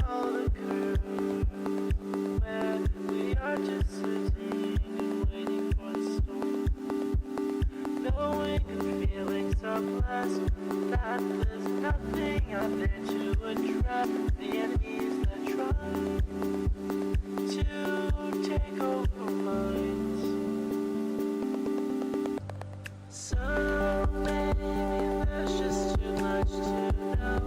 all the curves where we are just sitting and waiting for the storm, knowing the feelings are blessed, that there's nothing out there to attract the enemies that try to take over minds. So maybe there's just too much to know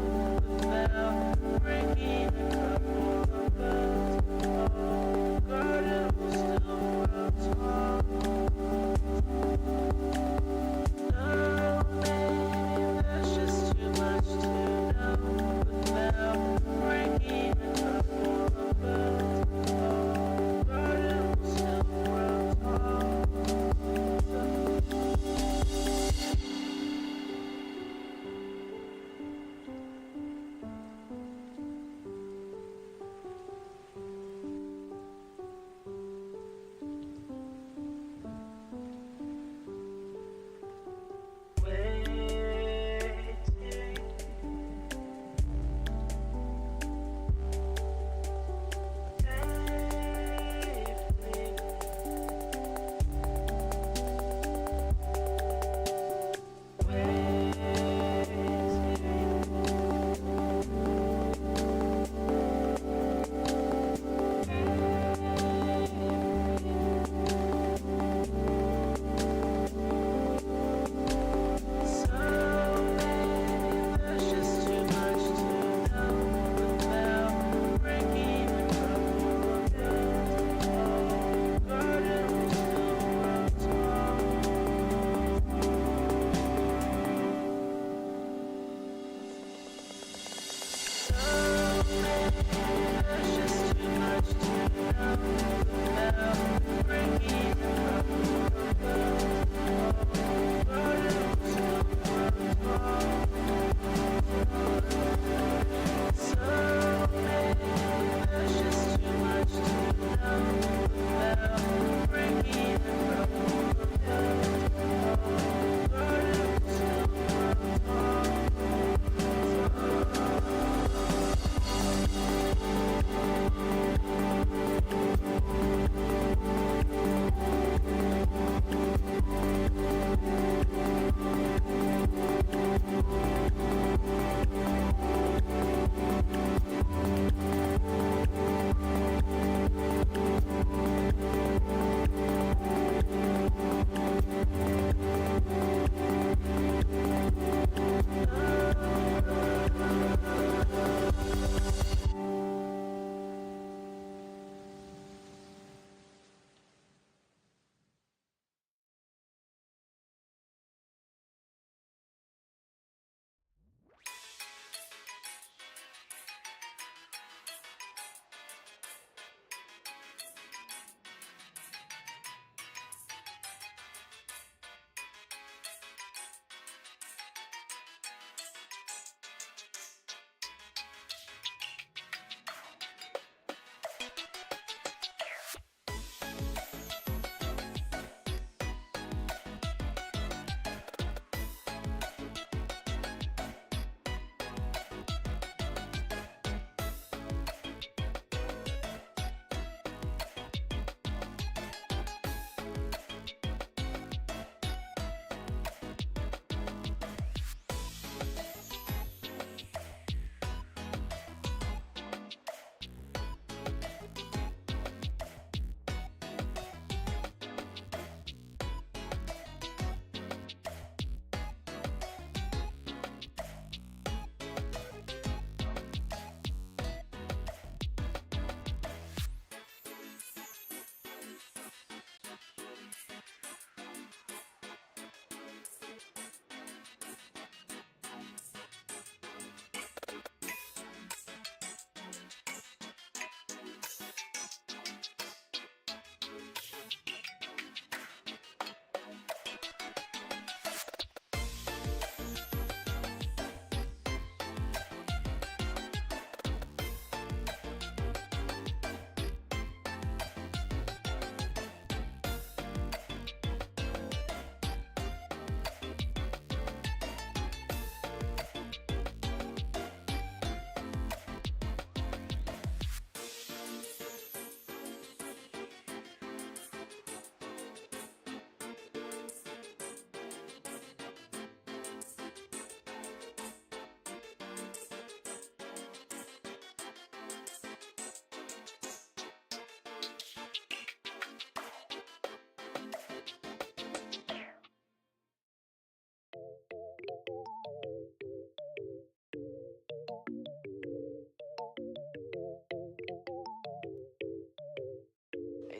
without breaking a couple of bones. Oh, garden will still grow tall. No, maybe there's just too much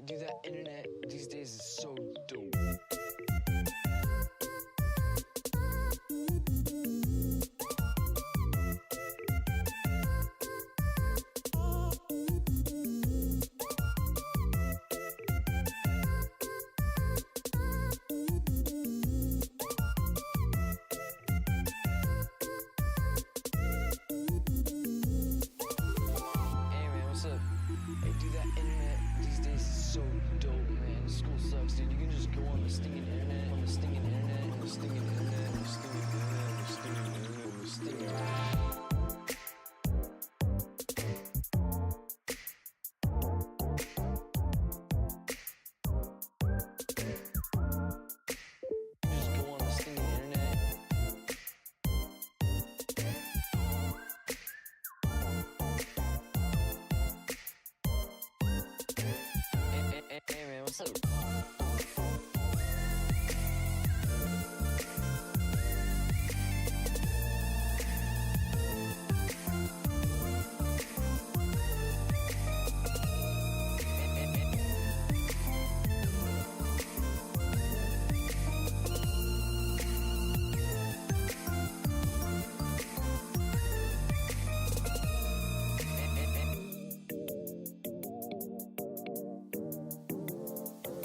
Dude, that internet these days is so dope. Hey man, what's up? Hey dude, that internet these days is so dope, man. School sucks, dude. You can just go on the stinging internet, on the stinging internet, on the stinging internet, on the stinging internet, on the stinging internet, on the stinging internet. Just go on the stinging internet. Hey man, what's up?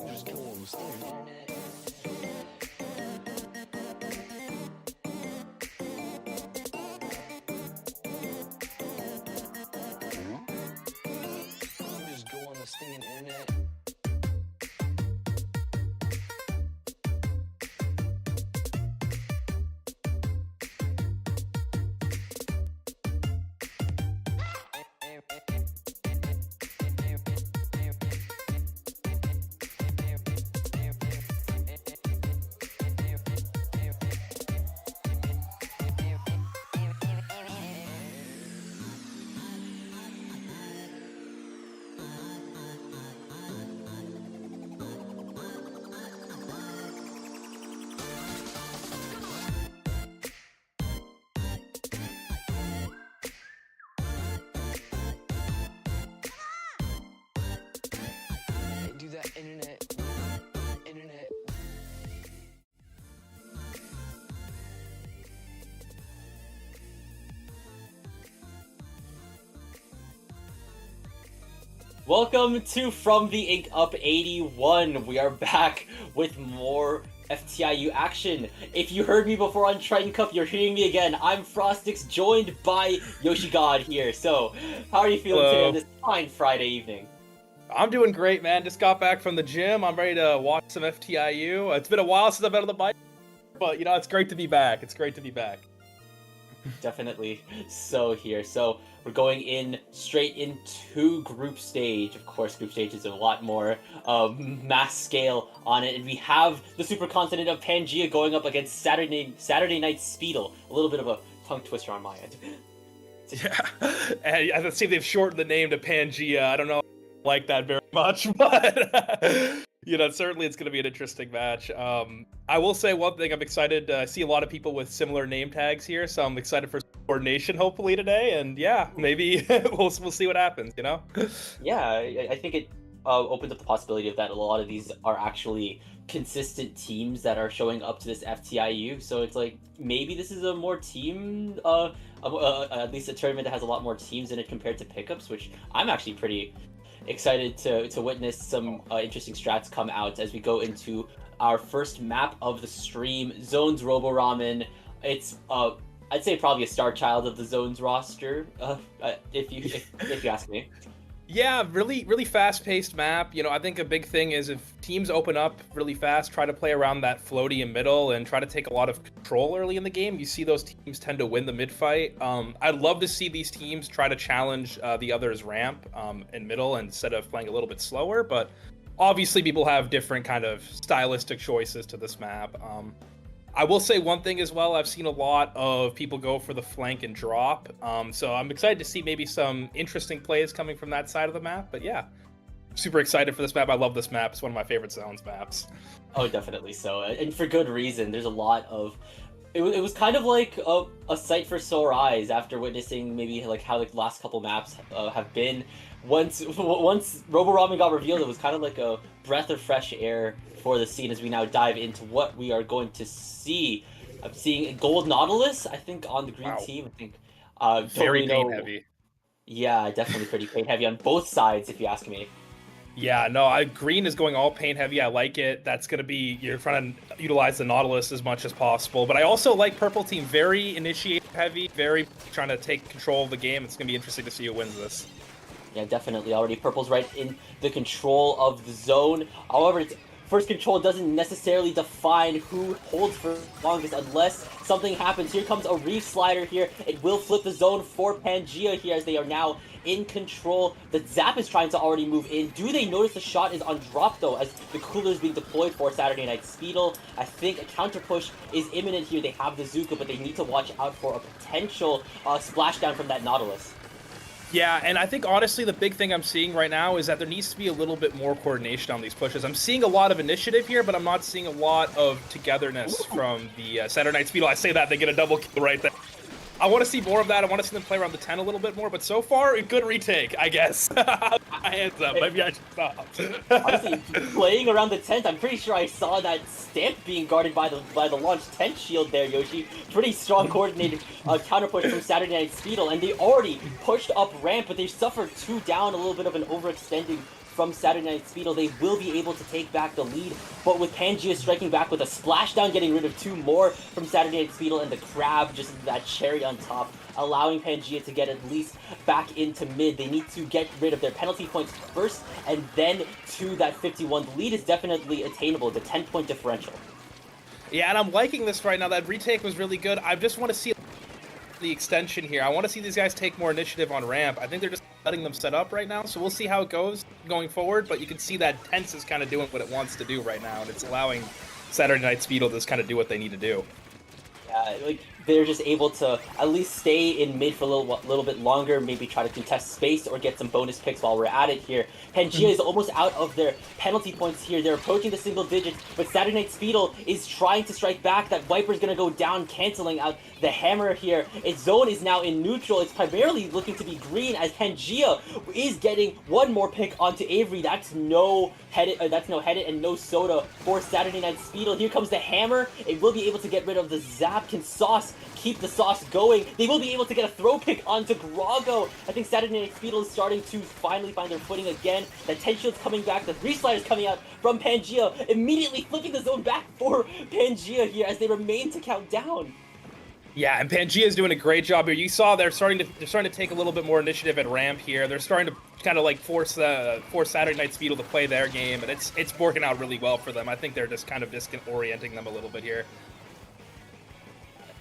Just go on the stinging internet. Just go on the stinging internet. Hey, do that internet. Internet. Welcome to From the Ink Up 81. We are back with more FTIU action. If you heard me before on Triton Cup, you're hearing me again. I'm Frostix, joined by Yoshi God here. So, how are you feeling today on this fine Friday evening? I'm doing great, man. Just got back from the gym. I'm ready to watch some FTIU. It's been a while since I've been on the bike, but you know, it's great to be back. It's great to be back. Definitely so here. So we're going in straight into group stage. Of course, group stage is a lot more mass scale on it, and we have the supercontinent of Pangea going up against Saturday Night Speedle. A little bit of a tongue twister on my end. Yeah, and I see they've shortened the name to Pangea. I don't know if I like that very much, but you know, certainly it's going to be an interesting match. I will say one thing: I'm excited. I see a lot of people with similar name tags here, so I'm excited for coordination hopefully today. And yeah, maybe we'll see what happens. You know? Yeah, I think it opens up the possibility of that a lot of these are actually consistent teams that are showing up to this FTIU. So it's like maybe this is a more team, at least a tournament that has a lot more teams in it compared to pickups, which I'm actually pretty excited to witness some interesting strats come out as we go into our first map of the stream, Zones Robo Ramen. It's I'd say probably a star child of the Zones roster, if you ask me. Yeah, really fast-paced map. You know, I think a big thing is if teams open up really fast, try to play around that floaty in middle and try to take a lot of control early in the game, you see those teams tend to win the mid-fight. I'd love to see these teams try to challenge the other's ramp in middle instead of playing a little bit slower, but obviously people have different kind of stylistic choices to this map. I will say one thing as well, I've seen a lot of people go for the flank and drop, so I'm excited to see maybe some interesting plays coming from that side of the map, but yeah, super excited for this map. I love this map. It's one of my favorite Zones maps. Oh, definitely so, and for good reason. There's a lot of it was kind of like a sight for sore eyes after witnessing maybe like how the last couple maps have been. Once Robo Ramen got revealed, it was kind of like a breath of fresh air for the scene as we now dive into what we are going to see. I'm seeing Gold Nautilus, I think, on the green Wow. team. I think don't Very really paint know. heavy. Yeah, definitely pretty paint heavy on both sides, if you ask me. Yeah, no, green is going all paint heavy. I like it. That's gonna be you're trying to utilize the Nautilus as much as possible. But I also like purple team, very initiative heavy, very trying to take control of the game. It's gonna be interesting to see who wins this. Yeah, definitely. Already Purple's right in the control of the zone. However, it's, first control doesn't necessarily define who holds for longest unless something happens. Here comes a Reef Slider here. It will flip the zone for Pangea here as they are now in control. The Zap is trying to already move in. Do they notice the shot is on drop though as the cooler is being deployed for Saturday Night Speedle? I think a counter push is imminent here. They have the Zuka, but they need to watch out for a potential splashdown from that Nautilus. Yeah, and I think honestly the big thing I'm seeing right now is that there needs to be a little bit more coordination on these pushes. I'm seeing a lot of initiative here, but I'm not seeing a lot of togetherness from the Saturday Night Speedle. I say that, they get a double kill right there. I want to see more of that. I want to see them play around the 10 a little bit more, but so far, a good retake, I guess. My hands up. Maybe I should stop. Honestly, playing around the tent, I'm pretty sure I saw that stamp being guarded by the launch tent shield there, Yoshi. Pretty strong coordinated counter push from Saturday Night Speedle, and they already pushed up ramp, but they suffered 2 down, a little bit of an overextending from Saturday Night Speedle. They will be able to take back the lead, but with Pangea striking back with a splashdown, getting rid of 2 more from Saturday Night Speedle, and the Crab, just that cherry on top, allowing Pangea to get at least back into mid. They need to get rid of their penalty points first, and then to that 51. The lead is definitely attainable, the 10-point differential. Yeah, and I'm liking this right now. That retake was really good. I just want to see the extension here. I want to see these guys take more initiative on ramp. I think they're just letting them set up right now, so we'll see how it goes going forward, but you can see that Tense is kind of doing what it wants to do right now, and it's allowing Saturday Night Speedle to just kind of do what they need to do. Yeah, like, they're just able to at least stay in mid for a little bit longer, maybe try to contest space or get some bonus picks while we're at it here. Pangea is almost out of their penalty points here. They're approaching the single digits, but Saturday Night Speedle is trying to strike back. That Viper's going to go down, canceling out the hammer here. Its zone is now in neutral. It's primarily looking to be green as Pangea is getting one more pick onto Avery. That's no headed and no soda for Saturday Night Speedle. Here comes the hammer. It will be able to get rid of the Zap. Can Sauce keep the sauce going? They will be able to get a throw pick onto Grago. I think Saturday Night Speedle is starting to finally find their footing again. The 10 shield's coming back. The 3 sliders coming out from Pangea, immediately flipping the zone back for Pangea here as they remain to count down. Yeah, and Pangea is doing a great job here. You saw they're starting to take a little bit more initiative at ramp here. They're starting to kind of like force Saturday Night Speedle to play their game, and it's working out really well for them. I think they're just kind of disorienting them a little bit here.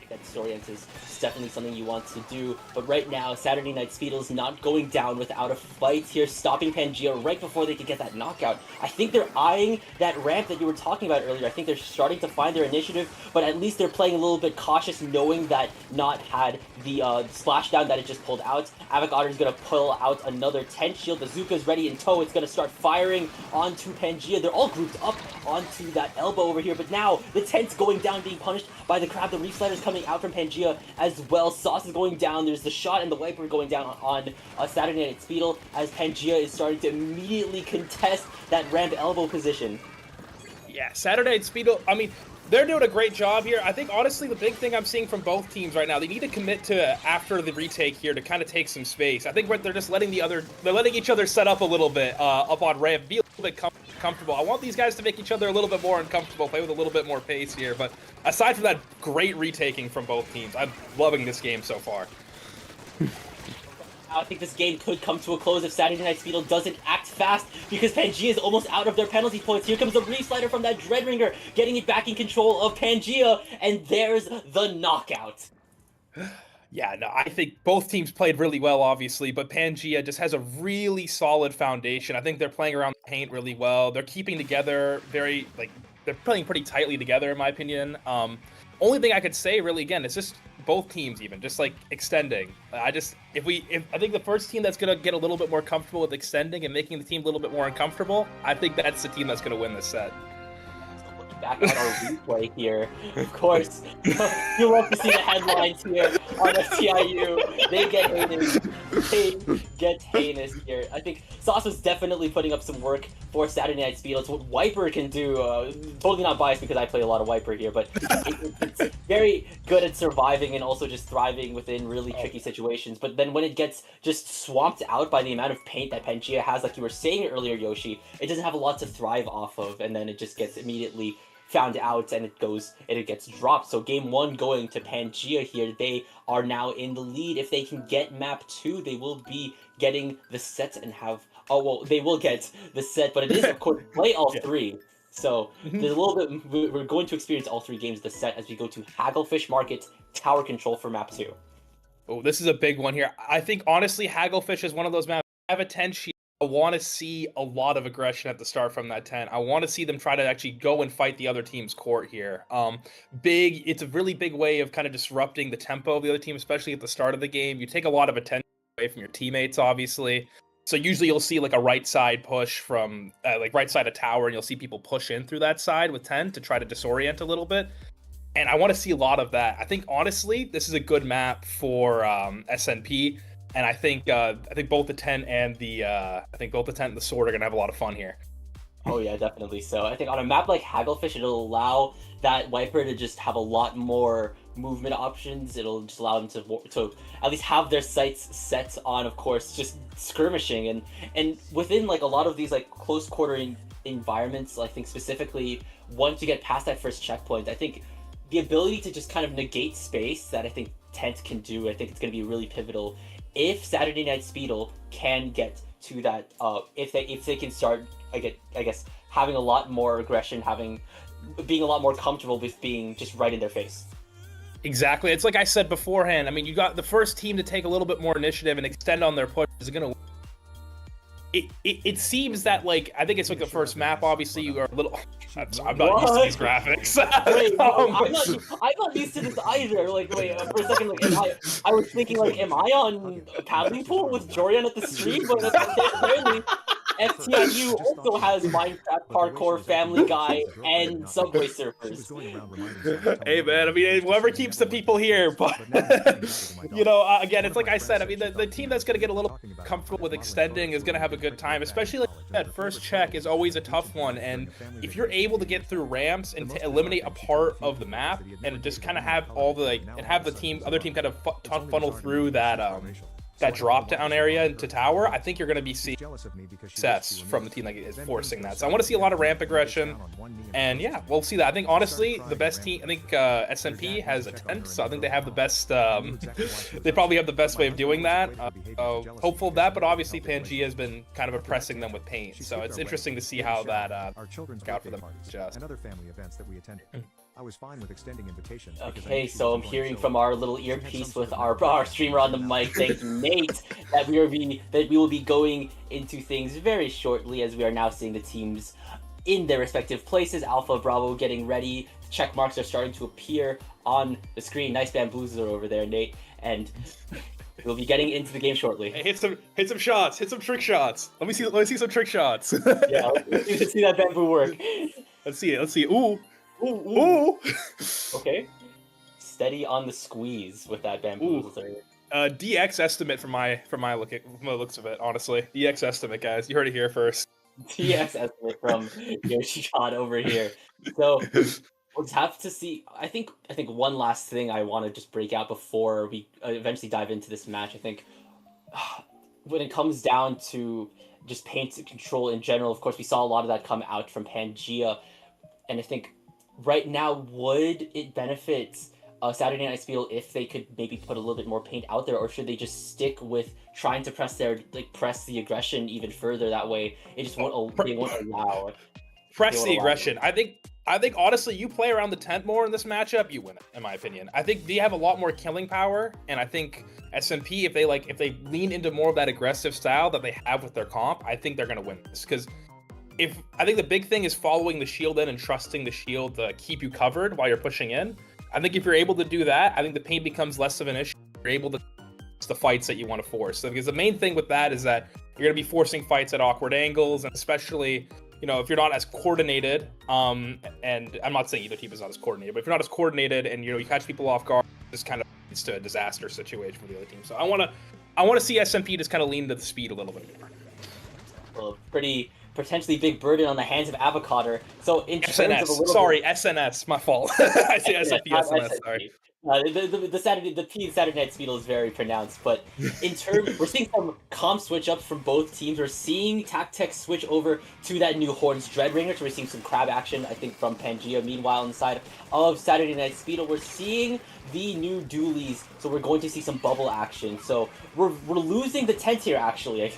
That disorients is definitely something you want to do, but right now Saturday Night Speedle is not going down without a fight here, stopping Pangea right before they could get that knockout. I think they're eyeing that ramp that you were talking about earlier. I think they're starting to find their initiative, but at least they're playing a little bit cautious, knowing that Not had the splashdown that it just pulled out. Avic Otter is going to pull out another 10 shield. The Zuka is ready in tow. It's going to start firing onto Pangea. They're all grouped up onto that elbow over here, but now the 10's going down, being punished by the Crab. The Reef Slider's coming out from Pangea as well. Sauce is going down. There's the shot and the Viper going down on Saturday Night Speedle as Pangea is starting to immediately contest that ramp elbow position. Yeah, Saturday Night Speedle, I mean, they're doing a great job here. I think, honestly, the big thing I'm seeing from both teams right now, they need to commit to, after the retake here, to kind of take some space. I think they're just letting each other set up a little bit up on ramp, be a little bit comfortable. I want these guys to make each other a little bit more uncomfortable, play with a little bit more pace here. But aside from that, great retaking from both teams. I'm loving this game so far. I think this game could come to a close if Saturday Night Speedle doesn't act fast, because Pangea is almost out of their penalty points. Here comes the Reef Slider from that Dreadringer, getting it back in control of Pangea, and there's the knockout. Yeah, no, I think both teams played really well, obviously, but Pangea just has a really solid foundation. I think they're playing around the paint really well. They're keeping together they're playing pretty tightly together, in my opinion. Only thing I could say, really, again, is just both teams even, just like extending. I think the first team that's gonna get a little bit more comfortable with extending and making the team a little bit more uncomfortable, I think that's the team that's gonna win this set. back on our replay here. Of course, you love to see the headlines here on FTIU. They get heinous. They get heinous here. I think Sauce was definitely putting up some work for Saturday Night Speed. It's what Wiper can do. Totally not biased because I play a lot of Wiper here, but it's very good at surviving and also just thriving within really tricky situations. But then when it gets just swamped out by the amount of paint that Pangea has, like you were saying earlier, Yoshi, it doesn't have a lot to thrive off of, and then it just gets immediately found out and it gets dropped. So game 1 going to Pangea here. They are now in the lead. If they can get map 2, they will be getting the set and have they will get the set, but it is of course play all 3. So there's a little bit, we're going to experience all 3 games of the set as we go to Hagglefish Market Tower Control for map 2. Oh, this is a big one here. I think honestly Hagglefish is one of those maps. I have a 10 shield. I want to see a lot of aggression at the start from that 10. I want to see them try to actually go and fight the other team's court here. It's a really big way of kind of disrupting the tempo of the other team, especially at the start of the game. You take a lot of attention away from your teammates, obviously. So usually you'll see like a right side push from like right side of tower, and you'll see people push in through that side with 10 to try to disorient a little bit. And I want to see a lot of that. I think honestly, this is a good map for SNP. And I think both the 10 and the the sword are gonna have a lot of fun here. Oh yeah, definitely. So I think on a map like Hagglefish, it'll allow that Wiper to just have a lot more movement options. It'll just allow them to at least have their sights set on, of course, just skirmishing and within like a lot of these like close quarter environments. I think specifically once you get past that first checkpoint, I think the ability to just kind of negate space that I think Tent can do. I think it's going to be really pivotal if Saturday Night Speedle can get to that. If they can start, I guess, having a lot more aggression, being a lot more comfortable with being just right in their face. Exactly. It's like I said beforehand. I mean, you got the first team to take a little bit more initiative and extend on their push is going to. It seems that, like, I think it's like the first map, obviously, you are a little... I'm not used to these graphics. Wait, I'm not used to this either. Like, wait, for a second, like, I was thinking, like, am I on a paddling pool with Jorian at the stream? But apparently, FTIU also has Minecraft Parkour, Family Guy, and Subway Surfers. Hey, man, I mean, whoever keeps the people here, but, you know, again, it's like I said, I mean, the team that's going to get a little comfortable with extending is going to have a good time, especially like that first check is always a tough one, and if you're able to get through ramps and to eliminate a part of the map and just kind of have all the, like, and have the other team kind of funnel through that, that drop down area into tower, I think you're going to be seeing success from the team that is forcing that. So I want to see a lot of ramp aggression, and yeah, we'll see that. I think honestly, the best team, I think SNP has a tent, so I think they have the best, they probably have the best way of doing that. Hopeful of that, but obviously Pangea has been kind of oppressing them with paint, so it's interesting to see how that works out for them. And other family events that we attended. I was fine with extending invitations. Okay, so I'm hearing from our little earpiece with our streamer on the mic, thank you, Nate, that we will be going into things very shortly, as we are now seeing the teams in their respective places. Alpha, Bravo getting ready. Check marks are starting to appear on the screen. Nice bamboozler over there, Nate, and we'll be getting into the game shortly. Hey, hit some shots, hit some trick shots. Let me see some trick shots. Yeah, let's see that bamboo work. Let's see it. Ooh. Ooh. Okay. Steady on the squeeze with that bamboo. DX estimate from my looks of it, honestly. DX estimate, guys. You heard it here first. DX estimate from Yoshi-chan over here. So we'll have to see. I think one last thing I want to just break out before we eventually dive into this match. I think when it comes down to just paint control in general, of course, we saw a lot of that come out from Pangea, and I think right now, would it benefit Saturday Night Speedle if they could maybe put a little bit more paint out there, or should they just stick with trying to press the aggression even further? That way, it just won't. They won't allow. Press the aggression. I think honestly, you play around the tent more in this matchup, you win it. In my opinion, I think they have a lot more killing power, and I think SMP, if they lean into more of that aggressive style that they have with their comp, I think they're gonna win this because. I think the big thing is following the shield in and trusting the shield to keep you covered while you're pushing in. I think if you're able to do that, I think the paint becomes less of an issue. You're able to the fights that you want to force. So, because the main thing with that is that you're going to be forcing fights at awkward angles, and especially, if you're not as coordinated, and I'm not saying either team is not as coordinated, but if you're not as coordinated and you catch people off guard, this kind of leads to a disaster situation for the other team. So I want to see SMP just kind of lean to the speed a little bit more. Well, pretty potentially big burden on the hands of Avocado. So in terms of a little SNS, my fault. I say SMP, SNS, sorry. The P in Saturday Night Speedle is very pronounced, but in terms, we're seeing some comp switch ups from both teams. We're seeing Tactec switch over to that new Horns Dreadringer, so we're seeing some crab action, I think, from Pangea. Meanwhile, inside of Saturday Night Speedle, we're seeing the new dualies, so we're going to see some bubble action. So we're losing the tent here, actually.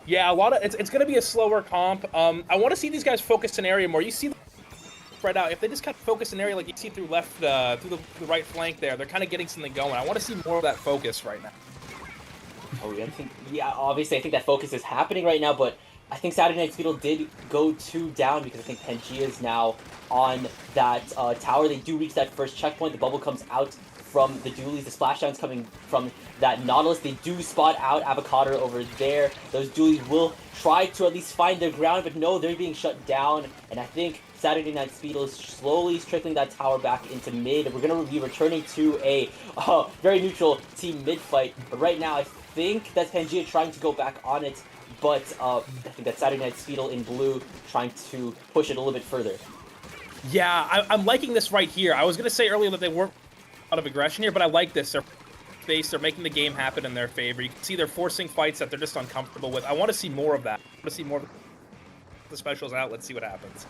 Yeah, it's going to be a slower comp. I want to see these guys focus an area more. You see spread out. If they just kind of focus an area like you see through the right flank there, they're kind of getting something going. I want to see more of that focus right now. Obviously, I think that focus is happening right now, but I think Saturday Night Speedle did go 2 down because I think Pangea is now on that tower. They do reach that first checkpoint. The bubble comes out from the dualies. The splashdown's coming from that Nautilus. They do spot out Avocado over there. Those dualies will try to at least find their ground, but no, they're being shut down. And I think Saturday Night Speedle is slowly trickling that tower back into mid. We're going to be returning to a very neutral team mid fight. But right now, I think that's Pangea trying to go back on it. But I think that Saturday Night Speedle in blue trying to push it a little bit further. Yeah, I'm liking this right here. I was going to say earlier that they weren't a lot of aggression here, but I like this. They're making the game happen in their favor. You can see they're forcing fights that they're just uncomfortable with. I want to see more of that. I want to see more of the specials out. Let's see what happens.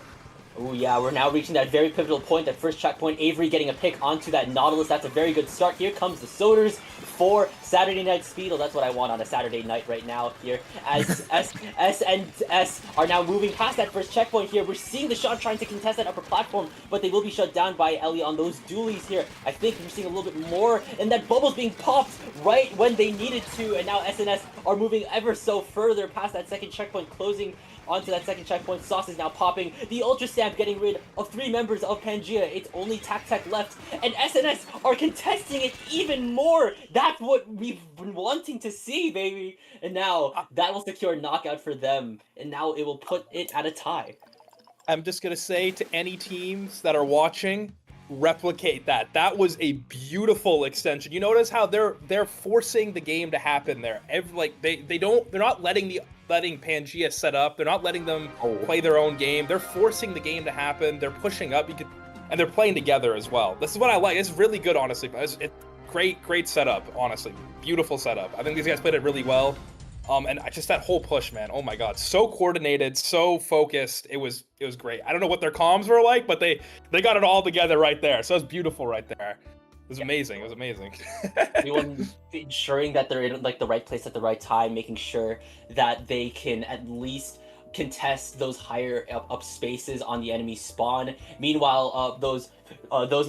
Oh yeah, we're now reaching that very pivotal point, that first checkpoint. Avery getting a pick onto that Nautilus. That's a very good start. Here comes the Soders for Saturday Night Speedle. That's what I want on a Saturday night right now here. As S and S are now moving past that first checkpoint here. We're seeing the shot trying to contest that upper platform, but they will be shut down by Ellie on those dualies here. I think we're seeing a little bit more, and that bubble's being popped right when they needed to, and now SNS are moving ever so further past that second checkpoint, closing onto that second checkpoint. Sauce is now popping. The Ultra Stamp getting rid of 3 members of Pangea. It's only Tactec left, and SNS are contesting it even more. That's what we've been wanting to see, baby. And now that will secure a knockout for them, and now it will put it at a tie. I'm just gonna say to any teams that are watching, replicate that. That was a beautiful extension. You notice how they're forcing the game to happen there. They're not letting Pangea set up. They're not letting them play their own game. They're forcing the game to happen. They're pushing up. And they're playing together as well. This is what I like. It's really good, honestly. It's great setup, honestly. Beautiful setup. I think these guys played it really well. And just that whole push, man. Oh my God, so coordinated, so focused. It was great. I don't know what their comms were like, but they got it all together right there. So it was beautiful right there. It was amazing. It was amazing. Everyone ensuring that they're in the right place at the right time, making sure that they can at least contest those higher up spaces on the enemy spawn. Meanwhile, those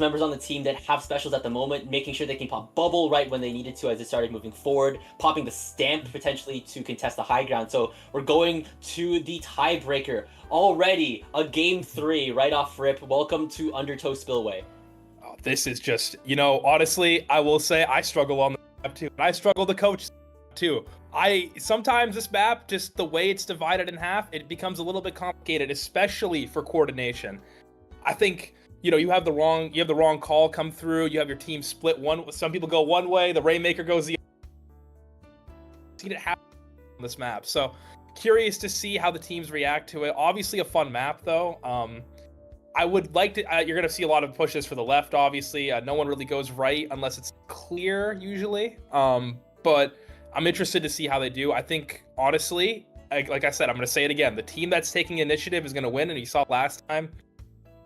members on the team that have specials at the moment, making sure they can pop bubble right when they needed to as they started moving forward, popping the stamp potentially to contest the high ground. So we're going to the tiebreaker already, a game 3 right off rip. Welcome to Undertow Spillway. Oh, this is just, honestly, I will say I struggle on the map too. I struggle to coach too. Sometimes this map, just the way it's divided in half, it becomes a little bit complicated, especially for coordination. I think, you have the wrong call come through. You have your team split some people go one way, the Rainmaker goes the other. Seen it happen on this map. So curious to see how the teams react to it. Obviously a fun map though. I would like to, you're going to see a lot of pushes for the left, obviously. No one really goes right unless it's clear usually. But I'm interested to see how they do. I think, honestly, like I said, I'm going to say it again. The team that's taking initiative is going to win, and you saw last time.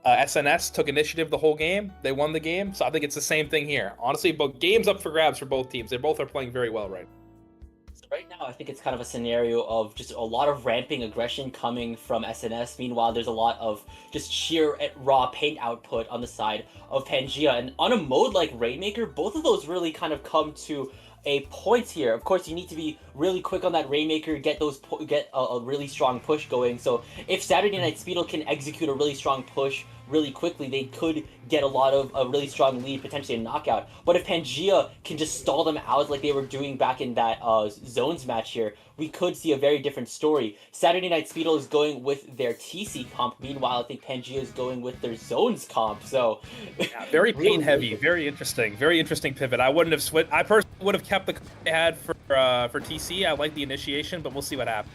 SNS took initiative the whole game. They won the game, so I think it's the same thing here. Honestly, both games up for grabs for both teams. They both are playing very well right now. So right now, I think it's kind of a scenario of just a lot of ramping aggression coming from SNS. Meanwhile, there's a lot of just sheer raw paint output on the side of Pangea. And on a mode like Rainmaker, both of those really kind of come to a point here. Of course, you need to be really quick on that Rainmaker, get a really strong push going. So if Saturday Night Speedle can execute a really strong push really quickly, they could get a lot of a really strong lead, potentially a knockout. But if Pangea can just stall them out like they were doing back in that Zones match here, we could see a very different story. Saturday Night Speedle is going with their TC comp. Meanwhile, I think Pangea is going with their Zones comp. So Yeah, very really pain heavy, very interesting pivot. I wouldn't have switched. I personally would have kept the comp I had for TC. I like the initiation, but we'll see what happens.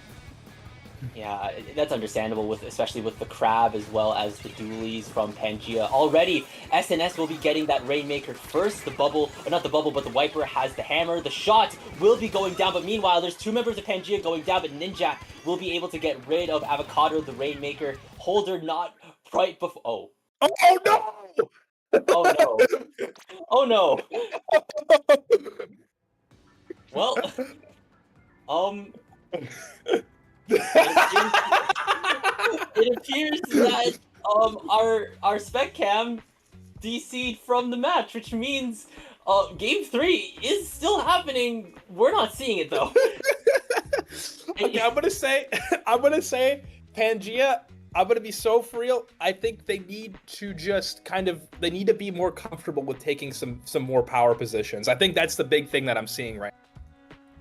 Yeah, that's understandable, with especially with the Crab as well as the dualies from Pangea. Already, SNS will be getting that Rainmaker first. The bubble, or not the bubble, but the Wiper has the hammer. The shot will be going down, but meanwhile, there's two members of Pangea going down, but Ninja will be able to get rid of Avocado, the Rainmaker. Holder not right before... Oh. Oh no! Oh no. Oh no. Well, it appears that our spec cam DC'd from the match, which means game 3 is still happening. We're not seeing it though. Okay, I'm gonna say Pangea. I'm gonna be so for real. I think they need to just they need to be more comfortable with taking some more power positions. I think that's the big thing that I'm seeing right now.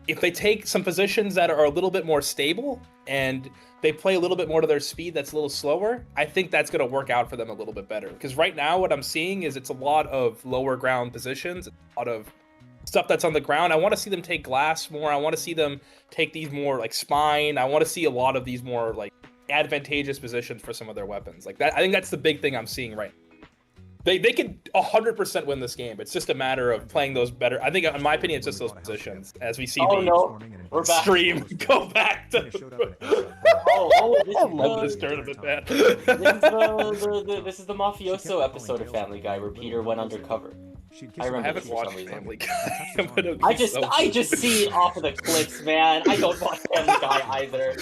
If they take some positions that are a little bit more stable and they play a little bit more to their speed that's a little slower, I think that's going to work out for them a little bit better. Because right now what I'm seeing is it's a lot of lower ground positions, a lot of stuff that's on the ground. I want to see them take glass more. I want to see them take these more like spine. I want to see a lot of these more like advantageous positions for some of their weapons. Like that, I think that's the big thing I'm seeing right now. They could 100% win this game. It's just a matter of playing those better. I think, in my opinion, it's just those positions. As we see We're back. stream go back to. I love this tournament, man. This is the mafioso episode of Family Guy where Peter went undercover. I remember. I haven't this for some watched reason. Family Guy. I'm gonna be I just so see it off of the clips, man. I don't watch Family Guy either.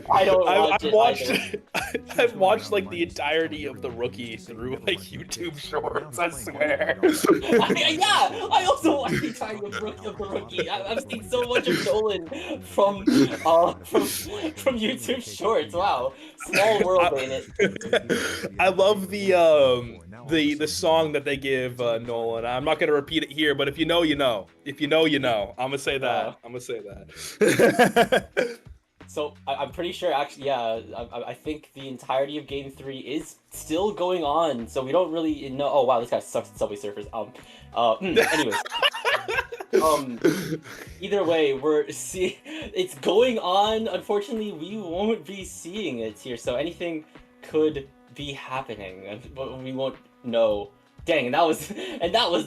I don't watch it either. I've watched like the entirety of The Rookie through like YouTube shorts. I swear. I also watched the entirety of The Rookie. I've seen so much of Nolan from YouTube shorts. Wow, small world, ain't it? I love the song that they give Nolan. I'm not gonna repeat it here, but if you know, you know. If you know, you know. I'm gonna say that. I'm gonna say that. So I'm pretty sure, actually, yeah. I think the entirety of Game 3 is still going on. So we don't really know. Oh wow, this guy sucks at Subway Surfers. Anyways. Either way, it's going on. Unfortunately, we won't be seeing it here. So anything could be happening, but we won't know. Dang, and that was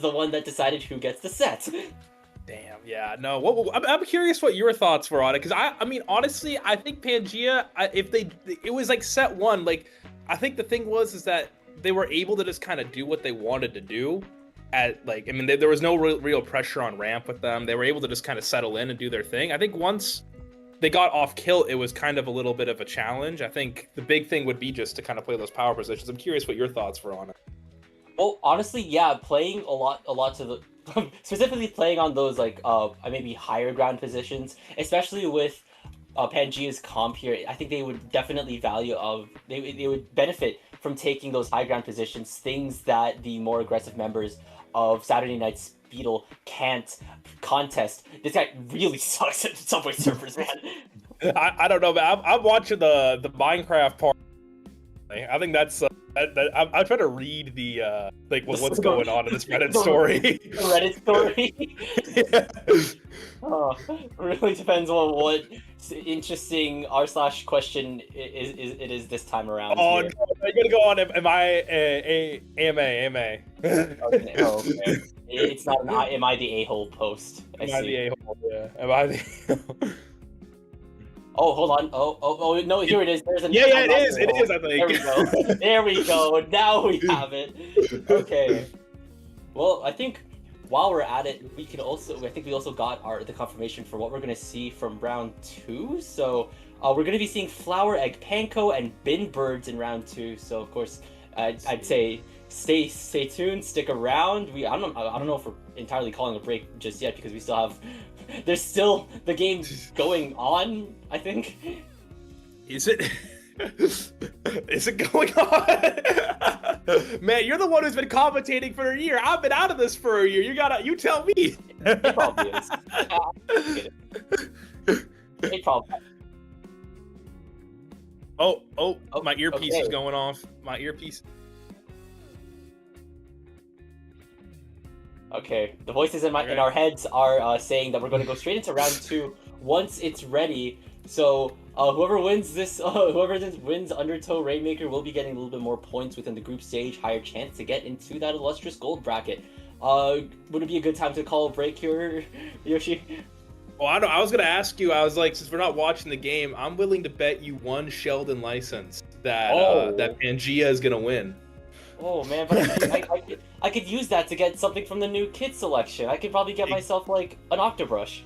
the one that decided who gets the set. Damn, yeah, no. I'm curious what your thoughts were on it, because I mean, honestly, I think Pangea, it was like set one. Like, I think the thing is that they were able to just kind of do what they wanted to do. There was no real pressure on ramp with them. They were able to just kind of settle in and do their thing. I think once they got off kill, it was kind of a little bit of a challenge. I think the big thing would be just to kind of play those power positions. I'm curious what your thoughts were on it. Well, honestly, yeah, playing a lot to the specifically playing on those like maybe higher ground positions, especially with Pangea's comp here. I think they would definitely they would benefit from taking those high ground positions, things that the more aggressive members of Saturday Night Speedle can't contest. This guy really sucks at Subway Surfers, man. I don't know, man. I'm watching the Minecraft part. I think that's I'm trying to read the what's going on in this Reddit story. Reddit story. Oh, really depends on what interesting r/question is this time around. Oh, here. no, I'm gonna go on. Am I AMA? Okay, okay. It's not an am I the a-hole post. Am I the a-hole? Yeah. Am I the? Oh, hold on. Oh, no, here it is. There's an it is, I think. There we go. There we go. Now we have it. Okay. Well, I think while we're at it, I think we also got the confirmation for what we're going to see from round 2. So, we're going to be seeing Flower Egg, Panko, and Bin Birds in round 2. So, of course, I'd say stay tuned, stick around. I don't know if we're entirely calling a break just yet, because we still have there's still the game going on, I think. Is it? Is it going on? Man, you're the one who's been commentating for a year. I've been out of this for a year. You tell me. It probably is. It probably. Oh, my earpiece is okay. going off. My earpiece. Okay, the voices in our heads are saying that we're going to go straight into round 2 once it's ready. So whoever wins wins Undertow Rainmaker will be getting a little bit more points within the group stage, higher chance to get into that illustrious gold bracket. Would it be a good time to call a break here, Yoshi? Well, I was gonna ask you. I was like, since we're not watching the game, I'm willing to bet you one Sheldon license that that Pangea is gonna win. Oh man, but I could use that to get something from the new kit selection. I could probably get myself like an Octobrush.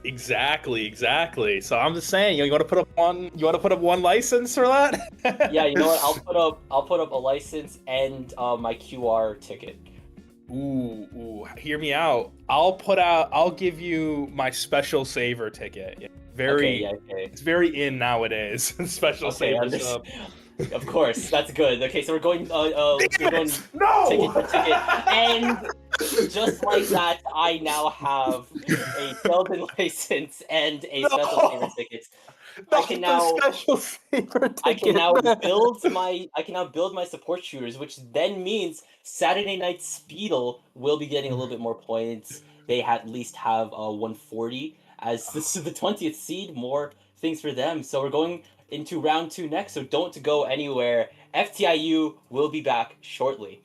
Exactly. So I'm just saying, you want to put up one? You want to put up one license for that? Yeah, you know what? I'll put up a license and my QR ticket. Ooh, hear me out. I'll give you my special saver ticket. It's very in nowadays. Special saver sub. Of course, that's good. Okay, so we're going No! ticket for ticket, and just like that, I now have a Sheldon license and a special saver ticket. I can now build my support shooters, which then means Saturday Night Speedle will be getting a little bit more points. They at least have 140 as this is the 20th seed. More things for them. So we're going into round 2 next. So don't go anywhere. FTIU will be back shortly.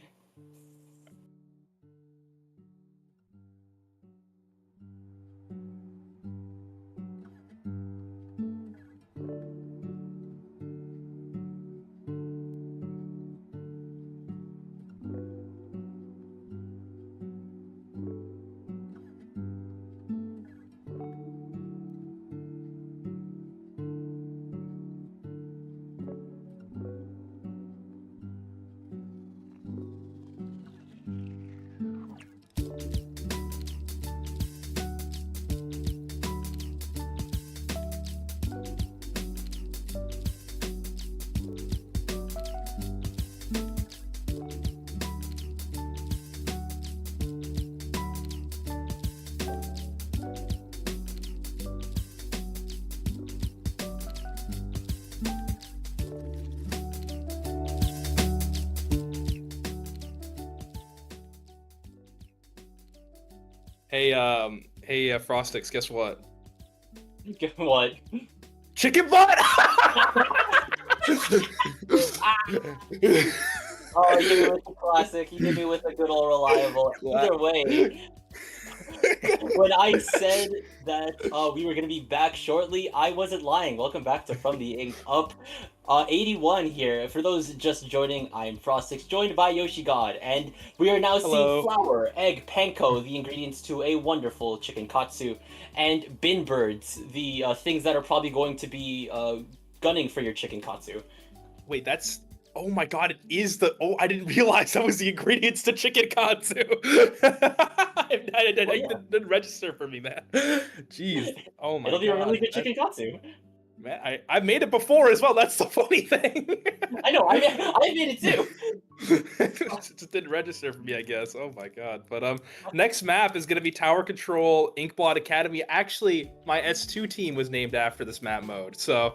Hey, Frostix, guess what? What? Chicken butt! Oh, you did me with the classic. You did me with a good old reliable. Either way, when I said that we were going to be back shortly, I wasn't lying. Welcome back to From the Ink Up. 81 here. For those just joining, I'm Frostix, joined by Yoshi God, and we are now seeing flour, egg, panko, the ingredients to a wonderful chicken katsu, and bin birds, the things that are probably going to be gunning for your chicken katsu. Wait, that's... Oh my god, it is the... Oh, I didn't realize that was the ingredients to chicken katsu. It didn't register for me, man. Jeez. Oh my god. It'll be a really good chicken katsu. Man, I made it before as well. That's the funny thing. I know, I made it too. It just didn't register for me, I guess. Oh my god. But next map is gonna be Tower Control Inkblot Academy. Actually, my S2 team was named after this map mode. So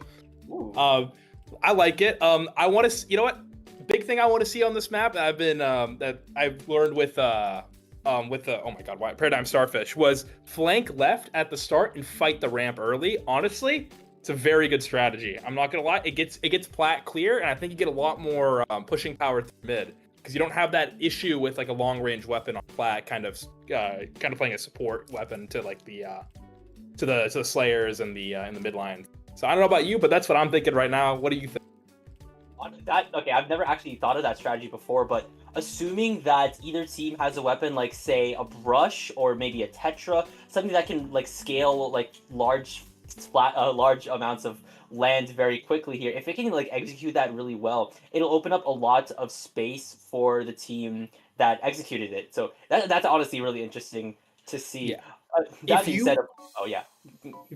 I like it. I want to, you know what? Big thing I want to see on this map that I've been that I've learned with the oh my god, why Paradigm Starfish was flank left at the start and fight the ramp early. Honestly, it's a very good strategy. I'm not gonna lie, it gets plat clear, and I think you get a lot more pushing power through mid because you don't have that issue with like a long range weapon on plat, kind of playing a support weapon to like the to the slayers and the in the mid line. So I don't know about you, but that's what I'm thinking right now. What do you think? Okay, I've never actually thought of that strategy before, but assuming that either team has a weapon like, say, a brush or maybe a tetra, something that can like scale like large amounts of land very quickly here, if it can like execute that really well, it'll open up a lot of space for the team that executed it. So that's honestly really interesting to see. Yeah. That being said,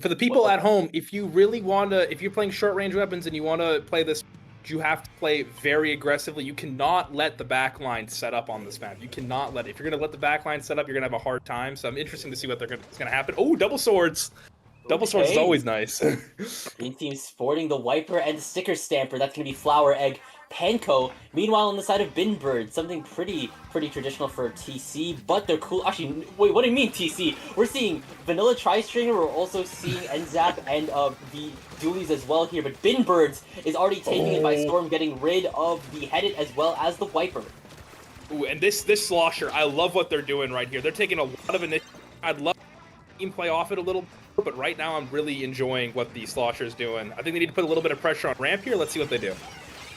for the people at home, if you really want to, if you're playing short range weapons and you want to play this you have to play very aggressively. You cannot let the backline set up on this map. You cannot let it. If you're going to let the backline set up, you're going to have a hard time. So I'm interested to see what's going to happen. Oh, double swords. Double swords is Okay. always nice. Green team sporting the wiper and the sticker stamper. That's going to be Flower Egg Panko. Meanwhile, on the side of Binbird, something pretty traditional for TC, but they're cool. Actually, wait, what do you mean TC? We're seeing Vanilla Tri-Stringer. We're also seeing NZAP and the Doolies as well here, but Binbirds is already taking it by storm, getting rid of the Headed as well as the Wiper. Ooh, and this Slosher, I love what they're doing right here. They're taking a lot of initiative. I'd love to team play off it a little bit, but right now I'm really enjoying what the Slosher's doing. I think they need to put a little bit of pressure on Ramp here. Let's see what they do.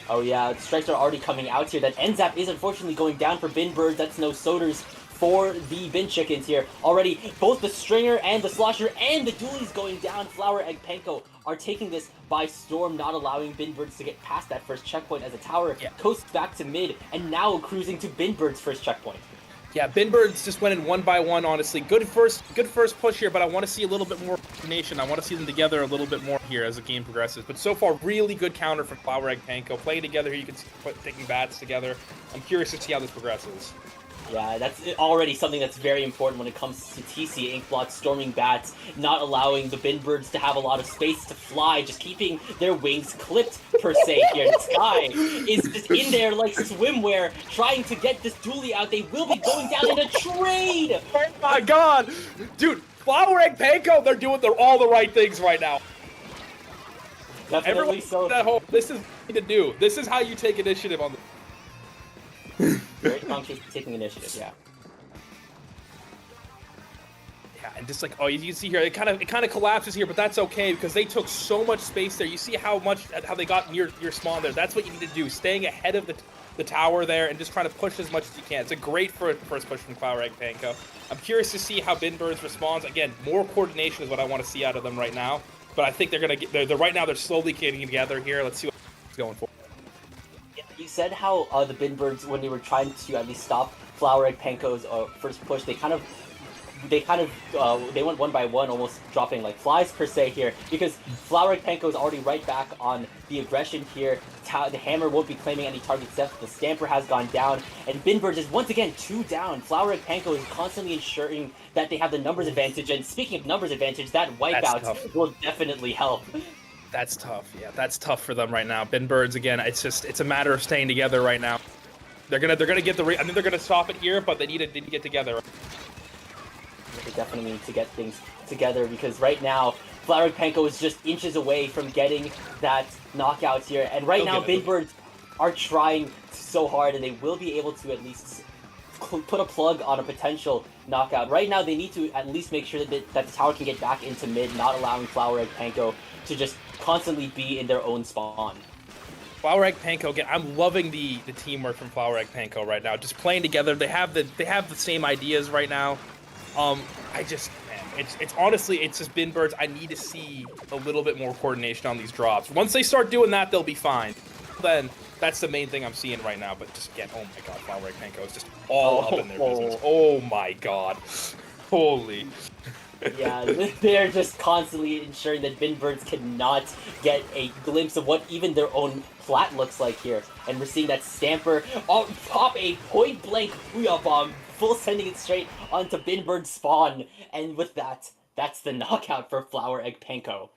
Oh yeah, the strikes are already coming out here. That NZAP is unfortunately going down for Binbirds. That's no Soders for the Bin Chickens here. Already, both the Stringer and the Slosher and the Doolies going down. Flower Egg Panko are taking this by storm, not allowing Binbirds to get past that first checkpoint as the tower coasts back to mid and now cruising to Binbirds' first checkpoint. Yeah, Binbirds just went in one by one, honestly. Good first push here, but I want to see a little bit more coordination. I want to see them together a little bit more here as the game progresses. But so far, really good counter from Flower Egg Panko. Playing together here, you can see taking bats together. I'm curious to see how this progresses. Yeah, that's already something that's very important when it comes to TC. Inkblot storming bats, not allowing the Binbirds to have a lot of space to fly, just keeping their wings clipped, per se, here. The Sky is just in there like swimwear, trying to get this dually out. They will be going down in a trade! Oh my god! Dude, Flower Egg Panko, they're doing all the right things right now. Definitely Everyone so. that whole, this is what you to do. This is how you take initiative on the... Very strong taking initiative, yeah. Yeah, and just like, oh, you can see here, it kind of collapses here, but that's okay because they took so much space there. You see how they got near your spawn there. That's what you need to do, staying ahead of the tower there and just trying to push as much as you can. It's a great first push from Flower Egg Panko. I'm curious to see how Binbirds responds. Again, more coordination is what I want to see out of them right now. But I think they're gonna get. They're right now. They're slowly getting together here. Let's see what's going for. You said how the Binbirds, when they were trying to at least stop Flower Egg Panko's first push, they went one by one, almost dropping like flies per se here, because Flower Egg Panko is already right back on the aggression here. The Hammer won't be claiming any target steps. The Stamper has gone down, and Binbirds is once again 2 down. Flower Egg Panko is constantly ensuring that they have the numbers advantage, and speaking of numbers advantage, that wipeout will definitely help. That's tough. Yeah, that's tough for them right now. Binbirds again. It's a matter of staying together right now. They're gonna get the. I think they're gonna stop it here, but they need to get together. They definitely need to get things together because right now Flower Egg Panko is just inches away from getting that knockout here, and right now Binbirds are trying so hard, and they will be able to at least put a plug on a potential knockout. Right now, they need to at least make sure that the tower can get back into mid, not allowing Flower Egg Panko to just constantly be in their own spawn. Flower Egg Panko again. I'm loving the teamwork from Flower Egg Panko right now. Just playing together. They have the same ideas right now. It's honestly, it's just Binbirds. I need to see a little bit more coordination on these drops. Once they start doing that, they'll be fine. Then that's the main thing I'm seeing right now. But just again, oh my god, Flower Egg Panko is just all up in their business. Oh my god, holy. Yeah, they're just constantly ensuring that Binbirds cannot get a glimpse of what even their own plat looks like here. And we're seeing that Stamper pop a point-blank Booyah Bomb, full sending it straight onto Binbird's spawn. And with that, that's the knockout for Flower Egg Panko.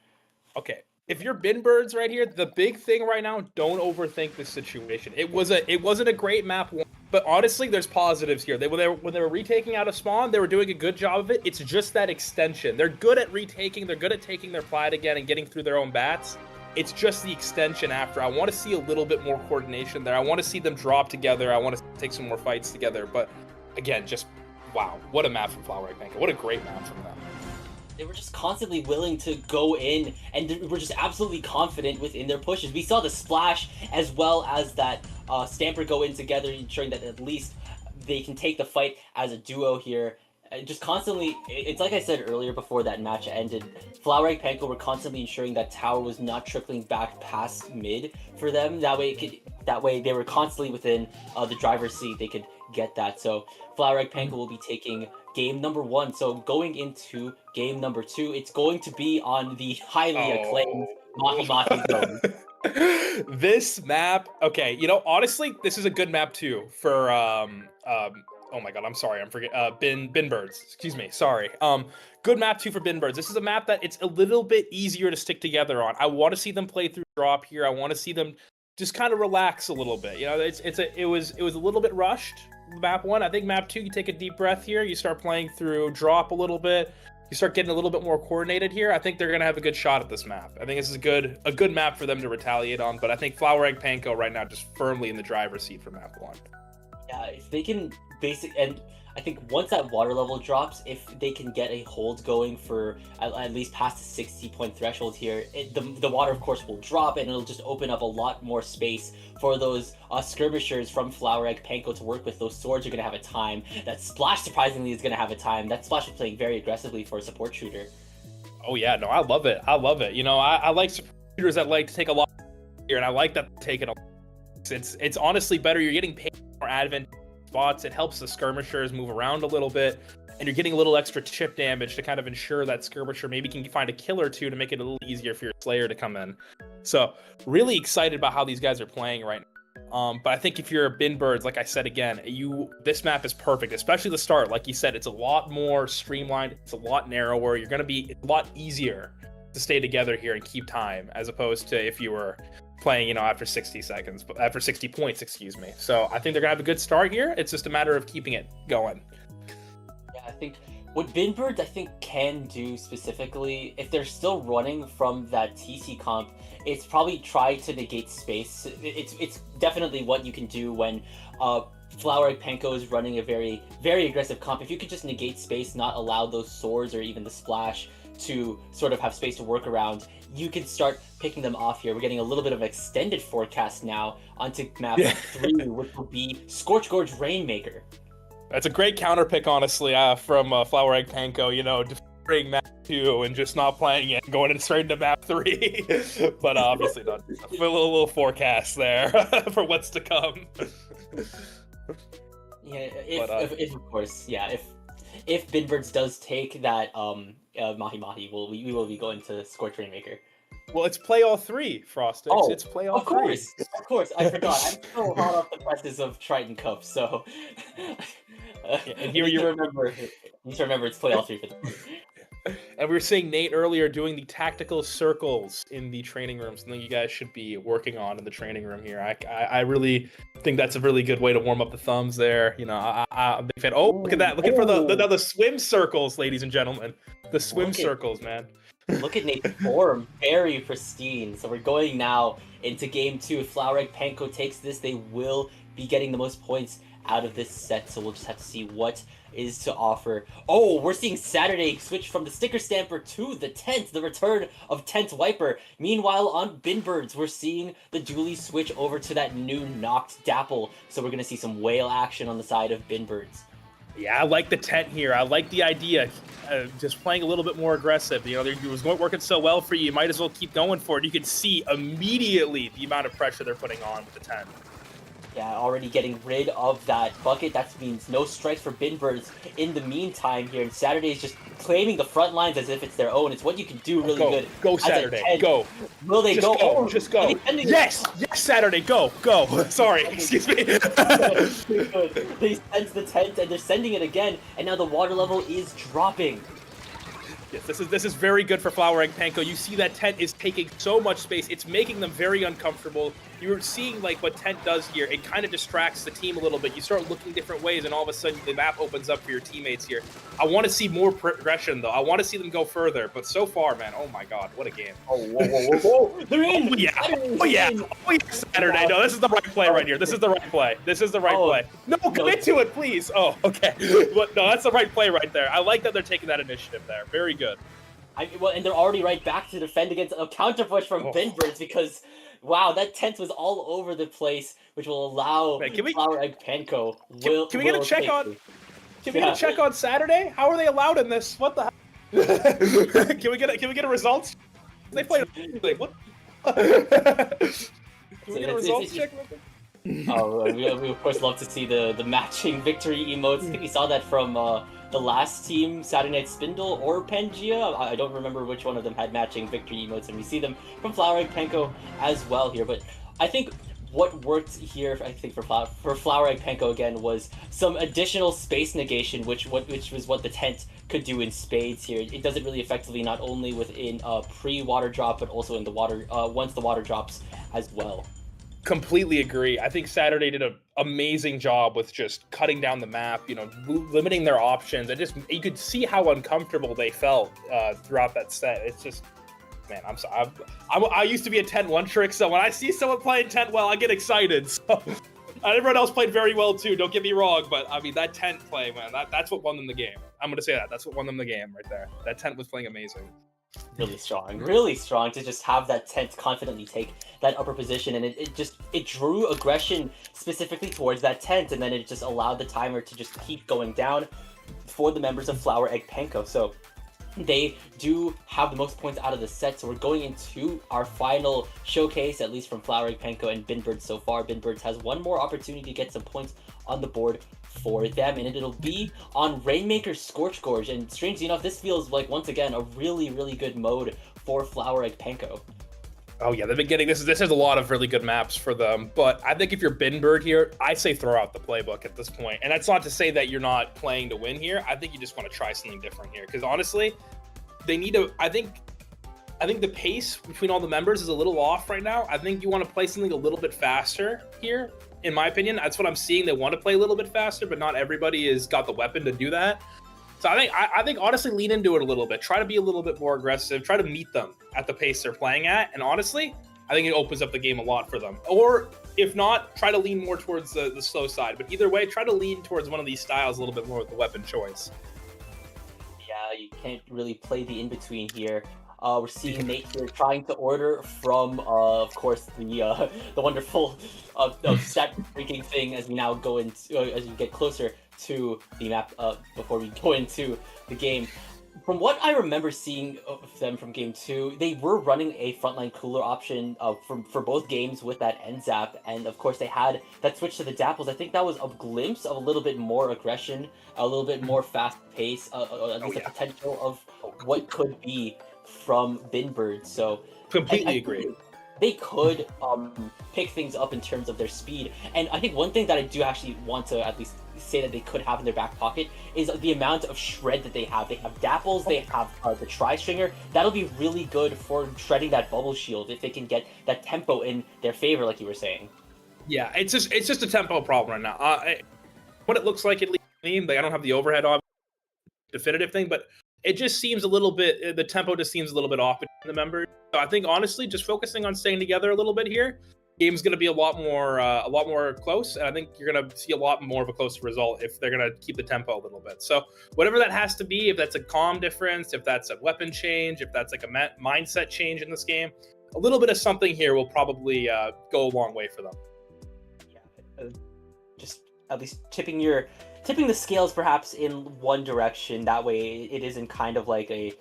Okay, if you're Binbirds right here, the big thing right now, don't overthink this situation. It wasn't a great map one, but honestly, there's positives here. When they were retaking out of spawn, they were doing a good job of it. It's just that extension. They're good at retaking. They're good at taking their plat again and getting through their own bats. It's just the extension after. I want to see a little bit more coordination there. I want to see them drop together. I want to take some more fights together. But again, just wow, what a map from Flower Egg Panko. What a great map from them. They were just constantly willing to go in, and they were just absolutely confident within their pushes. We saw the splash as well as that Stamper go in together, ensuring that at least they can take the fight as a duo here. Just constantly, it's like I said earlier before that match ended, Flower Egg Panko were constantly ensuring that tower was not trickling back past mid for them. That way they were constantly within the driver's seat. They could get that. So Flower Egg Panko will be taking game number 1. So going into game number 2, it's going to be on the highly acclaimed Mahi Mahi Zone. This map, okay, you know, honestly, this is a good map too for oh my god, I'm sorry, I'm forget bin birds. Excuse me, sorry. Good map too for bin birds. This is a map that it's a little bit easier to stick together on. I want to see them play through drop here. I want to see them just kind of relax a little bit. You know, it was a little bit rushed. Map 1, I think map 2, you take a deep breath here. You start playing through drop a little bit. You start getting a little bit more coordinated here. I think they're gonna have a good shot at this map. I think this is a good map for them to retaliate on. But I think Flower Egg Panko right now just firmly in the driver's seat for map 1. Yeah, if they can and I think once that water level drops, if they can get a hold going for at least past the 60-point threshold here, the water of course will drop and it'll just open up a lot more space for those skirmishers from Flower Egg Panko to work with. Those swords are going to have a time. That Splash surprisingly is going to have a time. That Splash is playing very aggressively for a support shooter. Oh yeah, no, I love it. I love it. You know, I like support shooters that like to take a lot here, and I like that taking a. It's honestly better. You're getting paid more advent spots. It helps the skirmishers move around a little bit, and you're getting a little extra chip damage to kind of ensure that skirmisher maybe can find a kill or two to make it a little easier for your Slayer to come in. So really excited about how these guys are playing right now. But I think if you're a bin birds, like I said again, this map is perfect, especially the start. Like you said, it's a lot more streamlined. It's a lot narrower. You're going to be a lot easier to stay together here and keep time, as opposed to if you were playing, you know, after 60 seconds, after 60 points, excuse me. So I think they're gonna have a good start here. It's just a matter of keeping it going. Yeah, I think what bin birds can do specifically, if they're still running from that TC comp, it's probably try to negate space. It's definitely what you can do when Flower Egg Panko is running a very, very aggressive comp. If you could just negate space, not allow those swords or even the splash to sort of have space to work around, you can start picking them off here. We're getting a little bit of extended forecast now onto map 3, which will be Scorch Gorge Rainmaker. That's a great counter pick, honestly, from Flower Egg Panko, you know, deferring map 2 and just not playing it and going straight into map 3. But obviously not. A little forecast there for what's to come. Yeah, if of course, yeah, if Binbirds does take that Mahi Mahi, we will be going to Scorch Rainmaker. Well, it's play all 3, Frostix. Oh, it's play all 3. Of course, I forgot. I'm so hot off the presses of Triton Cup, so and here you remember it's play all 3 for them. And we were saying Nate earlier doing the tactical circles in the training room, something you guys should be working on in the training room here. I really think that's a really good way to warm up the thumbs there. You know, I'm a big fan. Oh, look at that. Looking for the swim circles, ladies and gentlemen. The swim circles, man. Look at Nate's form. Very pristine. So we're going now into game 2. If Flower Egg Panko takes this, they will be getting the most points out of this set. So we'll just have to see what is to offer. Oh, we're seeing Saturday switch from the Sticker Stamper to the Tent, the return of Tent Wiper. Meanwhile, on Binbirds, we're seeing the Julie switch over to that new Knocked Dapple. So we're going to see some whale action on the side of Binbirds. Yeah, I like the Tent here. I like the idea. Just playing a little bit more aggressive. You know, it was working so well for you. You might as well keep going for it. You can see immediately the amount of pressure they're putting on with the Tent. Yeah, already getting rid of that bucket. That means no strikes for Binbirds in the meantime here. And Saturday is just claiming the front lines as if it's their own. It's what you can do really good. Go Saturday, go. Will they just go? Oh, just go. Yes, Saturday, go. Sorry, excuse me. They sense the Tent and they're sending it again. And now the water level is dropping. Yes, this is very good for Flower Egg Panko. You see that Tent is taking so much space. It's making them very uncomfortable. You're seeing like what Tent does here. It kind of distracts the team a little bit. You start looking different ways, and all of a sudden the map opens up for your teammates here. I want to see more progression, though. I want to see them go further. But so far, man, oh my God, what a game. Oh, whoa. They're in. Oh, yeah, Saturday. No, this is the right play right here. This is the right play. play. No, commit to it, please. Oh, okay. But no, that's the right play right there. I like that they're taking that initiative there. Very good. And they're already right back to defend against a counter push from Binbirds because, wow, that Tent was all over the place, which will allow Flower Egg Panko. Can we get a check on? Can we get a check on Saturday? How are they allowed in this? What the hell? Can we get a results? They played. What? Can we get a results check? Oh, we of course love to see the matching victory emotes. I think we saw that from the last team, Saturday Night Spindle or Pangea. I don't remember which one of them had matching victory emotes, and we see them from Flower Egg Panko as well here. But I think what worked here, I think for Flower Egg Panko again, was some additional space negation, which was what the tent could do in spades here. It does it really effectively, not only within pre-water drop, but also in the water once the water drops as well. Completely agree. I think Saturday did an amazing job with just cutting down the map, limiting their options, and just you could see how uncomfortable they felt throughout that set. It's just, man, I'm sorry. I used to be a tent one trick, so when I see someone playing tent well, I get excited. So everyone else played very well too. Don't get me wrong, but I mean that tent play, man, that's what won them the game. I'm gonna say that. That's what won them the game right there. That tent was playing amazing. Really strong to just have that tent confidently take that upper position, and it drew aggression specifically towards that tent, and then it just allowed the timer to just keep going down for the members of Flower Egg Panko. So they do have the most points out of the set, so we're going into our final showcase, at least from Flower Egg Panko and Binbirds so far. Binbirds has one more opportunity to get some points on the board for them, and it'll be on Rainmaker's Scorch Gorge. And strangely enough, this feels like, once again, a really, really good mode for Flower Egg Panko. Oh yeah, they've been getting this has a lot of really good maps for them. But I think if you're Binbird here, I say throw out the playbook at this point. And that's not to say that you're not playing to win here. I think you just want to try something different here, because honestly, they need to. I think the pace between all the members is a little off right now. I think you want to play something a little bit faster here. In my opinion, that's what I'm seeing. They want to play a little bit faster, but not everybody has got the weapon to do that. So I think honestly, lean into it a little bit. Try to be a little bit more aggressive. Try to meet them at the pace they're playing at. And honestly, I think it opens up the game a lot for them. Or if not, try to lean more towards the slow side. But either way, try to lean towards one of these styles a little bit more with the weapon choice. Yeah, you can't really play the in-between here. We're seeing Nate here trying to order from, of course, the wonderful stat breaking thing as we now go into as we get closer to the map before we go into the game. From what I remember seeing of them from Game 2, they were running a frontline cooler option for both games with that end zap, and of course they had that switch to the dapples. I think that was a glimpse of a little bit more aggression, a little bit more fast pace, at least the potential of what could be from Binbird. So completely agree. They could pick things up in terms of their speed, and I think one thing that I do actually want to at least say that they could have in their back pocket is the amount of shred that they have. They have dapples, they have the tri-stringer. That'll be really good for shredding that bubble shield if they can get that tempo in their favor, like you were saying. Yeah, it's just a tempo problem right now. What it looks like, at least, I don't have the overhead on definitive thing, but it just seems a little bit, the tempo just seems a little bit off between the members. So I think honestly, just focusing on staying together a little bit here, game's going to be a lot more close, and I think you're going to see a lot more of a closer result if they're going to keep the tempo a little bit. So whatever that has to be, if that's a comm difference, if that's a weapon change, if that's like a mindset change in this game, a little bit of something here will probably go a long way for them. Yeah, just at least tipping the scales perhaps in one direction. That way it isn't kind of like a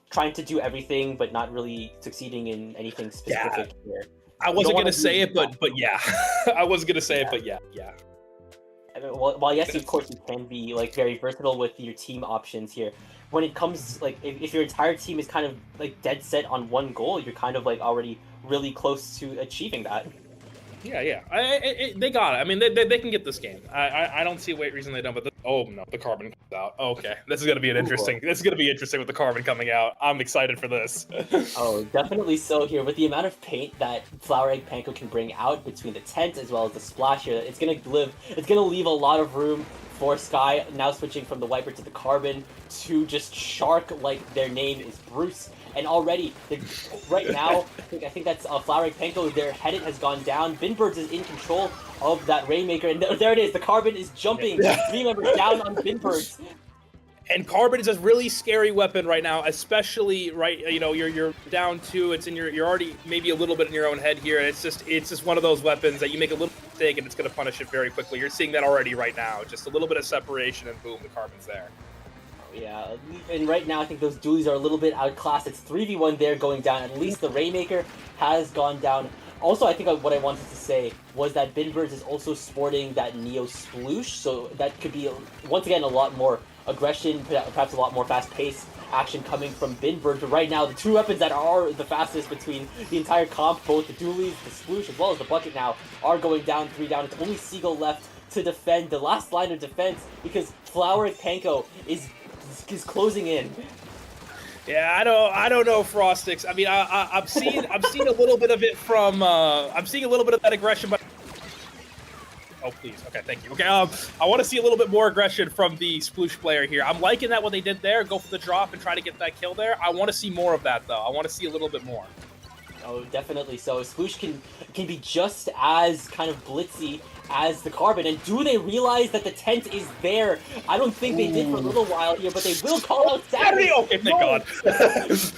trying to do everything but not really succeeding in anything specific here. I wasn't gonna say it, but yeah. I wasn't gonna say it, but yeah. I mean, while yes, of course, you can be like very versatile with your team options here. When it comes like if your entire team is kind of like dead set on one goal, you're kind of like already really close to achieving that. Yeah. They got it. I mean, they can get this game. I don't see a reason they don't. But oh no, the carbon comes out. Okay, this is gonna be interesting. This is gonna be interesting with the carbon coming out. I'm excited for this. Oh, definitely so here. With the amount of paint that Flower Egg Panko can bring out between the tent as well as the splash here, it's gonna leave a lot of room for Sky. Now switching from the wiper to the carbon to just shark like their name is Bruce. And already, right now, I think that's Flower Egg Panko. Their head has gone down. Binbirds is in control of that Rainmaker, and there it is. The carbon is jumping. 3 members down on Binbirds. And carbon is a really scary weapon right now, especially you're down 2. It's in you're already maybe a little bit in your own head here. And it's just one of those weapons that you make a little mistake and it's going to punish it very quickly. You're seeing that already right now. Just a little bit of separation and boom, the carbon's there. Yeah, and right now I think those dualies are a little bit outclassed. It's 3v1 there going down. At least the Rainmaker has gone down. Also, I think what I wanted to say was that Binbirds is also sporting that Neo Sploosh, so that could be, once again, a lot more aggression, perhaps a lot more fast-paced action coming from Binbird. But right now, the two weapons that are the fastest between the entire comp, both the Dualies, the Sploosh, as well as the Bucket now, are going down, 3 down. It's only Seagull left to defend the last line of defense because Flower and Panko is closing in. Yeah, I don't know, Frostix. I mean, I'm seeing a little bit of it from I'm seeing a little bit of that aggression, but oh please, okay, thank you. Okay, I want to see a little bit more aggression from the Sploosh player here. I'm liking that what they did there, go for the drop and try to get that kill there. I want to see more of that though. I want to see a little bit more. Oh, definitely so. Sploosh can be just as kind of blitzy as the Carbon, and do they realize that the tent is there? I don't think they did for a little while here, but they will call out Saturday. Okay, thank God.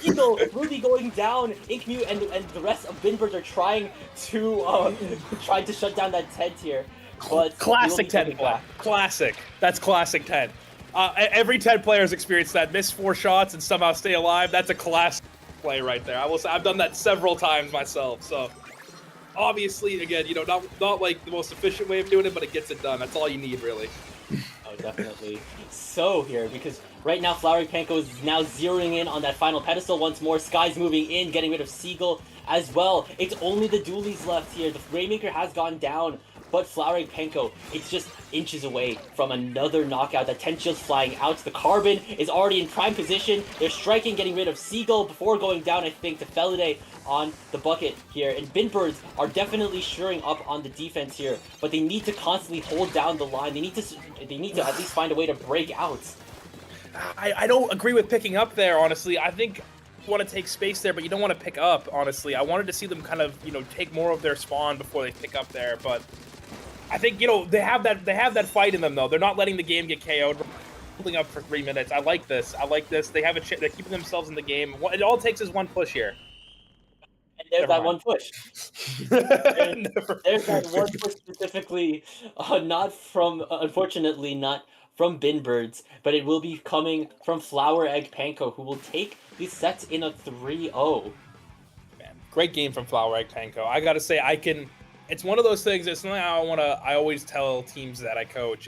Eagle will be going down. Inkmute and the rest of Binbird are trying to shut down that tent here. But classic 10 play. Classic. That's classic 10. Every 10 players experience that. Miss 4 shots and somehow stay alive. That's a classic play right there. I will say I've done that several times myself. So obviously, again, you know, not like the most efficient way of doing it, but it gets it done. That's all you need, really. Oh, definitely. So here, because right now Flowery Panko is now zeroing in on that final pedestal once more. Sky's moving in, getting rid of Seagull as well. It's only the Dualies left here. The Rainmaker has gone down, but Flowery Panko, it's just inches away from another knockout. That 10 shield's flying out. The Carbon is already in prime position. They're striking, getting rid of Seagull before going down, I think, to Felidae on the Bucket here. And Binbirds are definitely shoring up on the defense here, but they need to constantly hold down the line. They need to at least find a way to break out. I don't agree with picking up there, honestly. I think you want to take space there, but you don't want to pick up, honestly. I wanted to see them kind of, you know, take more of their spawn before they pick up there, but I think, you know, they have that fight in them, though. They're not letting the game get KO'd. Holding up for 3 minutes. I like this. They have they're keeping themselves in the game. It all takes is one push here. And there's that one push. There's that one push specifically, unfortunately not from Binbirds, but it will be coming from Flower Egg Panko, who will take these sets in a 3-0. Man, great game from Flower Egg Panko. I gotta say, it's one of those things. It's something I always tell teams that I coach.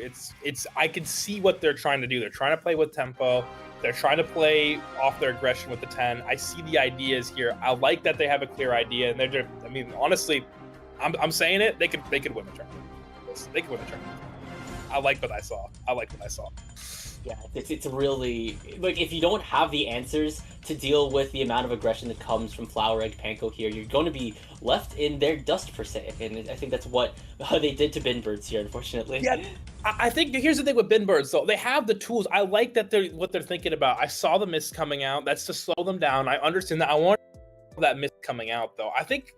I can see what they're trying to do. They're trying to play with tempo. They're trying to play off their aggression with the 10. I see the ideas here. I like that they have a clear idea, and they're just, I mean, honestly, I'm saying it. They could win the tournament. They could win the tournament. I like what I saw. Yeah, it's really, like, if you don't have the answers to deal with the amount of aggression that comes from Flower Egg Panko here, you're going to be left in their dust, per se, and I think that's what they did to Binbirds here, unfortunately. Yeah, I think here's the thing with Binbirds, though. They have the tools. I like that what they're thinking about. I saw the mist coming out. That's to slow them down. I understand that. I want that mist coming out, though. I think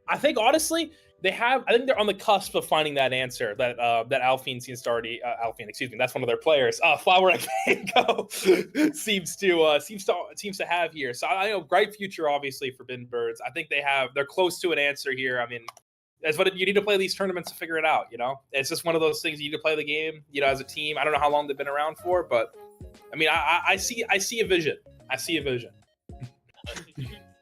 honestly, I think they're on the cusp of finding that answer that Alphine seems to already Alphine, excuse me, that's one of their players. Flower Egg seems to have here. So I know bright future obviously for Binbirds. I think they're close to an answer here. I mean, that's what you need to play these tournaments to figure it out, you know? It's just one of those things you need to play the game, you know, as a team. I don't know how long they've been around for, but I mean, I see a vision. I see a vision.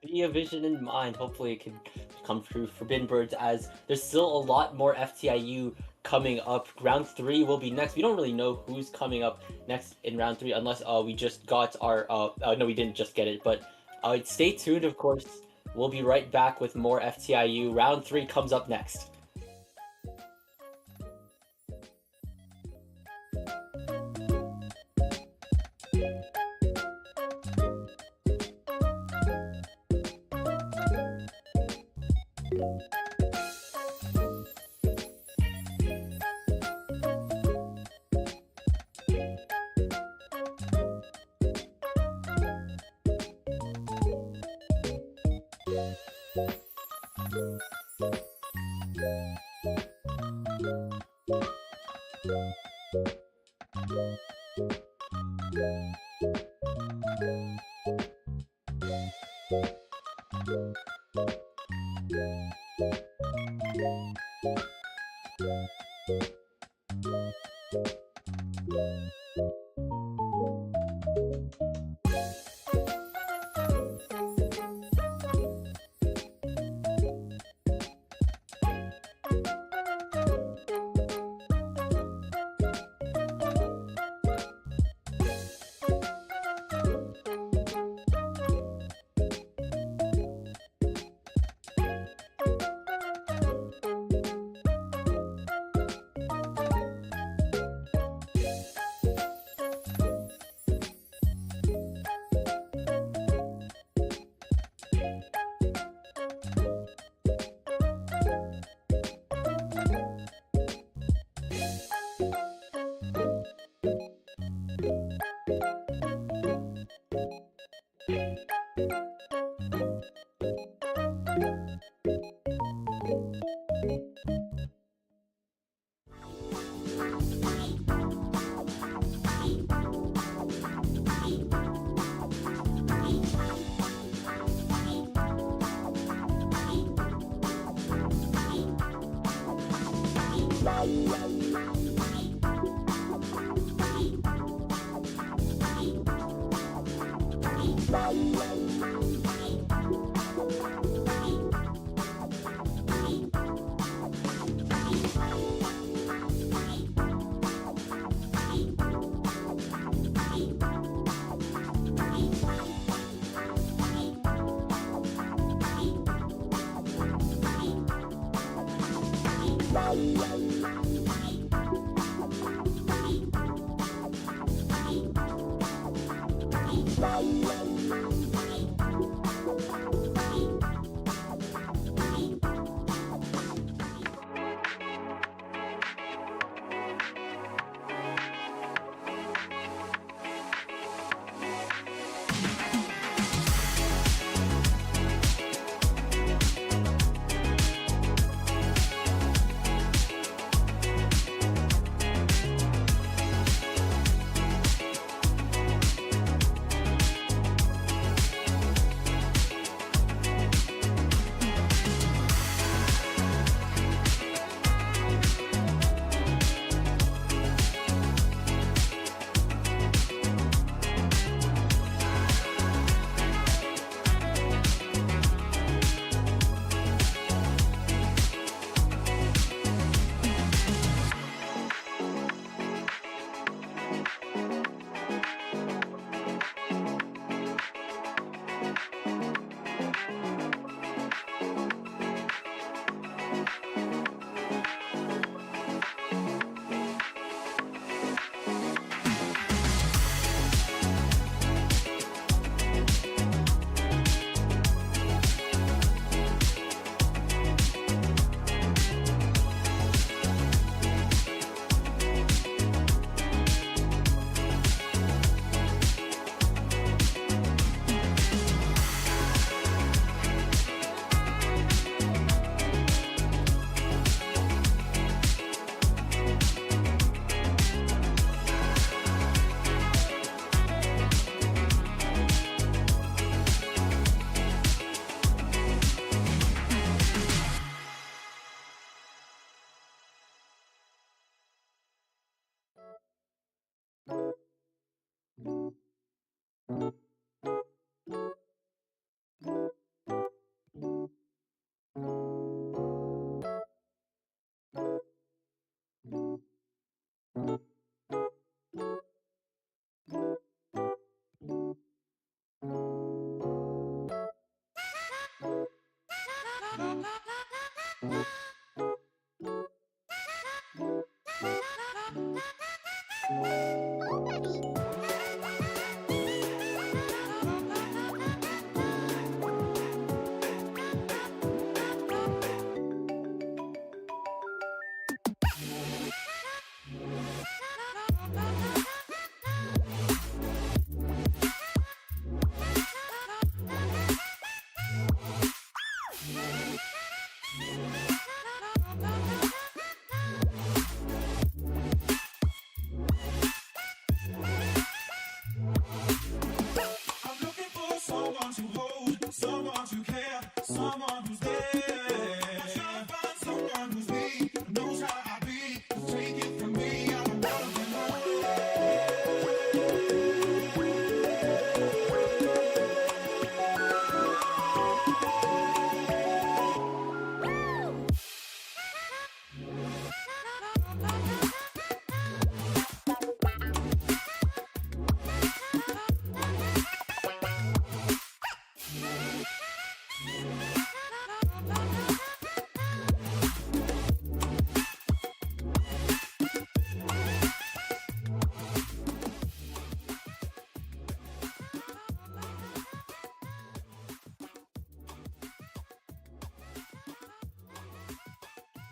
Be a vision in mind. Hopefully it can come true for Binbirds, as there's still a lot more FTIU coming up. Round 3 will be next. We don't really know who's coming up next in round 3 unless we just got our no, we didn't just get it, but stay tuned, of course. We'll be right back with more FTIU. Round 3 comes up next.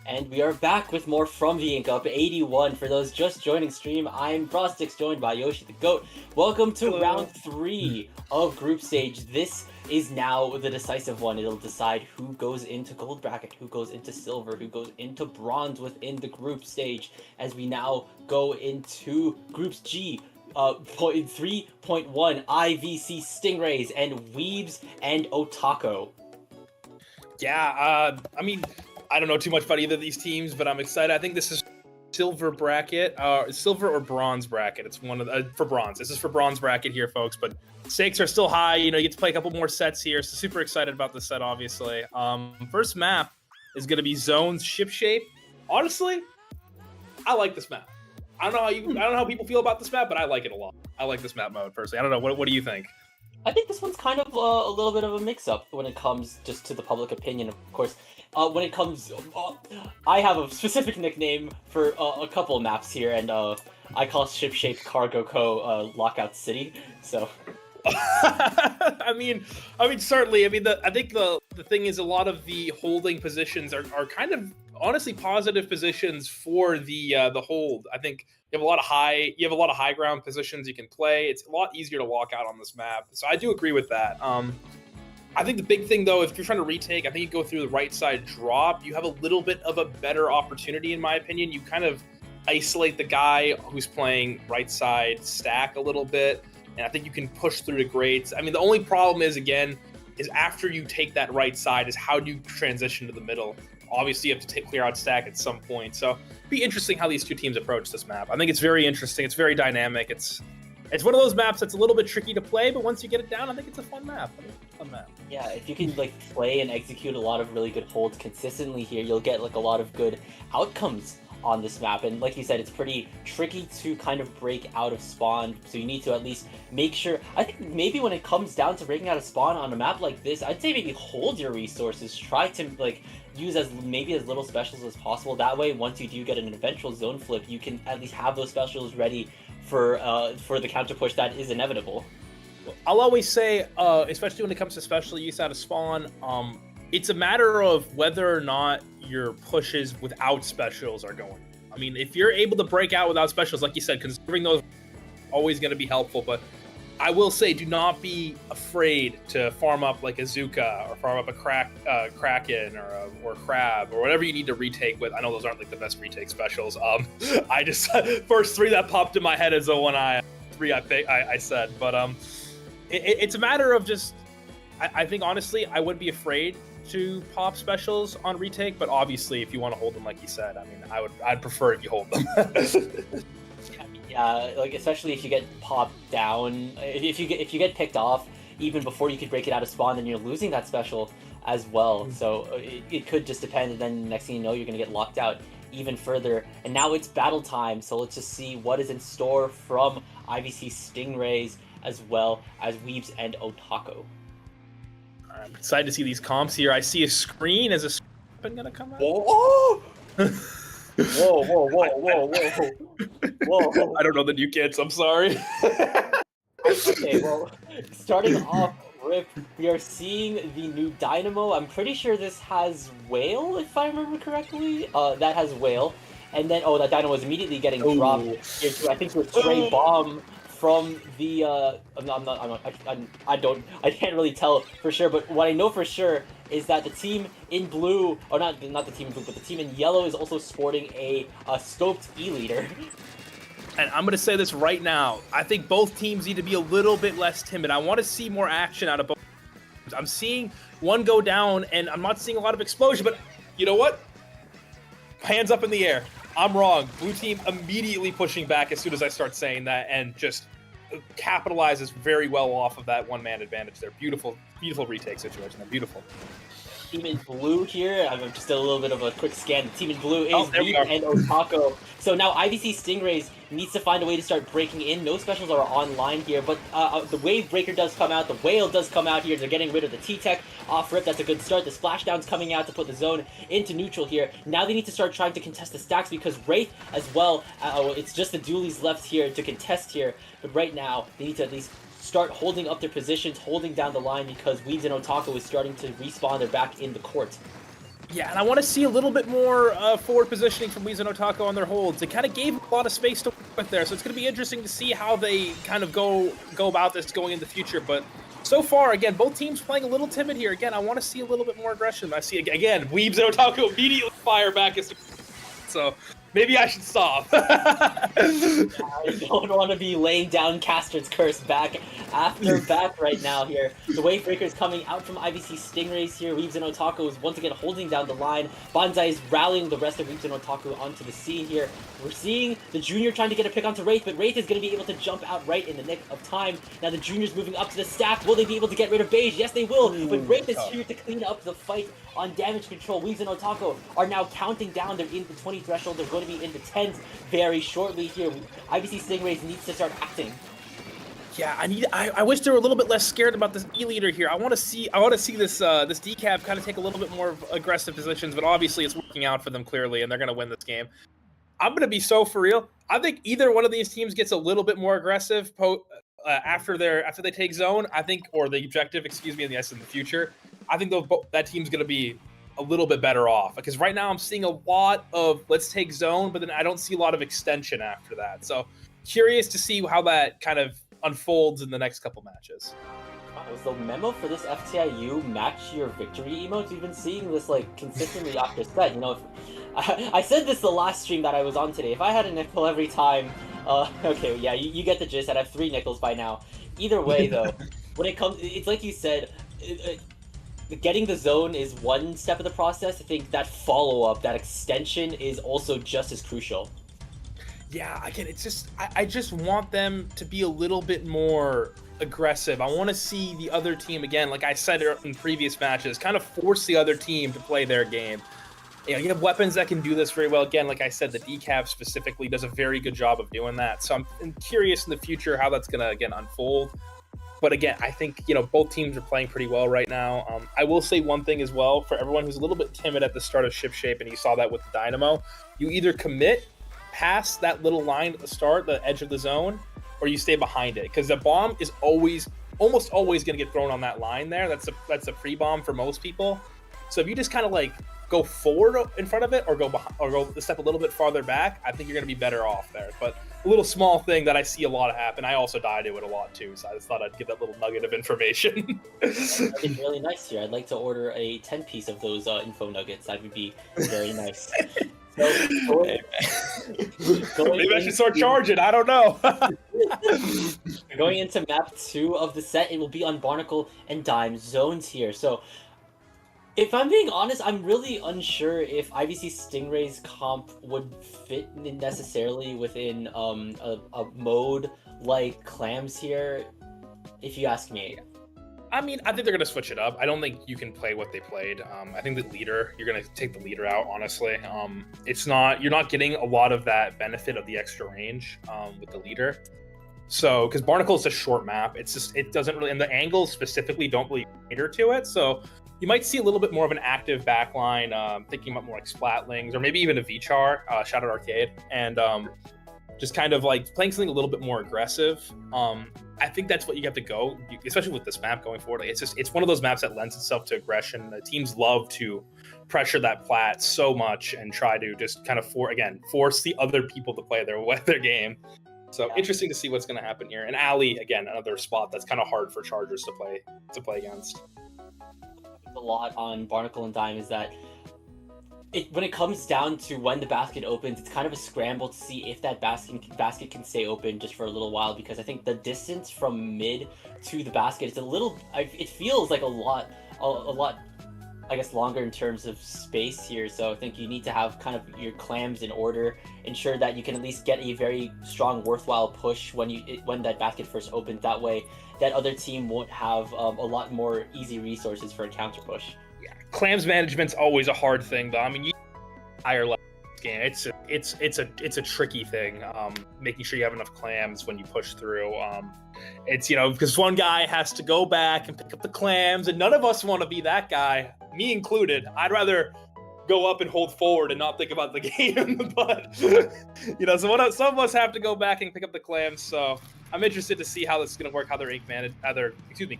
And we are back with more from the Ink Up 81. For those just joining stream, I'm Frostix, joined by Yoshi the Goat. Welcome to Hello. round 3 of Group Stage. This is now the decisive one. It'll decide who goes into gold bracket, who goes into silver, who goes into bronze within the group stage, as we now go into groups G. 3.1 IVC Stingrays and Weebs and Otako. Yeah, I mean, I don't know too much about either of these teams, but I'm excited. I think this is silver bracket, silver or bronze bracket. It's one of the, for bronze. This is for bronze bracket here, folks, but stakes are still high. You know, you get to play a couple more sets here, so super excited about this set, obviously. First map is going to be Zone's Ship Shape. Honestly, I like this map. I don't know how people feel about this map, but I like it a lot. I like this map mode personally. I don't know. What do you think? I think this one's kind of a little bit of a mix-up when it comes just to the public opinion, of course. When it comes, I have a specific nickname for a couple of maps here, and I call Ship Shape Cargo Co. Lockout City. So. I mean, certainly. I mean, I think the thing is, a lot of the holding positions are kind of honestly positive positions for the hold. I think you have a lot of high ground positions you can play. It's a lot easier to walk out on this map. So I do agree with that. I think the big thing though, if you're trying to retake, I think you go through the right side drop. You have a little bit of a better opportunity, in my opinion. You kind of isolate the guy who's playing right side stack a little bit. And I think you can push through to grades. I mean, the only problem is, again, is after you take that right side is how do you transition to the middle? Obviously, you have to clear out stack at some point. So it'd be interesting how these two teams approach this map. I think it's very interesting. It's very dynamic. It's one of those maps that's a little bit tricky to play, but once you get it down, I think it's a fun map. Yeah, if you can like play and execute a lot of really good holds consistently here, you'll get like a lot of good outcomes on this map. And like you said, it's pretty tricky to kind of break out of spawn, so you need to at least make sure. I think maybe when it comes down to breaking out of spawn on a map like this, I'd say maybe hold your resources, try to like use as little specials as possible. That way, once you do get an eventual zone flip, you can at least have those specials ready for the counter push that is inevitable. I'll always say, especially when it comes to special use out of spawn, it's a matter of whether or not your pushes without specials are going. I mean, if you're able to break out without specials, like you said, considering those always going to be helpful, but I will say, do not be afraid to farm up like a Zuka or farm up a Kraken or Crab or whatever you need to retake with. I know those aren't like the best retake specials. I just first three that popped in my head is the one I said, but it's a matter of just. I think honestly, I wouldn't be afraid to pop specials on retake, but obviously, if you want to hold them, like you said, I mean, I'd prefer if you hold them. Yeah, like especially if you get popped down, if you get picked off even before you could break it out of spawn, then you're losing that special as well. So it could just depend, and then next thing you know, you're gonna get locked out even further. And now it's battle time, so let's just see what is in store from IVC Stingrays as well as Weebs and Otako. I'm excited to see these comps here. I see a screen. Is a screen gonna come out? Whoa! Whoa! I don't know the new kids. I'm sorry. Okay, well, starting off rip, we are seeing the new Dynamo. I'm pretty sure this has Whale, if I remember correctly. That has Whale, and then that Dynamo is immediately getting dropped here too. I think to a stray bomb from the I can't really tell for sure, but what I know for sure is that the team in blue, or not the team in blue, but the team in yellow is also sporting a scoped E-leader. And I'm going to say this right now. I think both teams need to be a little bit less timid. I want to see more action out of both teams. I'm seeing one go down, and I'm not seeing a lot of explosion, but you know what? Hands up in the air. I'm wrong. Blue team immediately pushing back as soon as I start saying that, and just capitalizes very well off of that one-man advantage there. Beautiful, beautiful retake situation. They're beautiful. Team in blue here, I'm just a little bit of a quick scan. The team in blue is Weeb and Otako. So now IVC Stingrays needs to find a way to start breaking in. No specials are online here, but the Wave Breaker does come out. The Whale does come out here. They're getting rid of the T-Tech off rip. That's a good start. The Splashdown's coming out to put the zone into neutral here. Now they need to start trying to contest the stacks because Wraith as well, it's just the dualies left here to contest here. But right now, they need to at least start holding up their positions, holding down the line, because Weebs and Otako is starting to respawn. They're back in the court. Yeah, and I want to see a little bit more forward positioning from Weebs and Otako on their holds. They kind of gave a lot of space to work with there, so it's going to be interesting to see how they kind of go about this going in the future. But so far, again, both teams playing a little timid here. Again, I want to see a little bit more aggression. I see, again, Weebs and Otaku immediately fire back. So maybe I should stop. I don't want to be laying down Caster's curse back after back right now here. The Wave Breaker is coming out from IVC Stingrays here. Weebs and Otaku is once again holding down the line. Banzai is rallying the rest of Weebs and Otaku onto the scene here. We're seeing the Junior trying to get a pick onto Wraith, but Wraith is going to be able to jump out right in the nick of time. Now the Junior's moving up to the stack. Will they be able to get rid of Beige? Yes, they will, but Wraith is here to clean up the fight on damage control. Weebs and Otaku are now counting down. They're in the 20 threshold. They're going to be in the 10s very shortly here. IBC Stingrays needs to start acting. Yeah, I wish they were a little bit less scared about this E-leader here. I want to see this this decap kind of take a little bit more of aggressive positions, but obviously it's working out for them clearly, and they're going to win this game. I'm going to be so for real. I think either one of these teams gets a little bit more aggressive after they take zone. I think, or the objective, excuse me, in the future. I think that team's going to be a little bit better off, because right now I'm seeing a lot of let's take zone, but then I don't see a lot of extension after that. So curious to see how that kind of unfolds in the next couple matches. Was the memo for this FTIU match your victory emotes? We've been seeing this like consistently after set. You know, I said this the last stream that I was on today. If I had a nickel every time, okay, yeah, you get the gist. I'd have 3 nickels by now. Either way, though, when it comes, it's like you said. Getting the zone is one step of the process. I think that follow-up, that extension is also just as crucial. Yeah, again, it's just, I just want them to be a little bit more aggressive. I want to see the other team, again, like I said in previous matches, kind of force the other team to play their game. You know, you have weapons that can do this very well. Again, like I said, the decap specifically does a very good job of doing that. So I'm curious in the future how that's going to, again, unfold. But again, I think, you know, both teams are playing pretty well right now. I will say one thing as well, for everyone who's a little bit timid at the start of ship shape, and you saw that with the Dynamo, you either commit past that little line at the start, the edge of the zone, or you stay behind it. Because the bomb is almost always going to get thrown on that line there. That's a pre-bomb for most people. So if you just kind of like go forward in front of it, or go behind, or go a step a little bit farther back, I think you're going to be better off there. But a little small thing that I see a lot of happen. I also die to it a lot too, so I just thought I'd give that little nugget of information. That'd be really nice here. I'd like to order a 10-piece of those info nuggets. That would be very nice. So, maybe I should start charging. I don't know. Going into map 2 of the set, it will be on Barnacle and Dime zones here. So, if I'm being honest, I'm really unsure if IVC Stingray's comp would fit necessarily within a mode like Clams here, if you ask me. I mean, I think they're going to switch it up. I don't think you can play what they played. I think the leader, you're going to take the leader out, honestly. You're not getting a lot of that benefit of the extra range with the leader. So, because Barnacle is a short map, it doesn't really, and the angles specifically don't really cater to it. So, you might see a little bit more of an active backline, thinking about more like Splatlings, or maybe even a VChar, Shout Out Arcade, and just kind of like playing something a little bit more aggressive. I think that's what you have to go, especially with this map going forward. It's one of those maps that lends itself to aggression. The teams love to pressure that plat so much and try to just kind of force the other people to play their game. So interesting to see what's going to happen here. And Alley, again, another spot that's kind of hard for Chargers to play against. A lot on Barnacle and Dime is that when it comes down to when the basket opens, it's kind of a scramble to see if that basket can stay open just for a little while, because I think the distance from mid to the basket is it feels like a lot I guess longer in terms of space here. So I think you need to have kind of your clams in order, ensure that you can at least get a very strong worthwhile push when that basket first opens. That way that other team won't have a lot more easy resources for a counter push. Yeah, clams management's always a hard thing, though. I mean, you higher level game, it's a tricky thing. Making sure you have enough clams when you push through. It's, you know, because one guy has to go back and pick up the clams, and none of us want to be that guy, me included. I'd rather go up and hold forward and not think about the game. But you know, so some of us have to go back and pick up the clams. So I'm interested to see how this is going to work, how their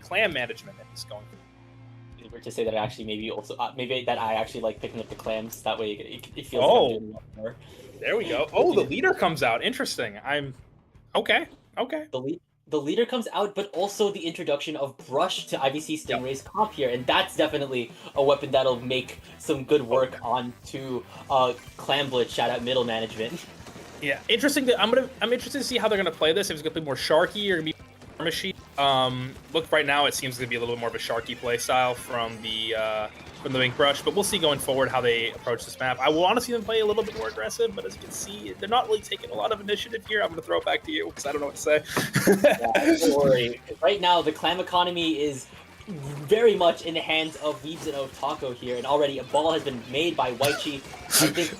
clam management is going. To say that I actually maybe that I actually like picking up the clams. That way it feels like I'm doing a lot more. There we go. Oh, the leader comes out. Interesting. I'm okay. The the leader comes out, but also the introduction of Brush to IVC Stingray's comp here, and that's definitely a weapon that'll make some good work onto Clamblitz. Shout out middle management. Yeah, interesting. I'm interested to see how they're gonna play this. If it's gonna be more Sharky or gonna be more machine. Look, right now it seems to be a little bit more of a Sharky play style from the Wink Brush, but we'll see going forward how they approach this map. I want to see them play a little bit more aggressive, but as you can see, they're not really taking a lot of initiative here. I'm gonna throw it back to you because I don't know what to say. Yeah, don't worry. Right now, the clam economy is very much in the hands of Weebs and Otako here, and already a ball has been made by Waichi. I think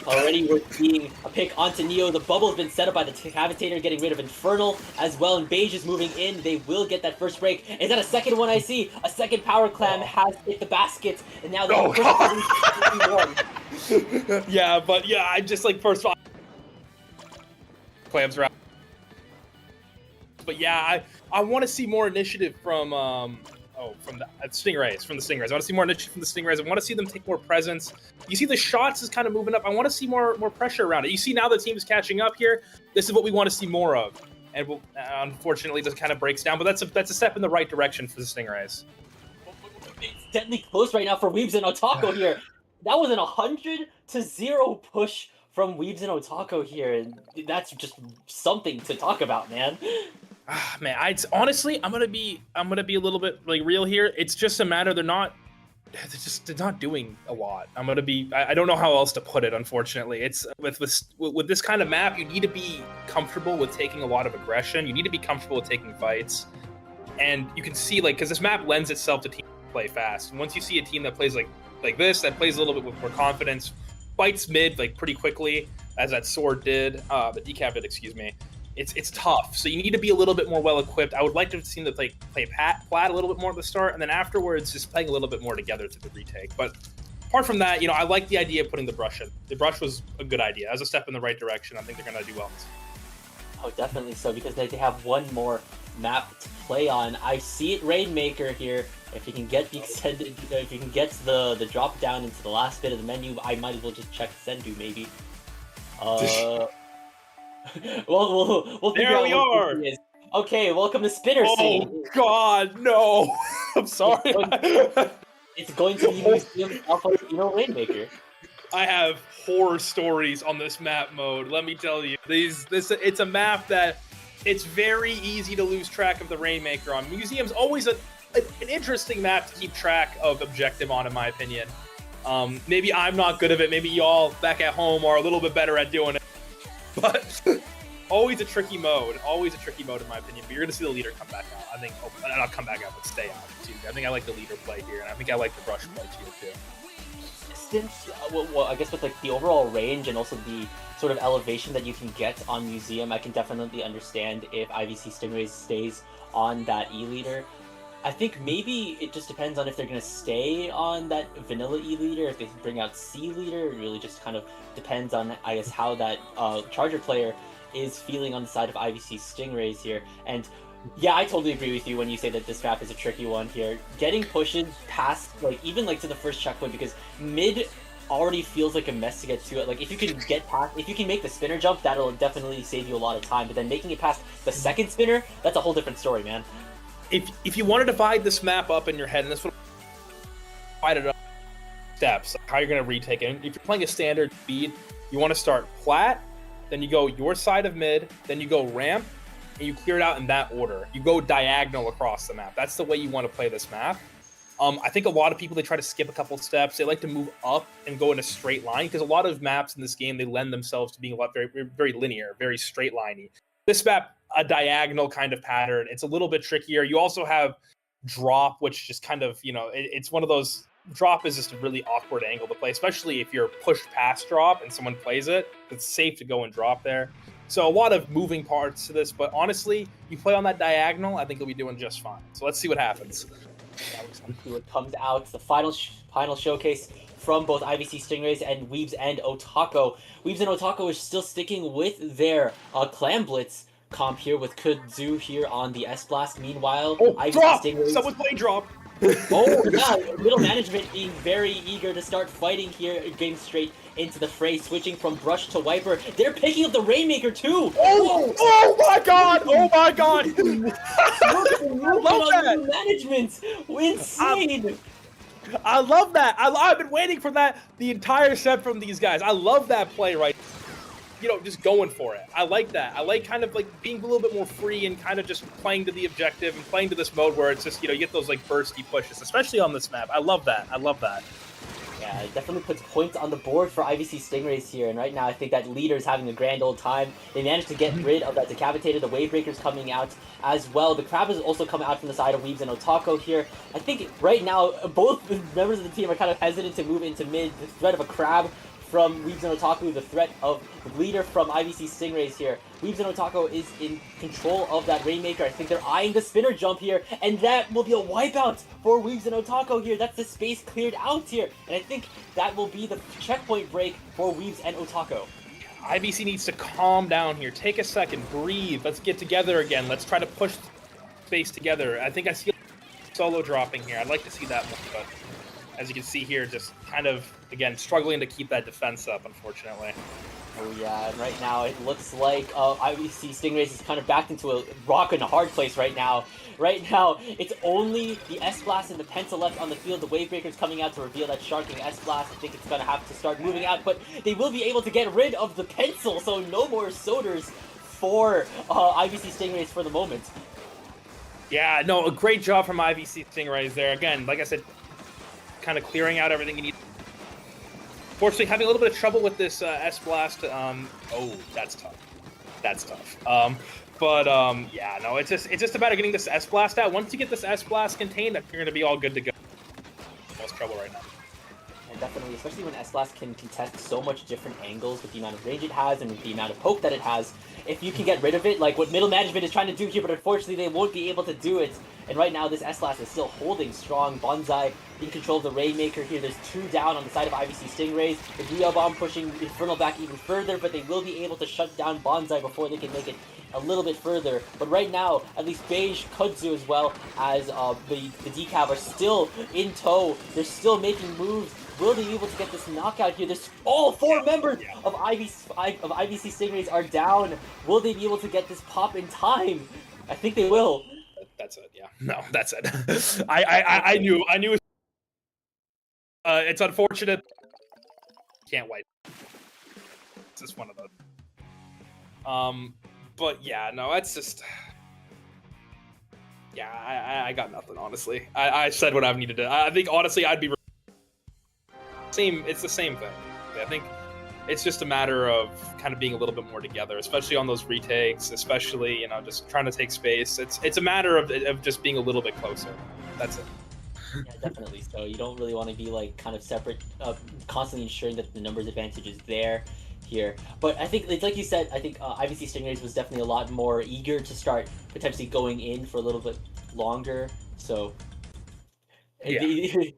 already we're seeing a pick onto Neo. The bubble has been set up by the Cavitator, getting rid of Infernal as well, and Beige is moving in. They will get that first break. Is that a second one I see? A second Power Clam has hit the basket, and now they're Yeah, but yeah, I just like first of all, clams are out. But yeah, I want to see more initiative from from the Stingrays. From the Stingrays, I want to see more initiative from the Stingrays. I want to see them take more presence. You see the shots is kind of moving up. I want to see more pressure around it. You see now the team is catching up here. This is what we want to see more of, and unfortunately, this kind of breaks down. But that's a step in the right direction for the Stingrays. It's deadly close right now for Weebs and Otako here. That was an 100-0 push from Weebs and Otako here, and that's just something to talk about, man. Man, honestly, I'm gonna be a little bit like real here. It's just a matter they're not doing a lot. I don't know how else to put it. Unfortunately, it's with this kind of map, you need to be comfortable with taking a lot of aggression. You need to be comfortable with taking fights, and you can see because this map lends itself to teams that play fast. And once you see a team that plays like this, that plays a little bit with more confidence, fights mid pretty quickly, as that Sword did, the Decap did, excuse me. It's tough, so you need to be a little bit more well equipped. I would like to have seen them play Plat a little bit more at the start, and then afterwards just playing a little bit more together through the retake. But apart from that, I like the idea of putting the Brush in. The Brush was a good idea. As a step in the right direction, I think they're going to do well. Oh, definitely so, because they have one more map to play on. I see it Rainmaker here. If you can get the extended, if you can get the drop down into the last bit of the menu, I might as well just check Sendu maybe. We'll figure there out we what are. this is. Okay, welcome to Spinner Scene. Oh God, no! I'm sorry. It's going to be Museum Alpha Rainmaker. I have horror stories on this map mode. Let me tell you, it's a map that it's very easy to lose track of the Rainmaker on. Museum's always an interesting map to keep track of objective on, in my opinion. Maybe I'm not good at it. Maybe y'all back at home are a little bit better at doing it. But always a tricky mode in my opinion. But you're going to see the leader come back out. I think, not come back out, but stay out too. I think I like the leader play here, and I think I like the Brush play too. Since, I guess with the overall range and also the sort of elevation that you can get on Museum, I can definitely understand if IVC Stingray stays on that E-leader. I think maybe it just depends on if they're going to stay on that vanilla E-leader, if they bring out C-leader. It really just kind of depends on, I guess, how that Charger player is feeling on the side of IVC Stingrays here. And yeah, I totally agree with you when you say that this map is a tricky one here. Getting pushes past, even to the first checkpoint, because mid already feels like a mess to get to it. If you can get past, if you can make the spinner jump, that'll definitely save you a lot of time. But then making it past the second spinner, that's a whole different story, man. If you want to divide this map up in your head, and this would divide it up steps, how you're going to retake it. If you're playing a standard speed, you want to start Plat, then you go your side of mid, then you go ramp, and you clear it out in that order. You go diagonal across the map. That's the way you want to play this map. I think a lot of people, they try to skip a couple steps. They like to move up and go in a straight line, because a lot of maps in this game, they lend themselves to being very, very linear, very straight liney. This map, a diagonal kind of pattern. It's a little bit trickier. You also have drop, which just kind of, it's one of those, drop is just a really awkward angle to play, especially if you're pushed past drop and someone plays it. It's safe to go and drop there. So a lot of moving parts to this, but honestly, you play on that diagonal, I think you'll be doing just fine. So let's see what happens. Let's see what comes out. It's the final showcase from both IVC Stingrays and Weebs and Otako. Weebs and Otako is still sticking with their Clamblitz comp here with Kudzu here on the S-Blast. Meanwhile, IVC drop! Stingrays... Someone's playing drop! Oh, yeah, middle management being very eager to start fighting here, getting straight into the fray, switching from Brush to Wiper. They're picking up the Rainmaker too! Oh, oh my god! Oh my god! Look at the movement love on that! middle management! Insane! I love that. I've been waiting for that the entire set from these guys. I love that play right. Just going for it. I like that. I like kind of like being a little bit more free and kind of just playing to the objective and playing to this mode where it's just, you get those like bursty pushes, especially on this map. I love that. I love that. Yeah, it definitely puts points on the board for IVC Stingrays here, and right now I think that leader's having a grand old time. They managed to get rid of that Decapitator, the Wavebreaker's coming out as well. The Crab is also coming out from the side of Weebs and Otako here. I think right now both members of the team are kind of hesitant to move into mid. The threat of a Crab from Weebs and Otaku, the threat of the leader from IVC Stingrays here. Weebs and Otaku is in control of that Rainmaker. I think they're eyeing the spinner jump here, and that will be a wipeout for Weebs and Otaku here. That's the space cleared out here, and I think that will be the checkpoint break for Weebs and Otaku. IVC needs to calm down here. Take a second, breathe. Let's get together again. Let's try to push space together. I think I see solo dropping here. I'd like to see that more, but as you can see here, just kind of, again, struggling to keep that defense up, unfortunately. Oh yeah, and right now it looks like IVC Stingrays is kind of backed into a rock and a hard place right now. Right now, it's only the S-Blast and the Penta left on the field. The Wavebreaker's coming out to reveal that sharking S-Blast. I think it's going to have to start moving out, but they will be able to get rid of the pencil, so no more Soders for IVC Stingrays for the moment. Yeah, no, a great job from IVC Stingrays there. Again, like I said, kind of clearing out everything you need. Fortunately, having a little bit of trouble with this S-Blast. Oh, that's tough. That's tough. Yeah, no, it's just about getting this S-Blast out. Once you get this S-Blast contained, you're going to be all good to go. Most trouble right now. And definitely, especially when S-Blast can contest so much different angles with the amount of range it has and with the amount of poke that it has. If you can get rid of it, like what middle management is trying to do here, but unfortunately they won't be able to do it. And right now this S-Blast is still holding strong. Bonsai in control of the Rainmaker here. There's 2 down on the side of IVC Stingrays. The Guya Bomb pushing Infernal back even further, but they will be able to shut down Bonsai before they can make it a little bit further. But right now, at least Beige, Kudzu, as well as the Decap are still in tow. They're still making moves. Will they be able to get this knockout here? There's all 4 members of IVC Stingrays are down. Will they be able to get this pop in time? I think they will. That's it. Yeah. No, that's it. I knew. It's unfortunate. Can't wait. It's just one of those. But yeah, no, it's just. Yeah, I got nothing. Honestly, I said what I've needed to. I think honestly, I'd be. It's the same thing. I think it's just a matter of kind of being a little bit more together, especially on those retakes, especially, just trying to take space. It's a matter of just being a little bit closer. That's it. Yeah, definitely. So you don't really want to be like kind of separate, constantly ensuring that the numbers advantage is there here. But I think it's like you said, I think IVC Stingrays was definitely a lot more eager to start potentially going in for a little bit longer. So Yeah.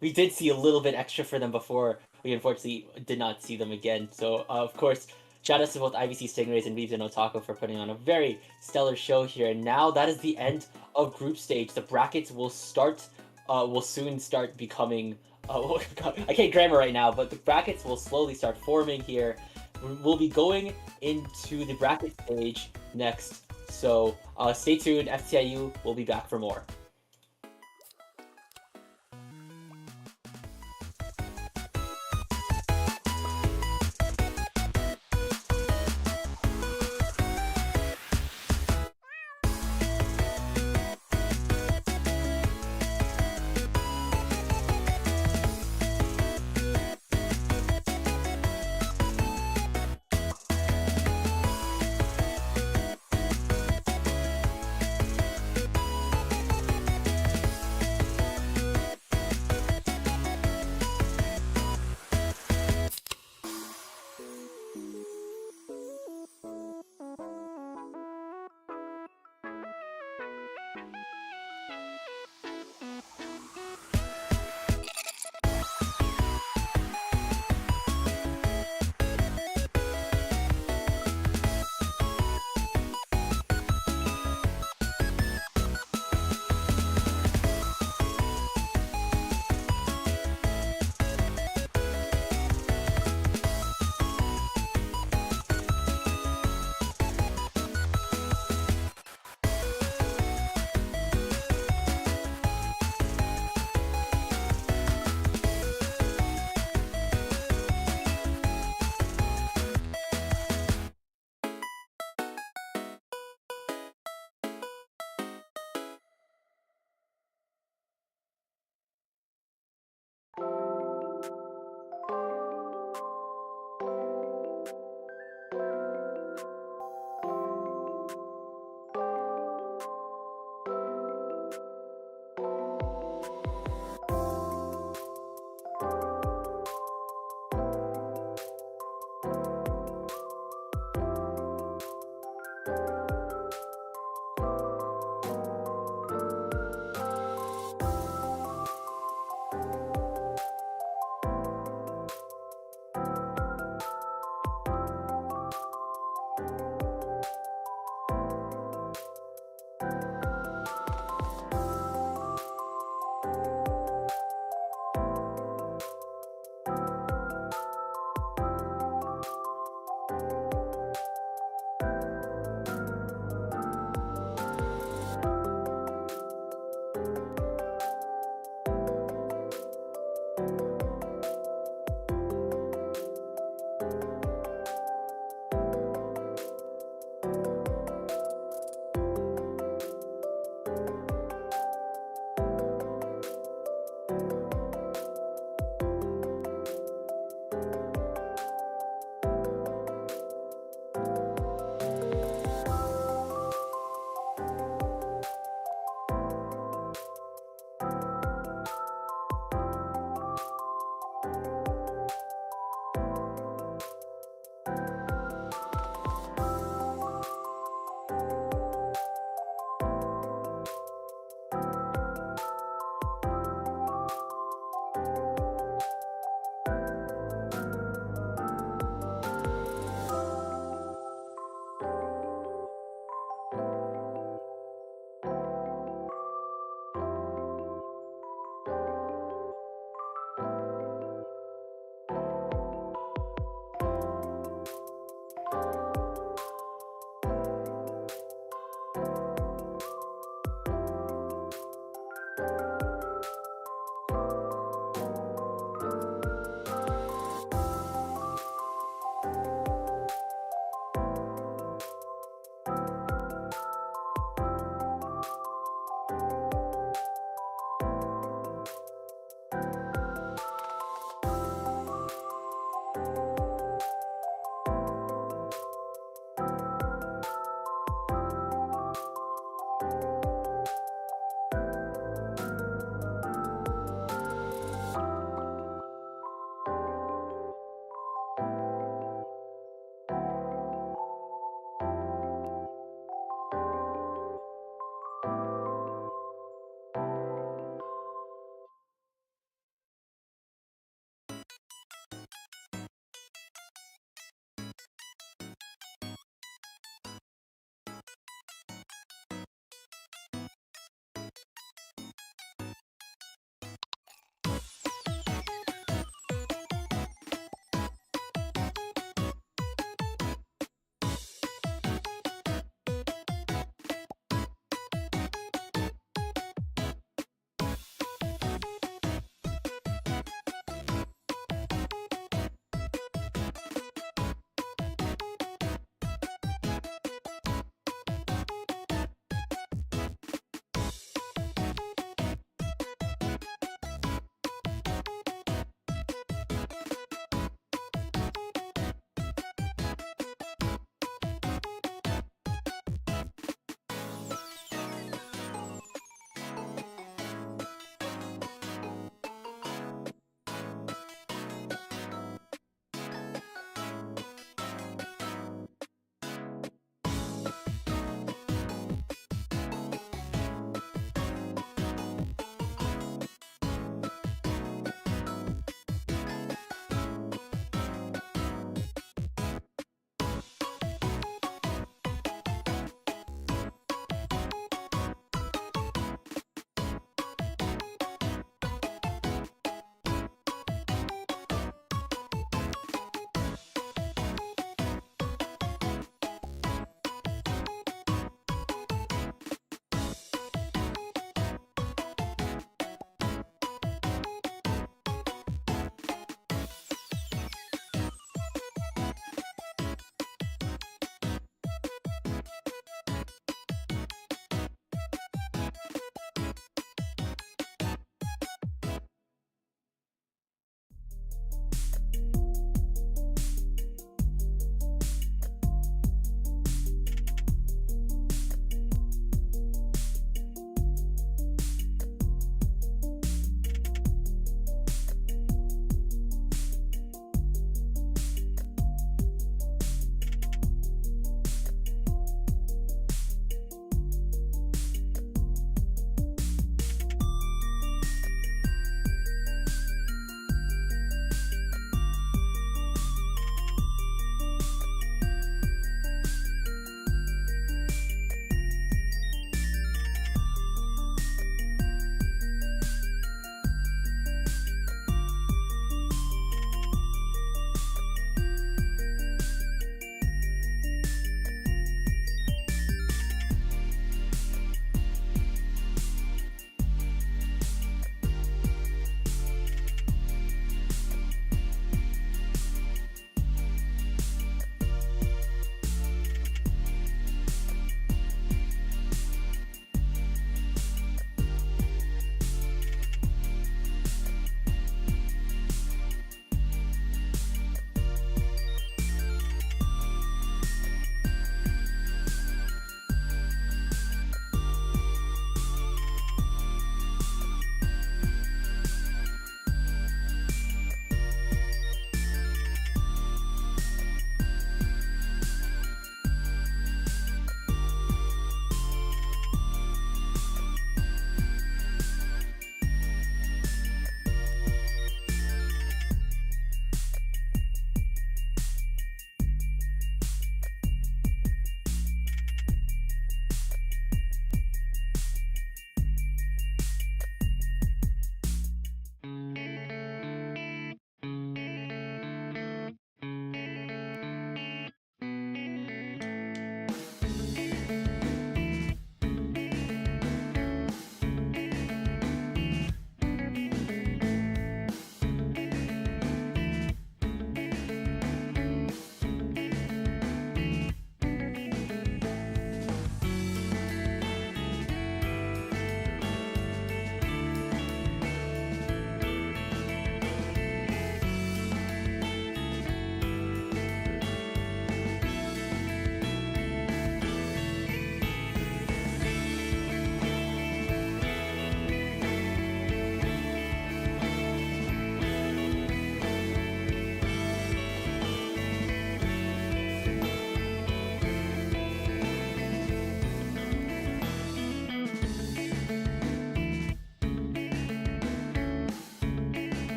we did see a little bit extra for them before. We unfortunately did not see them again. So of course, shout out to both IVC Stingrays and Weebs and Otaku for putting on a very stellar show here. And now that is the end of group stage. The brackets will soon start becoming. Oh God, I can't grammar right now, but the brackets will slowly start forming here. We'll be going into the bracket stage next. So stay tuned. FTIU will be back for more.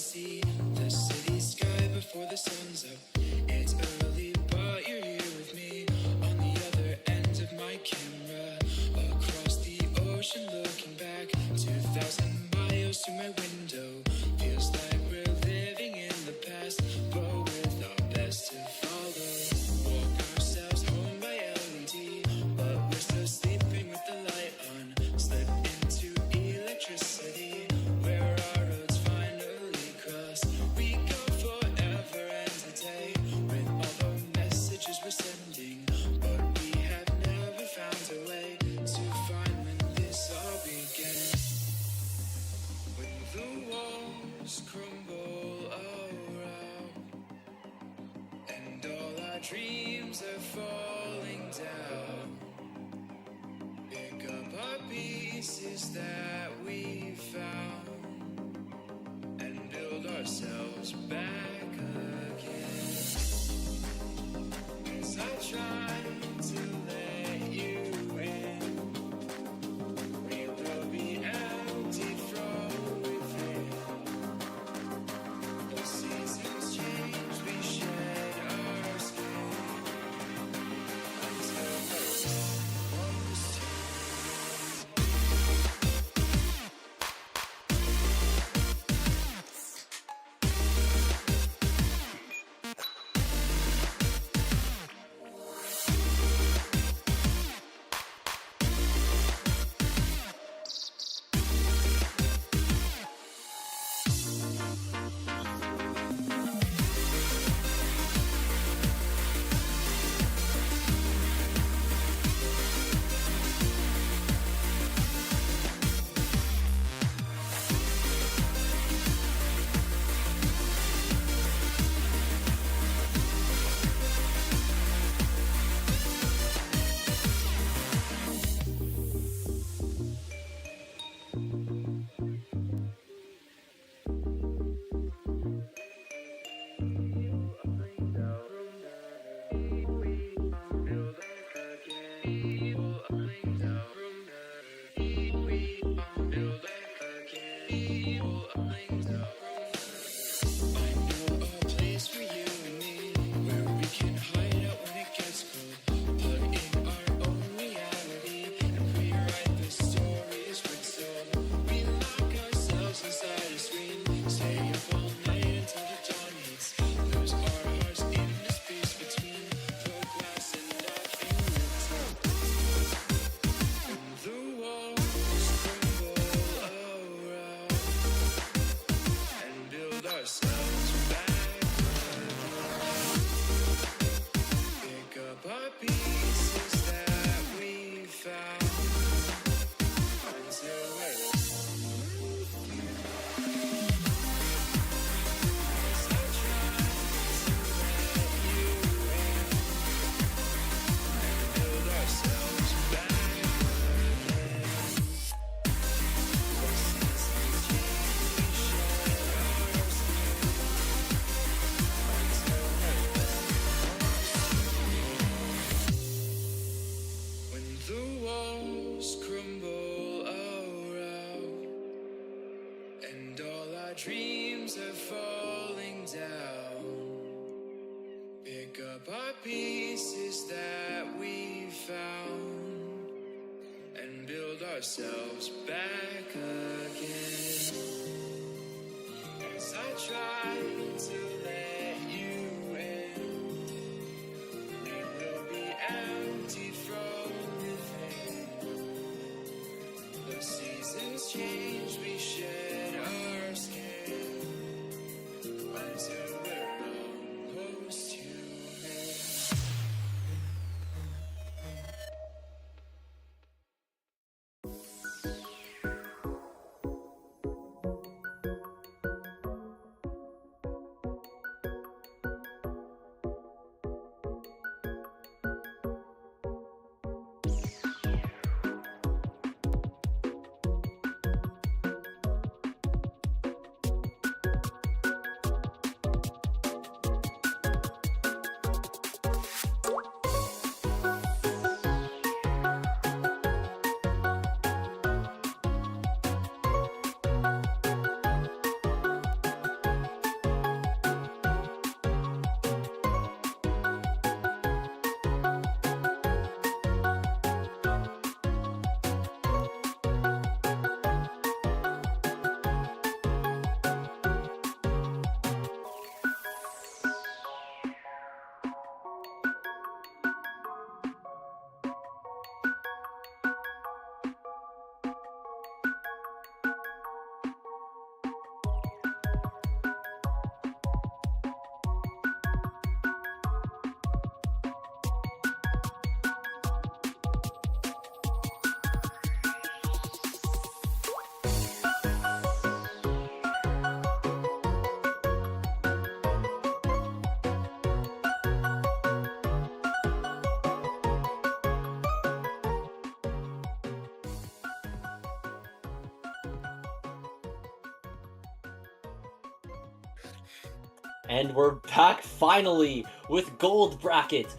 see the city sky before the sun's up. It's early, but you're here with me on the other end of my camera. Across the ocean, looking back 2,000 miles to my window. Feels like we're living in the past, but with our best to follow. Walk ourselves home by LED, but we're still sleeping with the light on. Slip into electricity, where our roads finally cross. We go forever and a day with all the messages we're sending, but we have never found a way to find when this all began. When the walls crumble around and all our dreams are falling down, pick up our pieces that we found and build ourselves back again. As I try to let you in, we will be empty from within. The seasons change, we shed our skin until we're almost here. Ourselves back pick up our pieces that we found until we're as I try to let you in and build ourselves back again. The seasons change, we shed our skin until we're when the walls crumble around and all our dreams are falling down, pick up our pieces that we found and build ourselves back again. As I try to let you in, we will be empty from within. The seasons change, we shed our skin until we're almost human. And we're back finally with Gold Bracket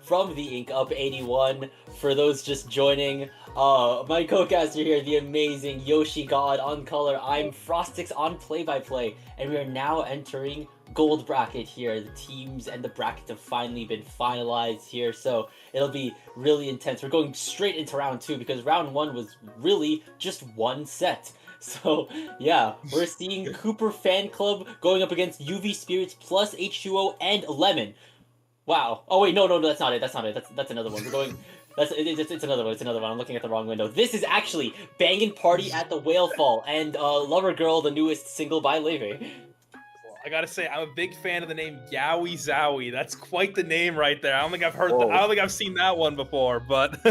from the Ink Up 81. For those just joining, my co-caster here, the amazing Yoshi God on color. I'm Frostix on play-by-play, and we are now entering Gold Bracket here. The teams and the brackets have finally been finalized here, so it'll be really intense. We're going straight into round 2 because round 1 was really just one set. So, yeah, we're seeing Cooper Fan Club going up against UV Spirits plus H2O and Lemon. Wow. Oh, wait, no, that's not it. That's another one. We're going... It's another one. It's another one. I'm looking at the wrong window. This is actually Bangin' Party at the Whale Fall and Lover Girl, the newest single by Leve. I gotta say, I'm a big fan of the name Yowie Zowie. That's quite the name right there. I don't think I've heard. I don't think I've seen that one before, but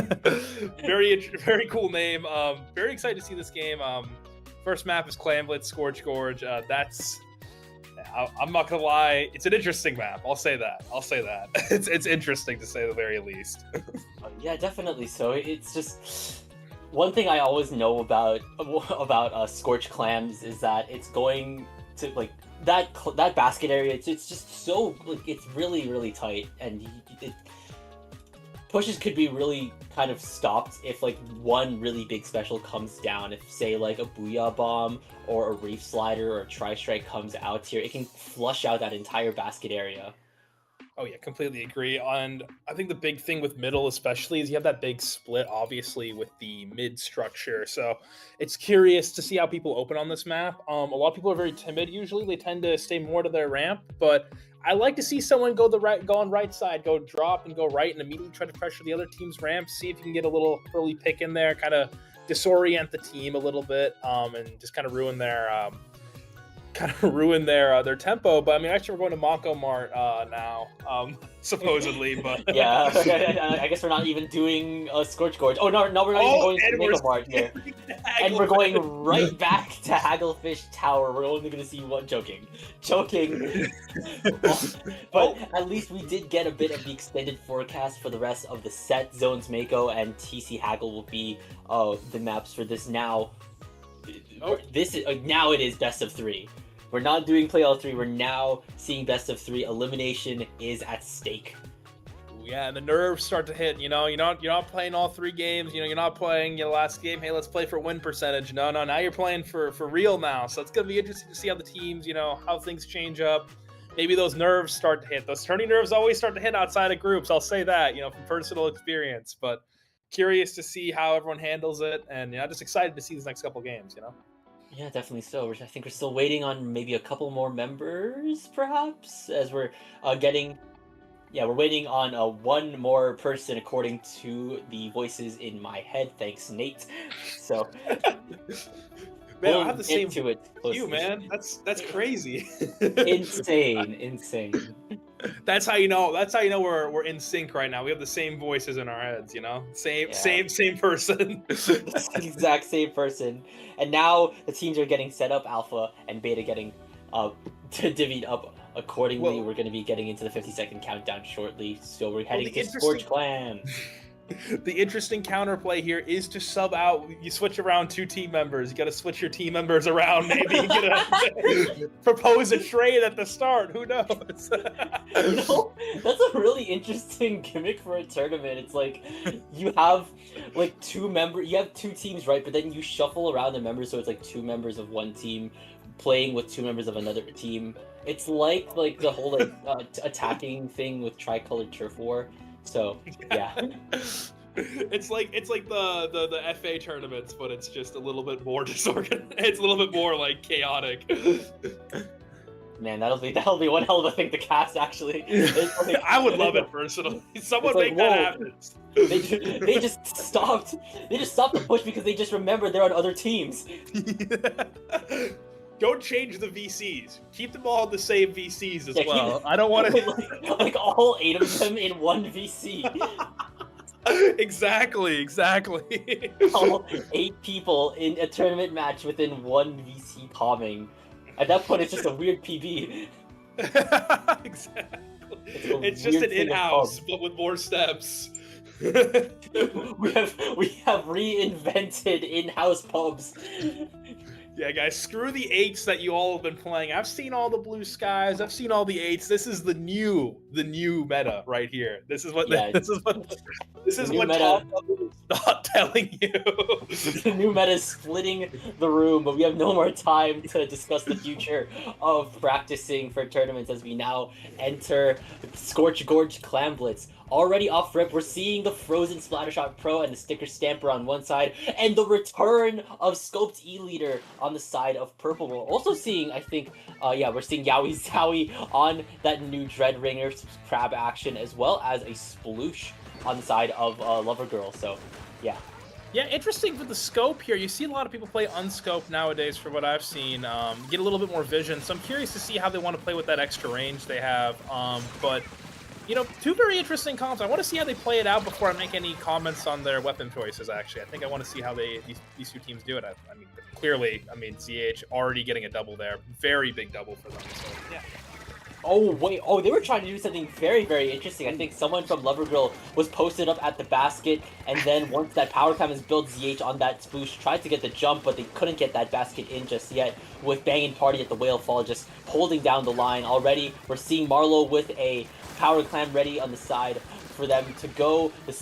very cool name. Very excited to see this game. First map is Clamblitz, Scorch Gorge. I'm not gonna lie, it's an interesting map. I'll say that. It's interesting to say the very least. Yeah, definitely. So it's just one thing I always know about Scorch Clams is that it's going to like that basket area. It's just so like it's really tight, and pushes could be really kind of stopped if like one really big special comes down. If say like a Booyah Bomb or a Reef Slider or a Tri-Strike comes out here, it can flush out that entire basket area. Oh yeah, completely agree. And I think the big thing with middle especially is you have that big split obviously with the mid structure. So it's curious to see how people open on this map. A lot of people are very timid usually. They tend to stay more to their ramp, but I like to see someone go on right side, go drop and go right and immediately try to pressure the other team's ramp, see if you can get a little early pick in there, kind of disorient the team a little bit, and just kind of ruin their their tempo. But I mean, actually, we're going to Mako Mart now, supposedly. But yeah, I guess we're not even doing a Scorch Gorge. Oh no, we're not even going to Mako Mart here, and we're going right back to Hagglefish Tower. We're only going to see one joking. But at least we did get a bit of the extended forecast for the rest of the set. Zones Mako and TC Haggle will be the maps for this now. Now it is best of 3. We're not doing play all 3. We're now seeing best of 3. Elimination is at stake. Yeah, and the nerves start to hit. You're not playing all 3 games. You're not playing your last game. Hey, let's play for win percentage. No. Now you're playing for real now. So it's gonna be interesting to see how the teams, how things change up. Maybe those nerves start to hit. Those tourney nerves always start to hit outside of groups. I'll say that, from personal experience. But curious to see how everyone handles it, and just excited to see these next couple games. Yeah, definitely so. I think we're still waiting on maybe a couple more members, perhaps, as we're getting... Yeah, we're waiting on one more person according to the voices in my head. Thanks, Nate. So... Man, I have the same to it you, man. That's crazy. Insane. That's how you know we're in sync right now. We have the same voices in our heads, Same person. Exact same person. And now the teams are getting set up, Alpha and Beta getting divvied up accordingly. We're going to be getting into the 50-second countdown shortly, so we're heading to Scorch Clan. The interesting counterplay here is to sub out. You switch around 2 team members. You got to switch your team members around. Maybe you gotta propose a trade at the start. Who knows? That's a really interesting gimmick for a tournament. It's like you have like 2 members. You have 2 teams, right? But then you shuffle around the members, so it's like 2 members of one team playing with 2 members of another team. It's like the whole attacking thing with Tricolored Turf War. So yeah. It's like the FA tournaments, but it's just a little bit more disorganized. It's a little bit more like chaotic. Man, that'll be one hell of a thing to cast. Actually, I would love it personally. Someone make that happen. They just stopped. They just stopped the push because they just remembered they're on other teams. Don't change the VCs. Keep them all the same VCs as well. I don't want to like all 8 of them in one VC. Exactly. All 8 people in a tournament match within one VC palming. At that point, it's just a weird PB. Exactly. It's just an in-house, but with more steps. we have reinvented in-house pubs. Yeah, guys, screw the 8s that you all have been playing. I've seen all the blue skies. I've seen all the 8s. This is the new meta right here. This is what Yeah, this is what the new top meta. level is not telling you. The new meta is splitting the room, but we have no more time to discuss the future of practicing for tournaments as we now enter Scorch Gorge Clam Blitz. Already off rip, we're seeing the Frozen Splattershot Pro and the Sticker Stamper on one side, and the return of Scoped E-Leader on the side of Purple. We're also seeing, I think, we're seeing Yowie Zowie on that new Dread Ringer crab action, as well as a Sploosh on the side of Lover Girl. So, yeah. Yeah, interesting with the scope here. You see a lot of people play unscoped nowadays, for what I've seen. Get a little bit more vision, so I'm curious to see how they want to play with that extra range they have. But you know, two very interesting comps. I want to see how they play it out before I make any comments on their weapon choices. Actually, I think I want to see how these two teams do it. I mean, clearly, ZH already getting a double there, very big double for them. So yeah. Oh, wait. Oh, they were trying to do something very, very interesting. I think someone from Lover Girl was posted up at the basket, and then once that power clam is built, ZH on that Sploosh tried to get the jump, but they couldn't get that basket in just yet, with Bangin' Party at the Whale Fall just holding down the line. Already, we're seeing Marlowe with a power clam ready on the side for them to go. The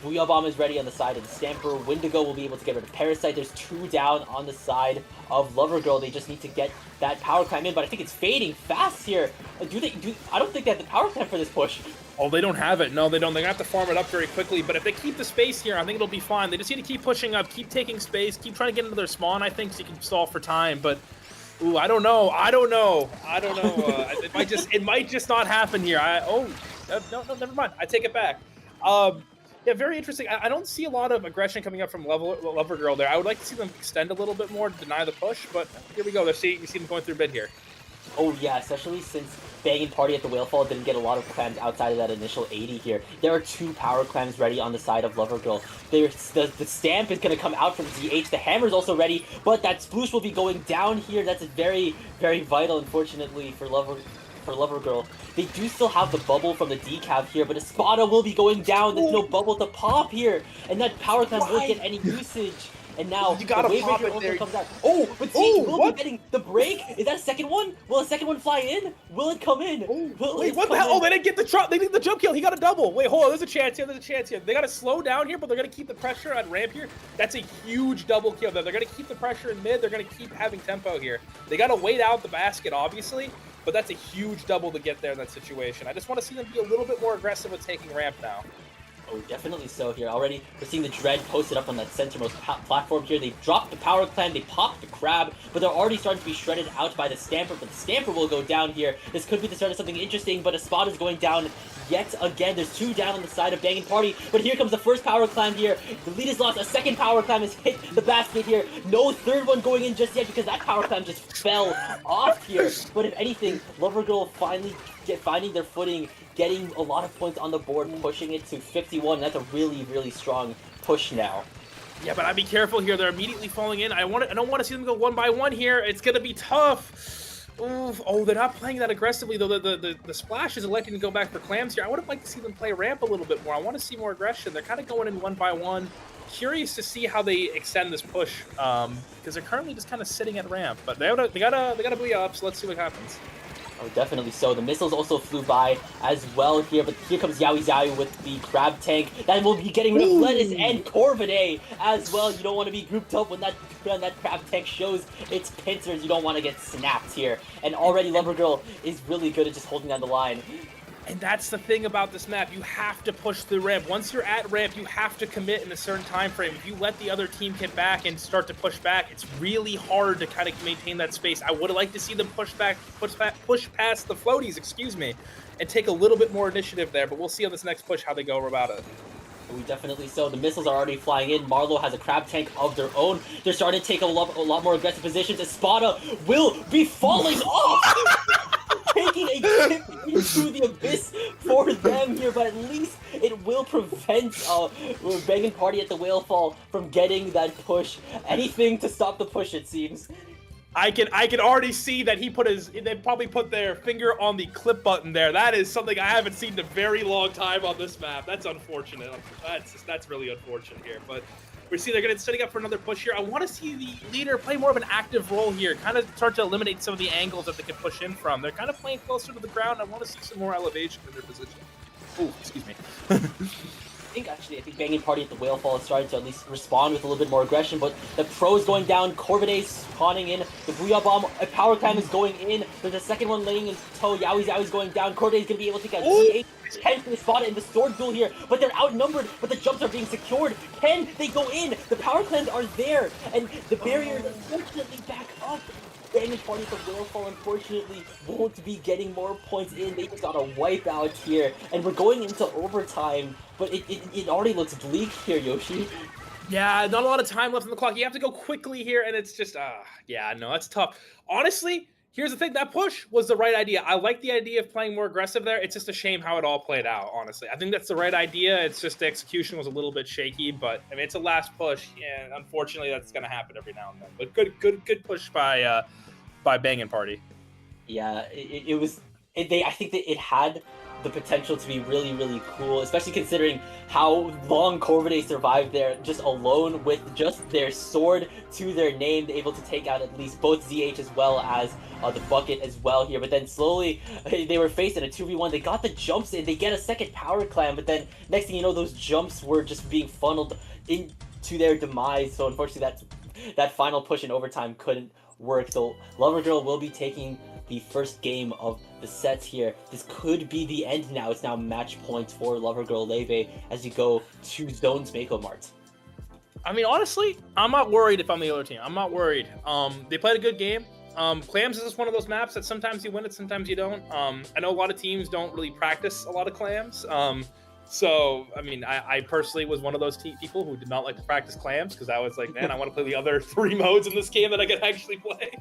Booyah Bomb is ready on the side of the Stamper. Wendigo will be able to get rid of Parasite. There's two down on the side of Lover Girl. They just need to get that power climb in, but I think it's fading fast here. I don't think they have the power climb for this push. Oh, they don't have it. No, they don't. They're going to have to farm it up very quickly, but if they keep the space here, I think it'll be fine. They just need to keep pushing up, keep taking space, keep trying to get into their spawn, I think, so you can stall for time, but ooh, I don't know. It might just not happen here. No, never mind. I take it back. Yeah, very interesting. I don't see a lot of aggression coming up from Lover Girl there. I would like to see them extend a little bit more to deny the push, but here we go. You see them going through mid here. Oh yeah, especially since Bangin' Party at the Whale Fall didn't get a lot of clams outside of that initial 80 here. There are two power clams ready on the side of Lover Girl. The stamp is going to come out from ZH. The hammer's also ready, but that Sploosh will be going down here. That's very, very vital, unfortunately, for Lover Girl. They do still have the bubble from the decav here, but Espada will be going down. There's no bubble to pop here, and that power clam won't get any usage. And now you gotta the Wave pop Ranger it also there. comes out. Oh, but ZH will be getting the break. Is that a second one? Will a second one fly in? Will it come in? Wait, what the hell? Oh, they didn't get the jump. They did the jump kill. He got a double. Wait, hold on. There's a chance here. They got to slow down here, but they're going to keep the pressure on ramp here. That's a huge double kill. They're going to keep the pressure in mid. They're going to keep having tempo here. They got to wait out the basket, obviously, but that's a huge double to get there in that situation. I just want to see them be a little bit more aggressive with taking ramp now. Oh, definitely so here. Already, we're seeing the Dread posted up on that centermost platform here. They dropped the power clam, they popped the crab, but they're already starting to be shredded out by the Stamper, but the Stamper will go down here. This could be the start of something interesting, but a spot is going down yet again. There's two down on the side of Bangin' Party, but here comes the first power clam here. The lead is lost. A second power clam has hit the basket here. No third one going in just yet because that power clam just fell off here. But if anything, Lover Girl finally finding their footing, getting a lot of points on the board, pushing it to 51. That's a really, really strong push now. Yeah, but I'd be careful here. They're immediately falling in. I don't want to see them go one by one here. It's gonna be tough. Oof. Oh, they're not playing that aggressively though. The splash is electing to go back for clams here. I would have liked to see them play ramp a little bit more. I want to see more aggression. They're kind of going in one by one. Curious to see how they extend this push because they're currently just kind of sitting at ramp. But they got a Booyah up, so let's see what happens. Oh, definitely so. The missiles also flew by as well here, but here comes Yowie Zowie with the crab tank. That will be getting rid of Lettuce and Corvidae as well. You don't want to be grouped up when that crab tank shows its pincers. You don't want to get snapped here. And already Lover Girl is really good at just holding down the line. And that's the thing about this map. You have to push the ramp. Once you're at ramp, you have to commit in a certain time frame. If you let the other team get back and start to push back, it's really hard to kind of maintain that space. I would have liked to see them push past the floaties, and take a little bit more initiative there. But we'll see on this next push how they go about it. We definitely so. The missiles are already flying in. Marlowe has a crab tank of their own. They're starting to take a lot more aggressive positions. Espada will be falling off! Taking a dip into the abyss for them here, but at least it will prevent Bangin' Party at the Whale Fall from getting that push. Anything to stop the push, it seems. I can already see that they probably put their finger on the clip button there. That is something I haven't seen in a very long time on this map. That's unfortunate. That's really unfortunate here. But We see they're going to setting up for another push here. I want to see the leader play more of an active role here, kind of start to eliminate some of the angles that they can push in from. They're kind of playing closer to the ground. I want to see some more elevation in their position. Oh, excuse me. I think Banging Party at the Whale Fall is starting to at least respond with a little bit more aggression, but the Pro's going down, Corvidae spawning in, the Booyah Bomb, a Power Clam is going in, there's a second one laying in tow, Yowie's going down, Corvidae's gonna be able to take out D8, Ken can spot it in the sword duel here, but they're outnumbered, but the jumps are being secured, Ken, they go in, the Power Clams are there, and the barrier is unfortunately back up. Banging Party from Whale Fall unfortunately won't be getting more points in. They just got a wipeout here, and we're going into overtime, but it already looks bleak here, Yoshi. Yeah, not a lot of time left on the clock. You have to go quickly here, and it's just, yeah, no, that's tough. Honestly, here's the thing. That push was the right idea. I like the idea of playing more aggressive there. It's just a shame how it all played out, honestly. I think that's the right idea. It's just the execution was a little bit shaky, but, I mean, it's a last push, and unfortunately, that's going to happen every now and then. But good push by Banging Party. Yeah, I think that it had the potential to be really, really cool, especially considering how long Corvidae survived there just alone with just their sword to their name, able to take out at least both ZH as well as the Bucket as well here. But then slowly they were faced in a 2v1. They got the jumps in, they get a second Power Clam, but then next thing you know, those jumps were just being funneled into their demise. So unfortunately that final push in overtime couldn't work. So Lover Girl will be taking the first game of the sets here. This could be the end now. It's now match point for Lover Girl Leve as you go to Zones Mako Mart. I mean, honestly, I'm not worried if I'm the other team. I'm not worried. They played a good game. Clams is just one of those maps that sometimes you win it, sometimes you don't. I know a lot of teams don't really practice a lot of clams. So, I mean, I personally was one of those people who did not like to practice clams because I was like, man, I want to play the other 3 modes in this game that I can actually play.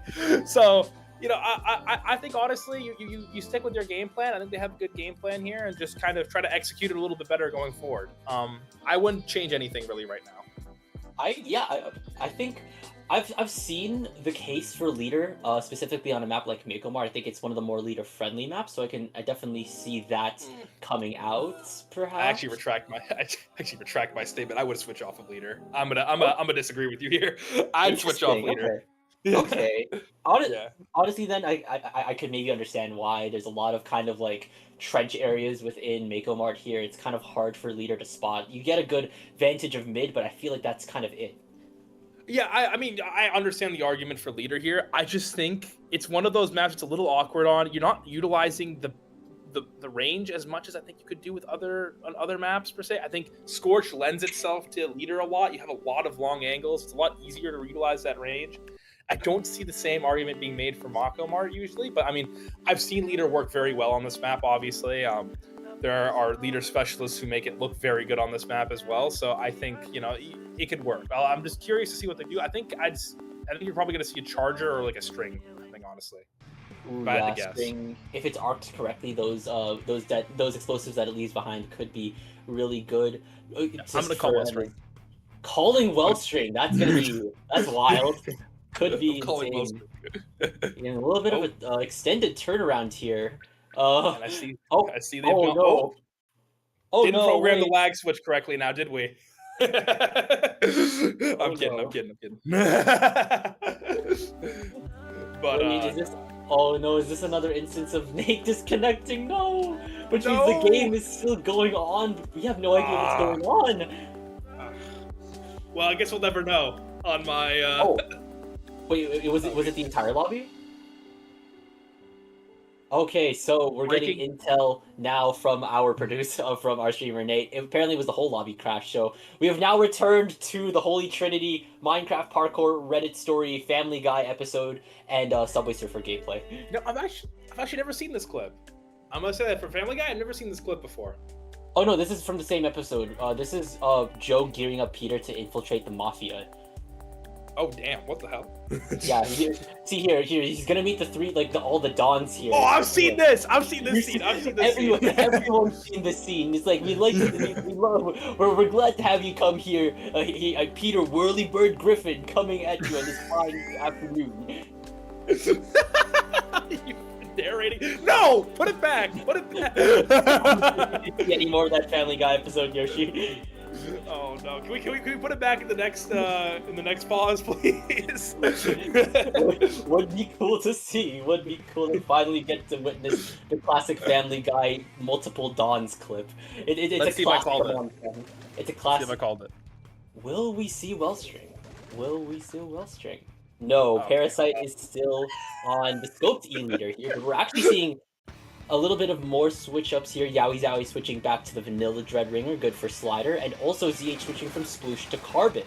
So, you know, I think honestly, you stick with your game plan. I think they have a good game plan here and just kind of try to execute it a little bit better going forward. I wouldn't change anything really right now. I think I've seen the case for leader, specifically on a map like Mikomar. I think it's one of the more leader-friendly maps, so I definitely see that coming out. Perhaps. I actually retract my statement. I would switch off of leader. I'm gonna disagree with you here. I'd switch off leader. Okay. Honestly, then I could maybe understand why. There's a lot of kind of like trench areas within Mako Mart here. It's kind of hard for leader to spot. You get a good vantage of mid, but I feel like that's kind of it. Yeah, I mean, I understand the argument for leader here. I just think it's one of those maps it's a little awkward on. You're not utilizing the range as much as I think you could do with other maps per se. I think Scorch lends itself to leader a lot. You have a lot of long angles. It's a lot easier to utilize that range. I don't see the same argument being made for Mako Mart usually, but I mean, I've seen leader work very well on this map, obviously. There are leader specialists who make it look very good on this map as well, so I think, you know, it could work. I'm just curious to see what they do. I think you're probably going to see a charger or like a string, I think, honestly. Ooh, yeah, string. If it's arced correctly, those explosives that it leaves behind could be really good. I'm going to call Wellstring. Calling Wellstring, that's wild. Could be insane. Yeah, a little bit of an extended turnaround here. I see. They didn't program the lag switch correctly now, did we? I'm kidding. But is this another instance of Nate disconnecting? No, which means the game is still going on. But we have no idea what's going on. Well, I guess we'll never know. On my. Wait, was it the entire lobby? Okay, so we're getting intel now from our producer, from our streamer Nate. It apparently was the whole lobby crash. So we have now returned to the Holy Trinity Minecraft parkour Reddit story Family Guy episode and Subway Surfer gameplay. No, I've actually never seen this clip. I'm gonna say that for Family Guy, I've never seen this clip before. Oh no, this is from the same episode. This is Joe gearing up Peter to infiltrate the mafia. Oh damn! What the hell? Yeah, see here. He's gonna meet all the dons here. Oh, I've seen this scene. Everyone's seen this scene. It's like we're glad to have you come here. Peter Whirlybird Griffin coming at you on this fine afternoon. You narrating? No, put it back. Any more of that Family Guy episode, Yoshi? Oh no. Can we put it back in the next pause, please? Would be cool to see. Would be cool to finally get to witness the classic Family Guy multiple dawns clip. It's Let's a see if I classic. called it. It's a See if I classic. called it. Will we see Wellstring? Will we see Wellstring? No, Okay. Parasite is still on the scoped E leader here, but we're actually seeing a little bit of more switch ups here. Yowie Zowie switching back to the vanilla Dread Ringer, good for Slider, and also ZH switching from Sploosh to Carbon.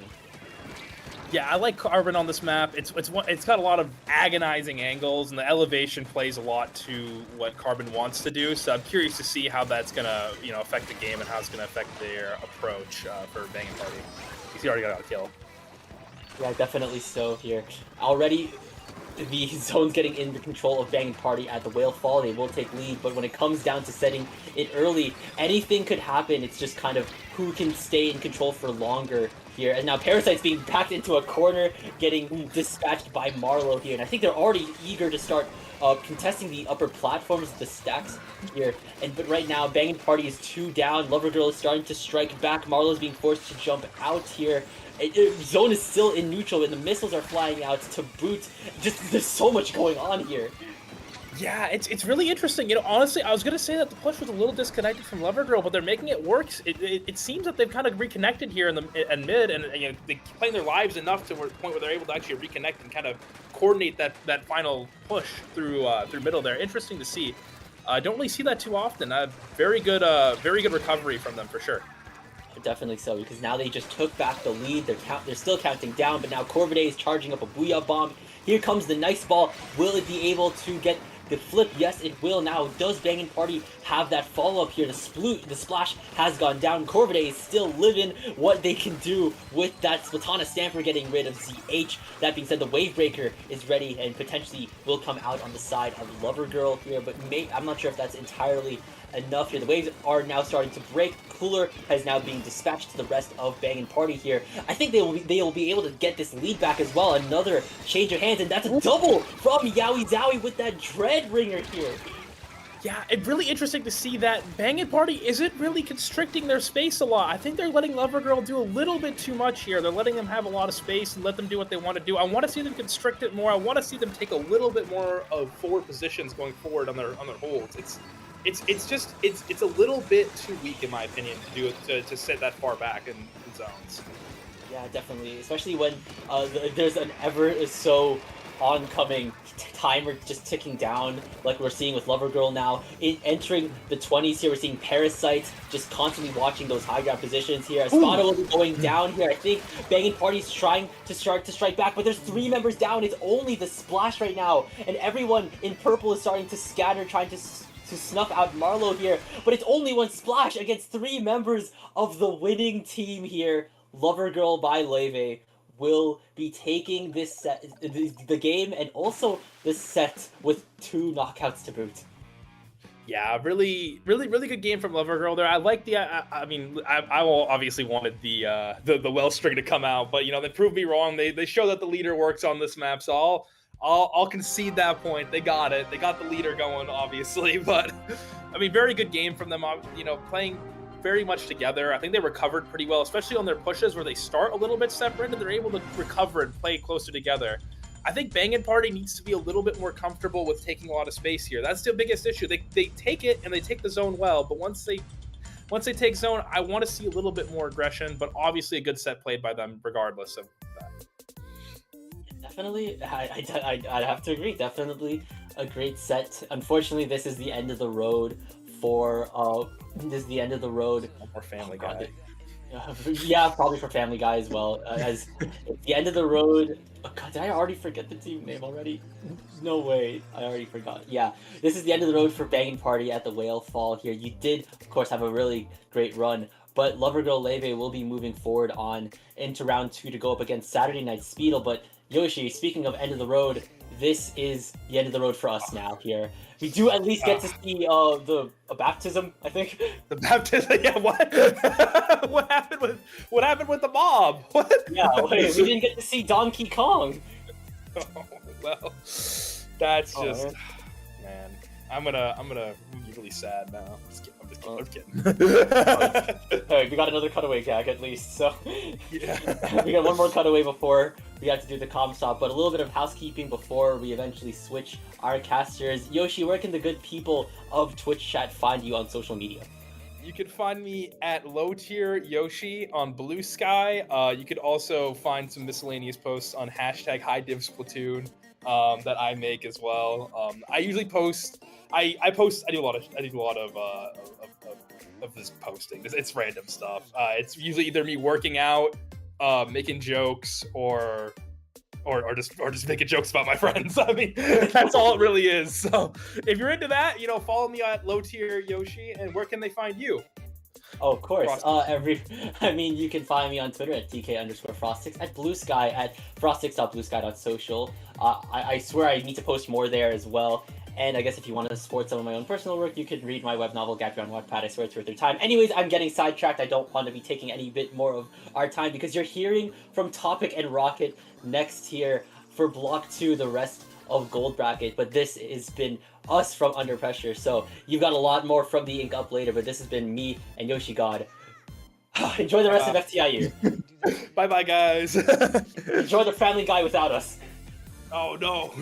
Yeah, I like Carbon on this map. It's got a lot of agonizing angles, and the elevation plays a lot to what Carbon wants to do. So I'm curious to see how that's gonna affect the game and how it's gonna affect their approach for Bangin' Party. He's already got a kill. Yeah, definitely so here. Already, the zone's getting in the control of Bangin' Party at the Whale Fall. They will take lead, but when it comes down to setting it early, anything could happen. It's just kind of who can stay in control for longer here. And now Parasite's being backed into a corner, getting dispatched by Marlowe here. And I think they're already eager to start contesting the upper platforms, the stacks here. But right now, Bangin' Party is 2 down. Lover Girl is starting to strike back. Marlowe's being forced to jump out here. Zone is still in neutral, and the missiles are flying out to boot. Just there's so much going on here. Yeah, it's really interesting. Honestly, I was gonna say that the push was a little disconnected from Lover Girl, but they're making it work. It seems that they've kind of reconnected here in mid, and they're playing their lives enough to the point where they're able to actually reconnect and kind of coordinate that final push through middle there. Interesting to see. Don't really see that too often. Very good recovery from them for sure. Definitely so, because now they just took back the lead. They're still counting down, but now Corvidae is charging up a Booyah Bomb. Here comes the nice ball. Will it be able to get the flip? Yes, it will. Now, does Bangin' Party have that follow-up here? The splash has gone down. Corvidae is still living what they can do with that Splatana Stamper getting rid of ZH. That being said, the Wavebreaker is ready and potentially will come out on the side of Lover Girl here, but I'm not sure if that's entirely enough here. The waves are now starting to break. Cooler has now been dispatched to the rest of Bangin' Party here. I think they will be able to get this lead back as well. Another change of hands, and that's a double from Yowie Zowie with that Dread Ringer here. Yeah, it's really interesting to see that Bangin' Party isn't really constricting their space a lot. I think they're letting Lover Girl do a little bit too much here. They're letting them have a lot of space and let them do what they want to do. I want to see them constrict it more. I want to see them take a little bit more of forward positions going forward on their holds. It's a little bit too weak in my opinion to do it to sit that far back in zones. Yeah, definitely, especially when there's an ever so oncoming timer just ticking down, like we're seeing with Lover Girl now. Entering the 20s here, we're seeing Parasite just constantly watching those high ground positions here. Espada will be going down here. I think Bangin' Party's trying to start to strike back, but there's 3 members down. It's only the splash right now, and everyone in purple is starting to scatter, trying to snuff out Marlowe here, but it's only 1 splash against 3 members of the winning team here. Lover Girl by Leve will be taking this set, the game, and also the set with 2 knockouts to boot. Yeah, really good game from Lover Girl there. I like the. I will obviously wanted the Wellstring to come out, but they proved me wrong. They show that the leader works on this map, so I'll concede that point. They got it. They got the leader going, obviously, but very good game from them. Playing very much together. I think they recovered pretty well, especially on their pushes where they start a little bit separate and they're able to recover and play closer together. I think Bangin' Party needs to be a little bit more comfortable with taking a lot of space here. That's the biggest issue. They take it and they take the zone well, but once they take zone, I want to see a little bit more aggression, but obviously a good set played by them regardless of that. Definitely, I'd have to agree. Definitely a great set. Unfortunately, this is the end of the road for More Family Guy. Yeah, probably for Family Guy as well. As the end of the road. Oh God, did I already forget the team name already? No way, I already forgot. Yeah, this is the end of the road for Bangin' Party at the Whale Fall here. You did, of course, have a really great run, but Lover Girl Leve will be moving forward on into round 2 to go up against Saturday Night Speedle. But Yoshi, speaking of end of the road, this is the end of the road for us now here. We do at least get to see a baptism, I think. The baptism? Yeah, what? What happened with the mob? What? Yeah, we didn't get to see Donkey Kong. Oh, well, that's just... Man. I'm gonna be really sad now. I'm just kidding. Alright, we got another cutaway gag at least, so Yeah. we got one more cutaway before we have to do the comm stop, but a little bit of housekeeping before we eventually switch our casters. Yoshi, where can the good people of Twitch chat find you on social media? You can find me at low tier Yoshi on Blue Sky. You could also find some miscellaneous posts on hashtag HighDivSplatoon that I make as well. I usually post. I do a lot of this posting. It's random stuff. It's usually either me working out, making jokes, or just making jokes about my friends. I mean, that's all it really is. So if you're into that, follow me at low tier Yoshi. And where can they find you? Oh, of course. You can find me on Twitter at DK_Frostix, at Blue Sky at frostix.bluesky.social. I swear I need to post more there as well. And I guess if you want to support some of my own personal work, you can read my web novel, Gappy on Wattpad. I swear it's worth your time. Anyways, I'm getting sidetracked. I don't want to be taking any bit more of our time because you're hearing from Topic and Rocket next here for Block 2, the rest of Gold Bracket. But this has been us from Under Pressure. So you've got a lot more from the Ink up later, but this has been me and Yoshi God. Enjoy the rest of FTIU. Bye-bye, guys. Enjoy the Family Guy without us. Oh, no.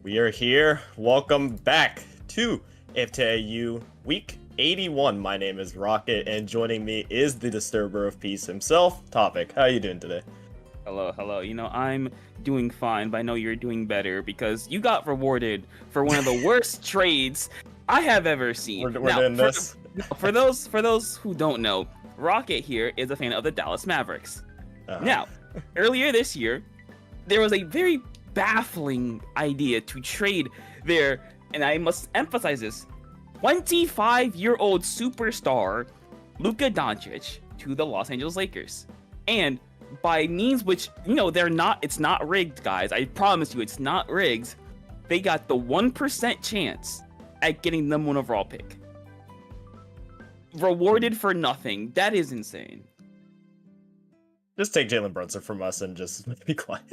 We are here. Welcome back to FTIU Week 81. My name is Rocket, and joining me is the Disturber of Peace himself, Topic. How are you doing today? Hello, hello. I'm doing fine, but I know you're doing better because you got rewarded for one of the worst trades I have ever seen. We're doing this. For those who don't know, Rocket here is a fan of the Dallas Mavericks. Uh-huh. Now, earlier this year, there was a very baffling idea to trade their, and I must emphasize this, 25-year-old superstar Luka Doncic to the Los Angeles Lakers. And by means which, it's not rigged, guys. I promise you, it's not rigged. They got the 1% chance at getting the #1 overall pick. Rewarded for nothing. That is insane. Just take Jalen Brunson from us and just be quiet.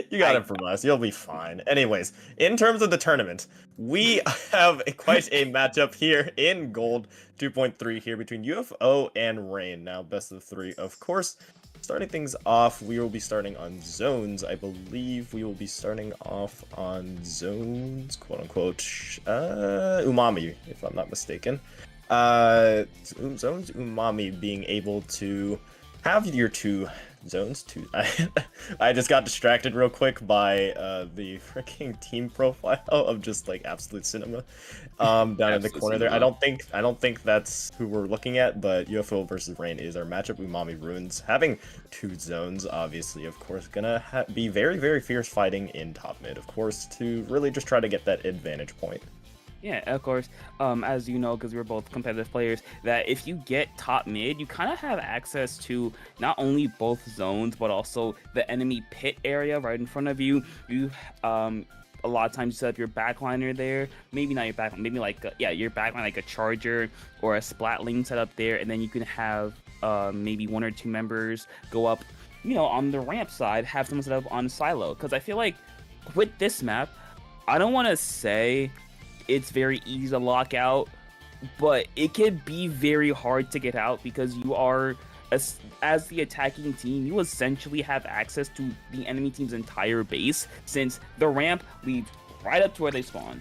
You got him from us. You'll be fine. Anyways, in terms of the tournament, we have quite a matchup here in gold 2.3 here between UFO and Rain. Now, best of 3, of course. Starting things off, we will be starting on zones. I believe we will be starting off on zones, quote unquote, Umami, if I'm not mistaken. Zones Umami being able to have your 2 zones. I just got distracted real quick by the freaking team profile of just like Absolute Cinema down in the corner there. I don't think that's who we're looking at, but UFO versus Rain is our matchup. Umami Ruins having 2 zones, obviously, of course, gonna be very, very fierce fighting in top mid, of course, to really just try to get that advantage point. Yeah, of course, as you know, because we're both competitive players, that if you get top mid, you kind of have access to not only both zones, but also the enemy pit area right in front of you. You, a lot of times you set up your backliner there, maybe not your backline, maybe like, your backline, like a charger or a splatling set up there, and then you can have maybe 1 or 2 members go up, on the ramp side, have someone set up on silo. Because I feel like with this map, I don't want to say it's very easy to lock out, but it can be very hard to get out because you are, as the attacking team, you essentially have access to the enemy team's entire base, since the ramp leads right up to where they spawn.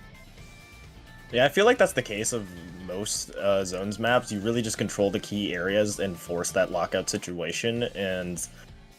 Yeah, I feel like that's the case of most zones maps. You really just control the key areas and force that lockout situation, and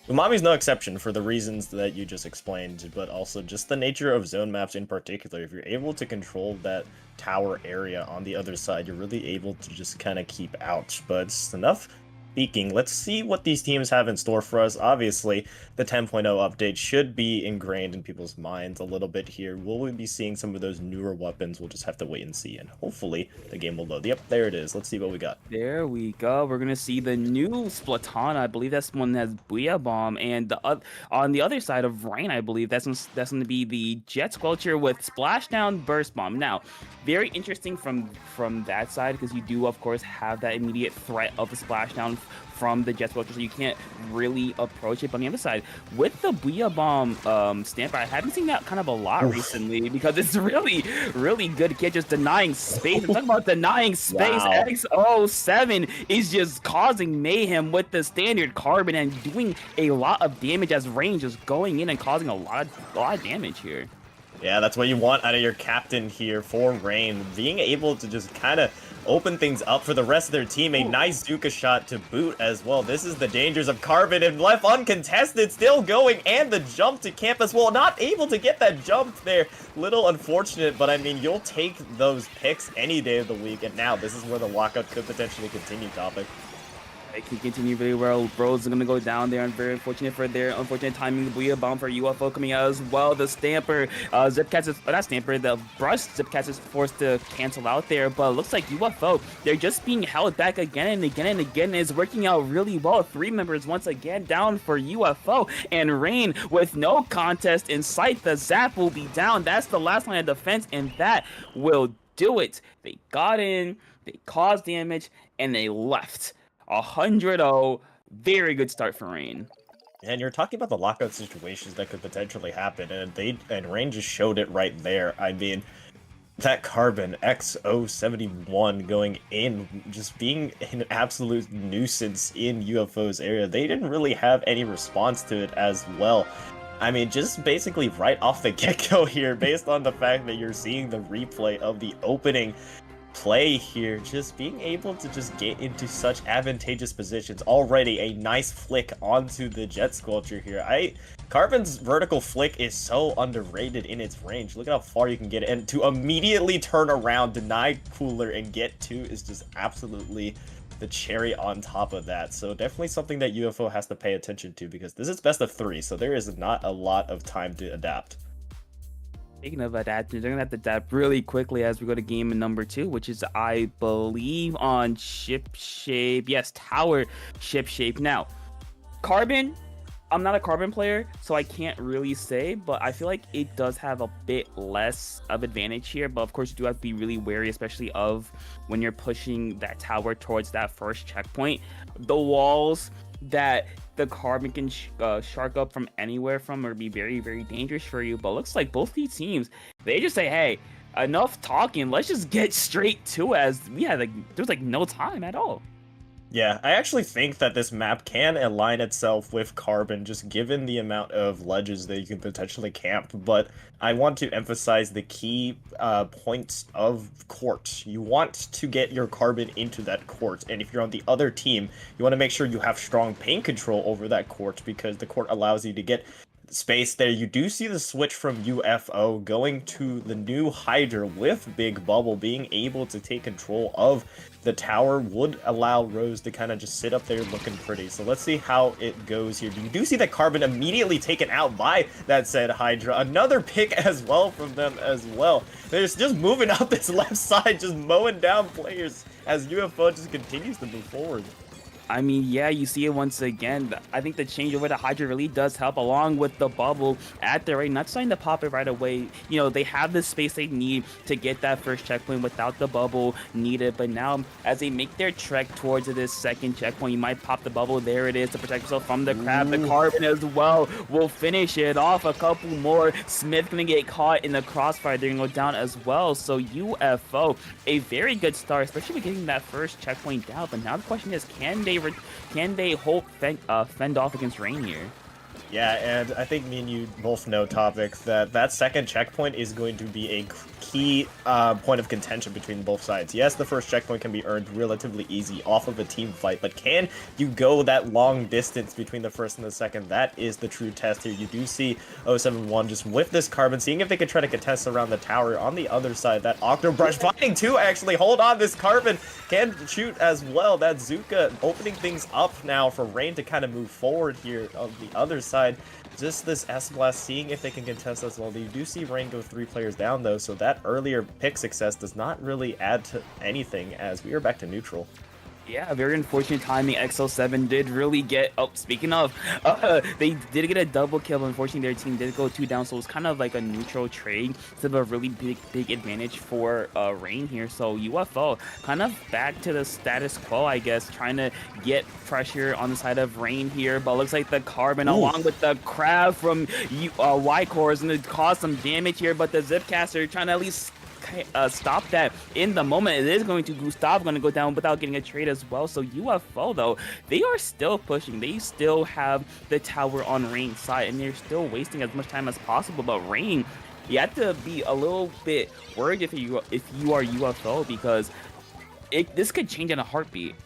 Umami's no exception for the reasons that you just explained, but also just the nature of zone maps in particular. If you're able to control that tower area on the other side, you're really able to just kind of keep out. But enough speaking, let's see what these teams have in store for us. Obviously, the 10.0 update should be ingrained in people's minds a little bit here. Will we be seeing some of those newer weapons? We'll just have to wait and see, and hopefully the game will load. Yep, there it is. Let's see what we got. There we go. We're gonna see the new Splatoon. I believe that's one that has Booyah Bomb, and on the other side of Rain, I believe that's gonna be the Jet Squelcher with Splashdown Burst Bomb. Now, very interesting from that side, because you do of course have that immediate threat of the Splashdown from the Jet Squelcher, so you can't really approach it. But on the other side, with the Booyah Bomb Stamper, I haven't seen that kind of a lot recently, because it's really, really good kid, just denying space. I'm talking about denying space. Wow. X07 is just causing mayhem with the standard carbon and doing a lot of damage as range is going in and causing a lot of damage here. Yeah, that's what you want out of your captain here for Rain. Being able to just kind of open things up for the rest of their team. A nice Zuka shot to boot as well. This is the dangers of Carbon, and left uncontested, still going, and the jump to campus. Well, not able to get that jump there. Little unfortunate, but I mean, you'll take those picks any day of the week, and now this is where the lockout could potentially continue, Topic. It can continue very well. Bros are going to go down there, and very unfortunate for their unfortunate timing. The Booyah Bomb for UFO coming out as well. The Stamper, Zipcats is, not Stamper, the Brush Zipcats is forced to cancel out there, but it looks like UFO, they're just being held back again and again and again. It's working out really well. 3 members once again down for UFO, and Rain with no contest in sight. The Zap will be down. That's the last line of defense, and that will do it. They got in, they caused damage, and they left. 100-0, very good start for Rain. And you're talking about the lockout situations that could potentially happen, and Rain just showed it right there. I mean, that Carbon X071 going in, just being an absolute nuisance in UFO's area. They didn't really have any response to it as well. I mean, just basically right off the get-go here, based on the fact that you're seeing the replay of the opening play here, just being able to just get into such advantageous positions. Already a nice flick onto the Jet Squelcher here. Carbon's vertical flick is so underrated in its range. Look at how far you can get it, and to immediately turn around, deny Cooler, and get 2 is just absolutely the cherry on top of that. So definitely something that UFO has to pay attention to, because this is best of 3, so there is not a lot of time to adapt. Speaking of adapting, they're gonna have to adapt really quickly as we go to game number 2, which is, I believe, on ship shape. Yes, tower ship shape. Now, Carbon, I'm not a Carbon player, so I can't really say, but I feel like it does have a bit less of advantage here. But of course, you do have to be really wary, especially of when you're pushing that tower towards that first checkpoint. The walls that the Carbon can shark up from anywhere from or be very, very dangerous for you. But it looks like both these teams, they just say, hey, enough talking, let's just get straight to it, as we had there's no time at all. Yeah, I actually think that this map can align itself with Carbon, just given the amount of ledges that you can potentially camp, but I want to emphasize the key points of court. You want to get your Carbon into that court, and if you're on the other team, you want to make sure you have strong paint control over that court, because the court allows you to get space there. You do see the switch from UFO going to the new Hydra with Big Bubble. Being able to take control of the tower would allow Rose to kind of just sit up there looking pretty. So let's see how it goes here. You do see that Carbon immediately taken out by that said Hydra. Another pick as well from them as well. They're just moving up this left side, just mowing down players as UFO just continues to move forward. I mean, yeah, you see it once again. I think the change over to Hydra really does help, along with the bubble at the right. Not trying to pop it right away. You know, they have the space they need to get that first checkpoint without the bubble needed. But now, as they make their trek towards this second checkpoint, you might pop the bubble. There it is to protect yourself from the crab. The Carbon as well will finish it off. A couple more. Smith gonna get caught in the crossfire. They're gonna go down as well. So UFO, a very good start, especially with getting that first checkpoint down. But now the question is, can they fend off against Rain here? Yeah, and I think me and you both know, Topic, that second checkpoint is going to be a key point of contention between both sides. Yes, the first checkpoint can be earned relatively easy off of a team fight, but can you go that long distance between the first and the second? That is the true test here. You do see 071 just with this Carbon, seeing if they can try to contest around the tower. On the other side, that Octobrush finding two, actually. Hold on, this Carbon can shoot as well. That Zuka opening things up now for Rain to kind of move forward here on the other side. Just this S-Blast, seeing if they can contest as well. You do see Rain go 3 players down, though, so that earlier pick success does not really add to anything, as we are back to neutral. Yeah, very unfortunate timing. XL7 did really get... Oh, speaking of, they did get a double kill. Unfortunately, their team did go 2 down, so it was kind of like a neutral trade. It's a really big advantage for Rain here. So UFO kind of back to the status quo, I guess, trying to get pressure on the side of Rain here. But looks like the Carbon, along with the crab from Y-Core, is going to cause some damage here. But the Zipcaster trying to at least stop that in the moment. It is going to Gustav going to go down without getting a trade as well. So UFO, though, they are still pushing. They still have the tower on Rain's side, and they're still wasting as much time as possible. But Rain, you have to be a little bit worried if you are UFO, because this could change in a heartbeat.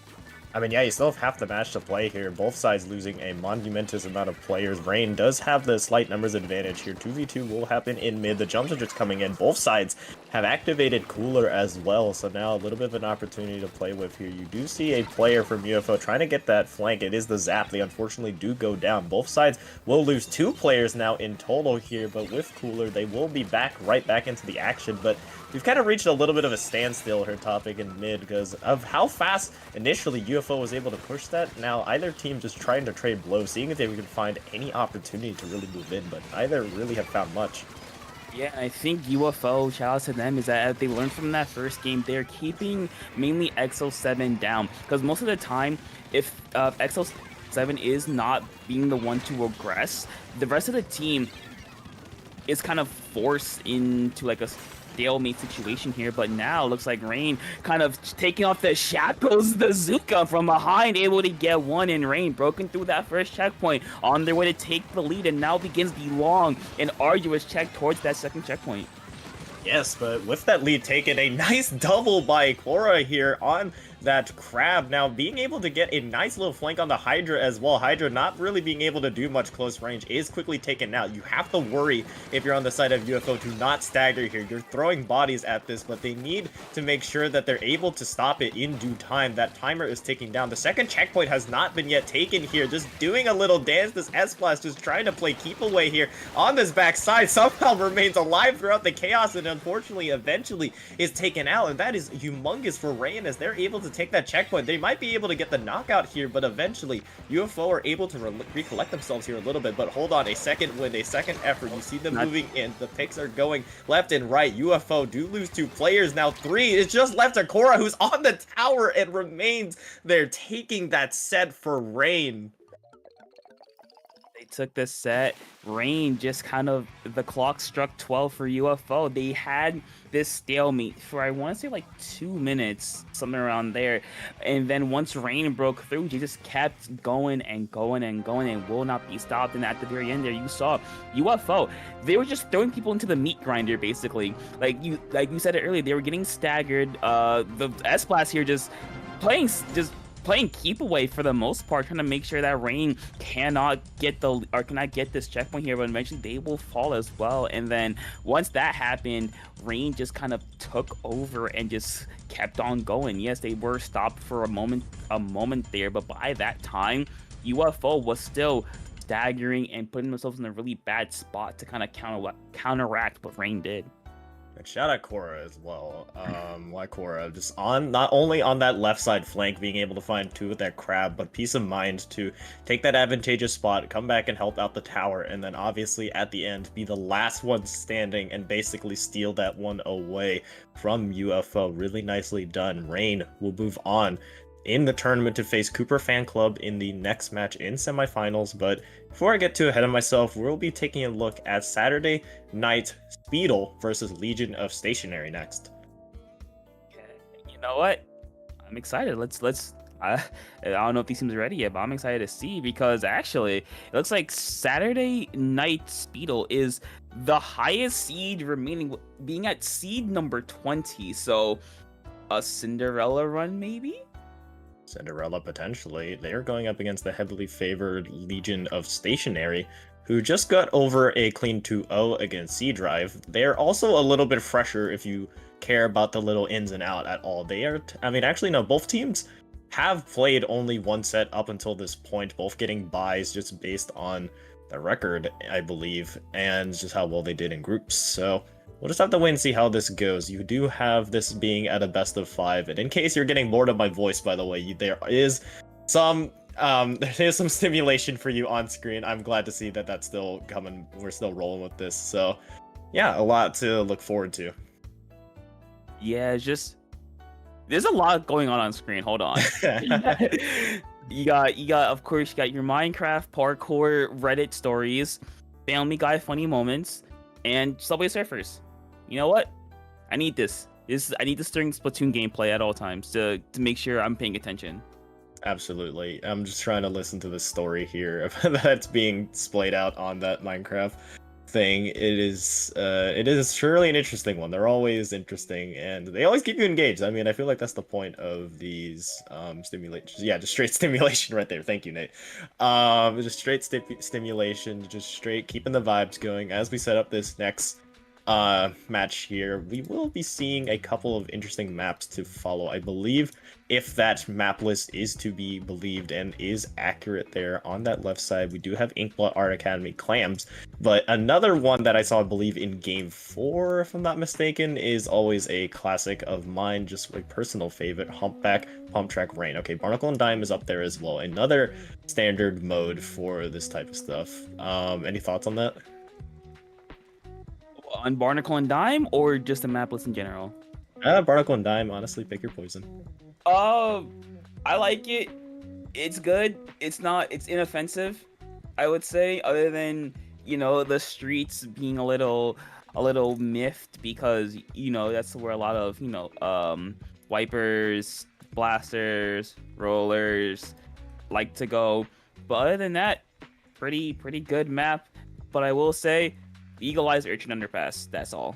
I mean, yeah, you still have half the match to play here. Both sides losing a monumentous amount of players. Rain does have the slight numbers advantage here. 2v2 will happen in mid. The jumps are just coming in. Both sides have activated Cooler as well, so now a little bit of an opportunity to play with here. You do see a player from UFO trying to get that flank. It is the Zap. They unfortunately do go down. Both sides will lose 2 players now in total here, but with Cooler, they will be right back into the action. But we've kind of reached a little bit of a standstill here, Topic, in mid, because of how fast initially UFO was able to push that. Now either team just trying to trade blows, seeing if they can find any opportunity to really move in, but neither really have found much. Yeah, I think UFO, shout out to them, is that they learned from that first game, they're keeping mainly XO7 down, because most of the time, if XO7 is not being the one to aggress, the rest of the team is kind of forced into like a stalemate situation here. But now it looks like Rain kind of taking off the shackles, the Zuka from behind, able to get one, and Rain broken through that first checkpoint, on their way to take the lead, and now begins the long and arduous check towards that second checkpoint. Yes, but with that lead taken, a nice double by Cora here on that Crab. Now, being able to get a nice little flank on the Hydra as well. Hydra not really being able to do much close range is quickly taken out. You have to worry if you're on the side of UFO to not stagger here. You're throwing bodies at this, but they need to make sure that they're able to stop it in due time. That timer is ticking down. The second checkpoint has not been yet taken here. Just doing a little dance. This S-Blast just trying to play keep away here on this backside. Somehow remains alive throughout the chaos and unfortunately eventually is taken out. And that is humongous for Rain as they're able to take that checkpoint. They might be able to get the knockout here, but eventually UFO are able to recollect themselves here a little bit. But hold on, a second win, a second effort. You see them moving in. The picks are going left and right. UFO do lose 2 players, now 3. It's just left to Korra, who's on the tower and remains there, taking that set for Rain. They took this set. Rain just kind of, the clock struck 12 for UFO. They had this stalemate for, I want to say, like 2 minutes, something around there. And then once Rain broke through, they just kept going and going and going and will not be stopped. And at the very end there, you saw UFO. They were just throwing people into the meat grinder, basically. Like you said it earlier, they were getting staggered. The S-Blast here just playing keep away for the most part, trying to make sure that Rain cannot get this checkpoint here, but eventually they will fall as well. And then once that happened, Rain just kind of took over and just kept on going. Yes, they were stopped for a moment there, but by that time, UFO was still staggering and putting themselves in a really bad spot to kind of counteract what Rain did. And shout out Korra as well. Why Korra? Just on, not only on that left side flank, being able to find 2 with that Crab, but peace of mind to take that advantageous spot, come back and help out the tower, and then obviously at the end be the last one standing and basically steal that one away from UFO. Really nicely done. Rain will move on in the tournament to face Cooper Fan Club in the next match in semifinals. But before I get too ahead of myself, we'll be taking a look at Saturday night Speedle versus Legion of Stationary next. Okay, you know what? I'm excited. I don't know if these teams are ready yet, but I'm excited to see, because actually it looks like Saturday night Speedle is the highest seed remaining, being at seed number 20. So a Cinderella run, maybe? Cinderella potentially. They're going up against the heavily favored Legion of Stationary, who just got over a clean 2-0 against C-Drive. They're also a little bit fresher if you care about the little ins and out at all. They are, actually no, both teams have played only one set up until this point, both getting buys just based on the record, I believe, and just how well they did in groups. So we'll just have to wait and see how this goes. You do have this being at a best of 5, and in case you're getting bored of my voice, by the way, there is some stimulation for you on screen. I'm glad to see that that's still coming. We're still rolling with this. So yeah, a lot to look forward to. Yeah, it's just, there's a lot going on screen. Hold on. You got, of course, you got your Minecraft parkour Reddit stories, Family Guy funny moments, and Subway Surfers. You know what? I need this. I need this during Splatoon gameplay at all times to make sure I'm paying attention. Absolutely. I'm just trying to listen to the story here that's being splayed out on that Minecraft thing. It is surely an interesting one. They're always interesting, and they always keep you engaged. I mean, I feel like that's the point of these stimulations. Yeah, just straight stimulation right there. Thank you, Nate. Just straight stimulation, just straight keeping the vibes going. As we set up this next match here, we will be seeing a couple of interesting maps to follow. I believe, if that map list is to be believed and is accurate there on that left side, we do have Inkblot Art Academy Clams, but another one that I saw, I believe, in Game 4, if I'm not mistaken, is always a classic of mine, just a personal favorite, Humpback Pump Track Rain. Okay, Barnacle and Dime is up there as well, another standard mode for this type of stuff. Any thoughts on that? On Barnacle and Dime, or just the map list in general? Barnacle and Dime, honestly, pick your poison. I like it. It's good. It's inoffensive, I would say, other than, the streets being a little miffed, because, that's where a lot of, wipers, blasters, rollers like to go. But other than that, pretty good map. But I will say, Eagle Eyes Urchin Underpass, that's all.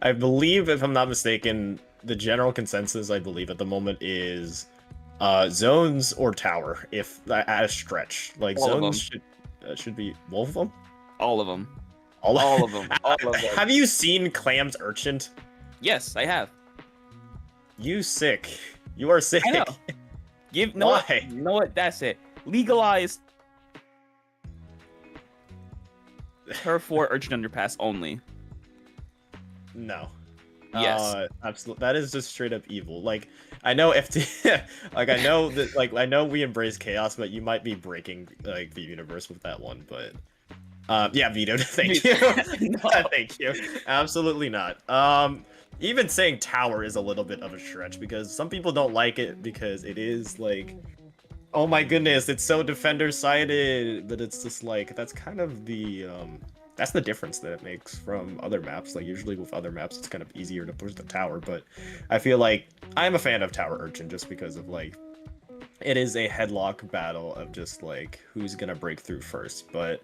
I believe, if I'm not mistaken, the general consensus, I believe, at the moment is zones or tower. If at a stretch, like All of zones should be both of them. All of them. All of them. All of them. Have you seen Clam's Urchin? Yes, I have. You sick. You are sick. I know. Why? You know what? That's it. Legalized Turf War Urchin Underpass only. No. Yes. Absolutely. That is just straight up evil. Like, I know FT, like I know that, like I know we embrace chaos, but you might be breaking like the universe with that one. But, yeah, Vito, thank you. No. Thank you. Absolutely not. Even saying tower is a little bit of a stretch because some people don't like it because it is like, oh my goodness, it's so defender sided. But it's just like that's kind of the that's the difference that it makes from other maps. Like usually with other maps, it's kind of easier to push the tower. But I feel like I'm a fan of Tower Urchin just because of like it is a headlock battle of just like who's gonna break through first. But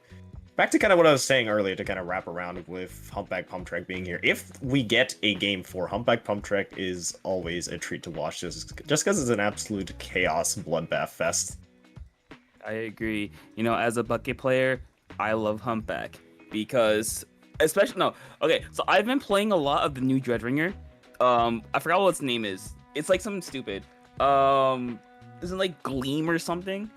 back to kind of what I was saying earlier to kind of wrap around with Humpback Pump Track being here. If we get a game 4, Humpback Pump Track is always a treat to watch just because it's an absolute chaos bloodbath fest. I agree. You know, as a bucket player, I love Humpback because, especially so I've been playing a lot of the new Dreadringer. I forgot what its name is. It's like something stupid. Isn't it like Gleam or something?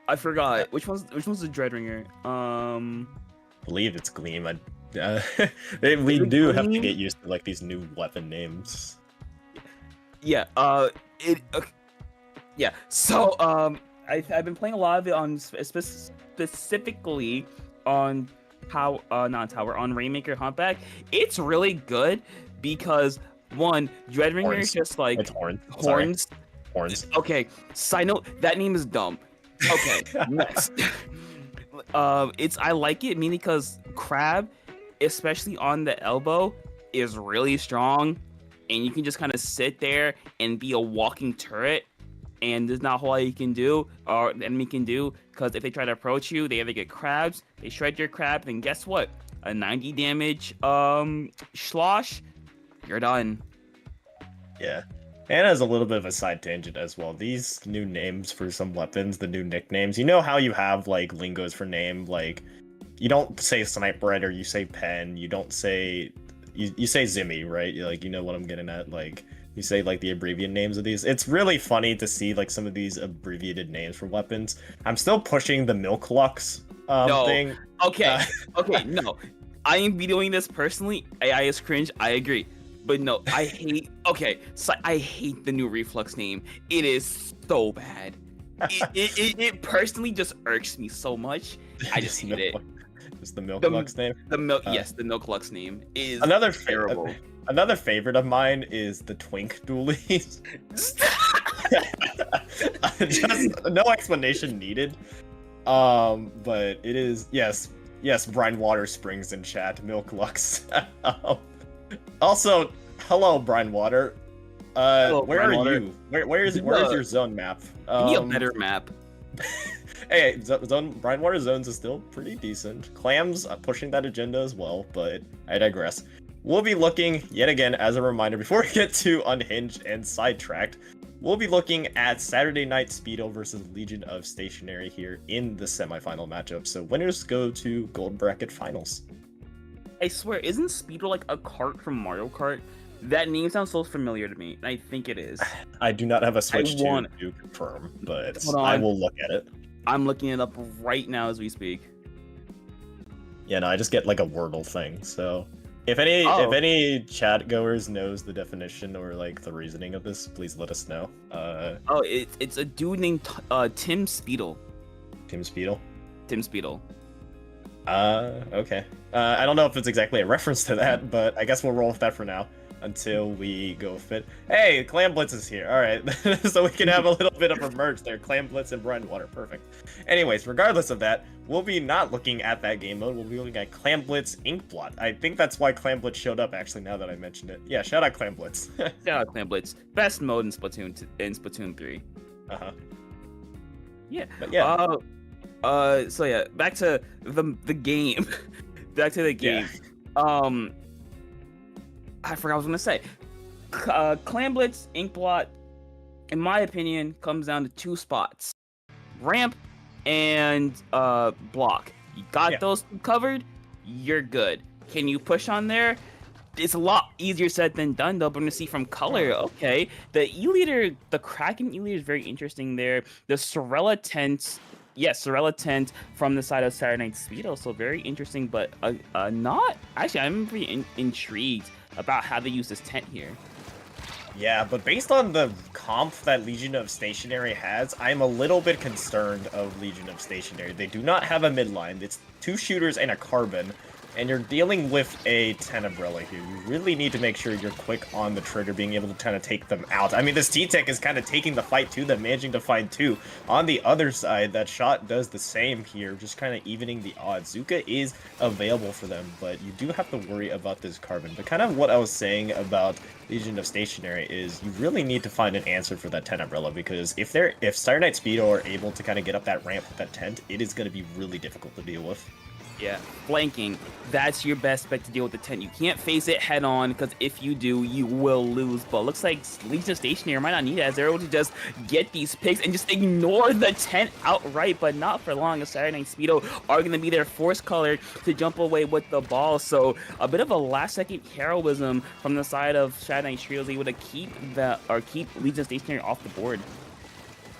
I forgot which one's the Dreadringer. I believe it's Gleam. We do have to get used to like these new weapon names. Yeah. Yeah. So I've been playing a lot of it on specifically on on Rainmaker Humpback. It's really good because one, Dreadringer is just like it's horns. Horns. Okay. Side note, that name is dumb. Okay. Next. I like it mainly because Crab, especially on the elbow, is really strong, and you can just kind of sit there and be a walking turret. And there's not a whole lot you can do, or the enemy can do, because if they try to approach you, they either get crabs, they shred your crab, and guess what? A 90 damage slosh, you're done. Yeah. And as a little bit of a side tangent as well, these new names for some weapons, the new nicknames, you know how you have like lingos for name, like you don't say Sniper Rider, you say Pen, you don't say you say Zimmy, right? Like you know what I'm getting at, like you say like the abbreviated names of these. It's really funny to see like some of these abbreviated names for weapons. I'm still pushing the Milk Lux thing. Okay, okay, no. I am vetoing this personally. AI is cringe, I agree. But no, I hate I hate the new Reflux name. It is so bad. It personally just irks me so much. I just hate it. Just the Milk Lux name? The Milk Lux name is terrible. Another favorite of mine is the Twink Dualies. Just no explanation needed. But it is yes, Brine Water Springs in chat, Milk Lux. Also, hello Brine Water. Hello, where Brine are Water. you? Where is your zone map? Give me a better map. Hey, Brine Water zones is still pretty decent. Clam's pushing that agenda as well, but I digress. We'll be looking, yet again, as a reminder, before we get to Unhinged and Sidetracked, we'll be looking at Saturday Night Speedo versus Legion of Stationary here in the semifinal matchup. So winners go to Gold Bracket Finals. I swear, isn't Speedo like a cart from Mario Kart? That name sounds so familiar to me, and I think it is. I do not have a Switch to confirm, but I will look at it. I'm looking it up right now as we speak. Yeah, no, I just get like a Wordle thing, so... If any chat goers knows the definition or like the reasoning of this, please let us know. It's a dude named Tim Speedle. Tim Speedle? Tim Speedle. Okay. I don't know if it's exactly a reference to that, but I guess we'll roll with that for now until we go fit. Hey, Clam Blitz is here. All right, so we can have a little bit of a merge there. Clam Blitz and Brine Water, perfect. Anyways, regardless of that, we'll be not looking at that game mode. We'll be looking at Clam Blitz Inkblot. I think that's why Clam Blitz showed up. Actually, now that I mentioned it, yeah. Shout out Clam Blitz. Shout out Clam Blitz. Best mode in Splatoon 3. Yeah. But yeah. So yeah, back to the game. Back to the game. Yeah. I forgot what I was gonna say. Clam Blitz, Inkblot, in my opinion, comes down to 2 spots: ramp and block. You got those covered, you're good. Can you push on there? It's a lot easier said than done, though. But I'm gonna see from color. Okay, the E-Leader, the Kraken E-Leader is very interesting there. The Sorella tent, yes, Sorella tent from the side of Saturday Night Speedo, so very interesting. But not actually. I'm pretty intrigued about how they use this tent here. Yeah, but based on the comp that Legion of Stationary has, I'm a little bit concerned of Legion of Stationary. They do not have a midline. It's 2 shooters and a carbon, and you're dealing with a Tenebrella here. You really need to make sure you're quick on the trigger, being able to kind of take them out. I mean, this T-Tech is kind of taking the fight to them, managing to find 2. On the other side, that shot does the same here, just kind of evening the odds. Zuka is available for them, but you do have to worry about this carbon. But kind of what I was saying about Legion of Stationary is you really need to find an answer for that Tenebrella, because if Saturday Night Speedo are able to kind of get up that ramp with that tent, it is going to be really difficult to deal with. Yeah, flanking, that's your best bet to deal with the tent. You can't face it head on, because if you do, you will lose. But looks like Legion Stationary might not need it, as they're able to just get these picks and just ignore the tent outright, but not for long, as Saturday Night Speedo are going to be their force color to jump away with the ball. So a bit of a last-second heroism from the side of Saturday Night Speedo, able to keep Legion Stationary off the board.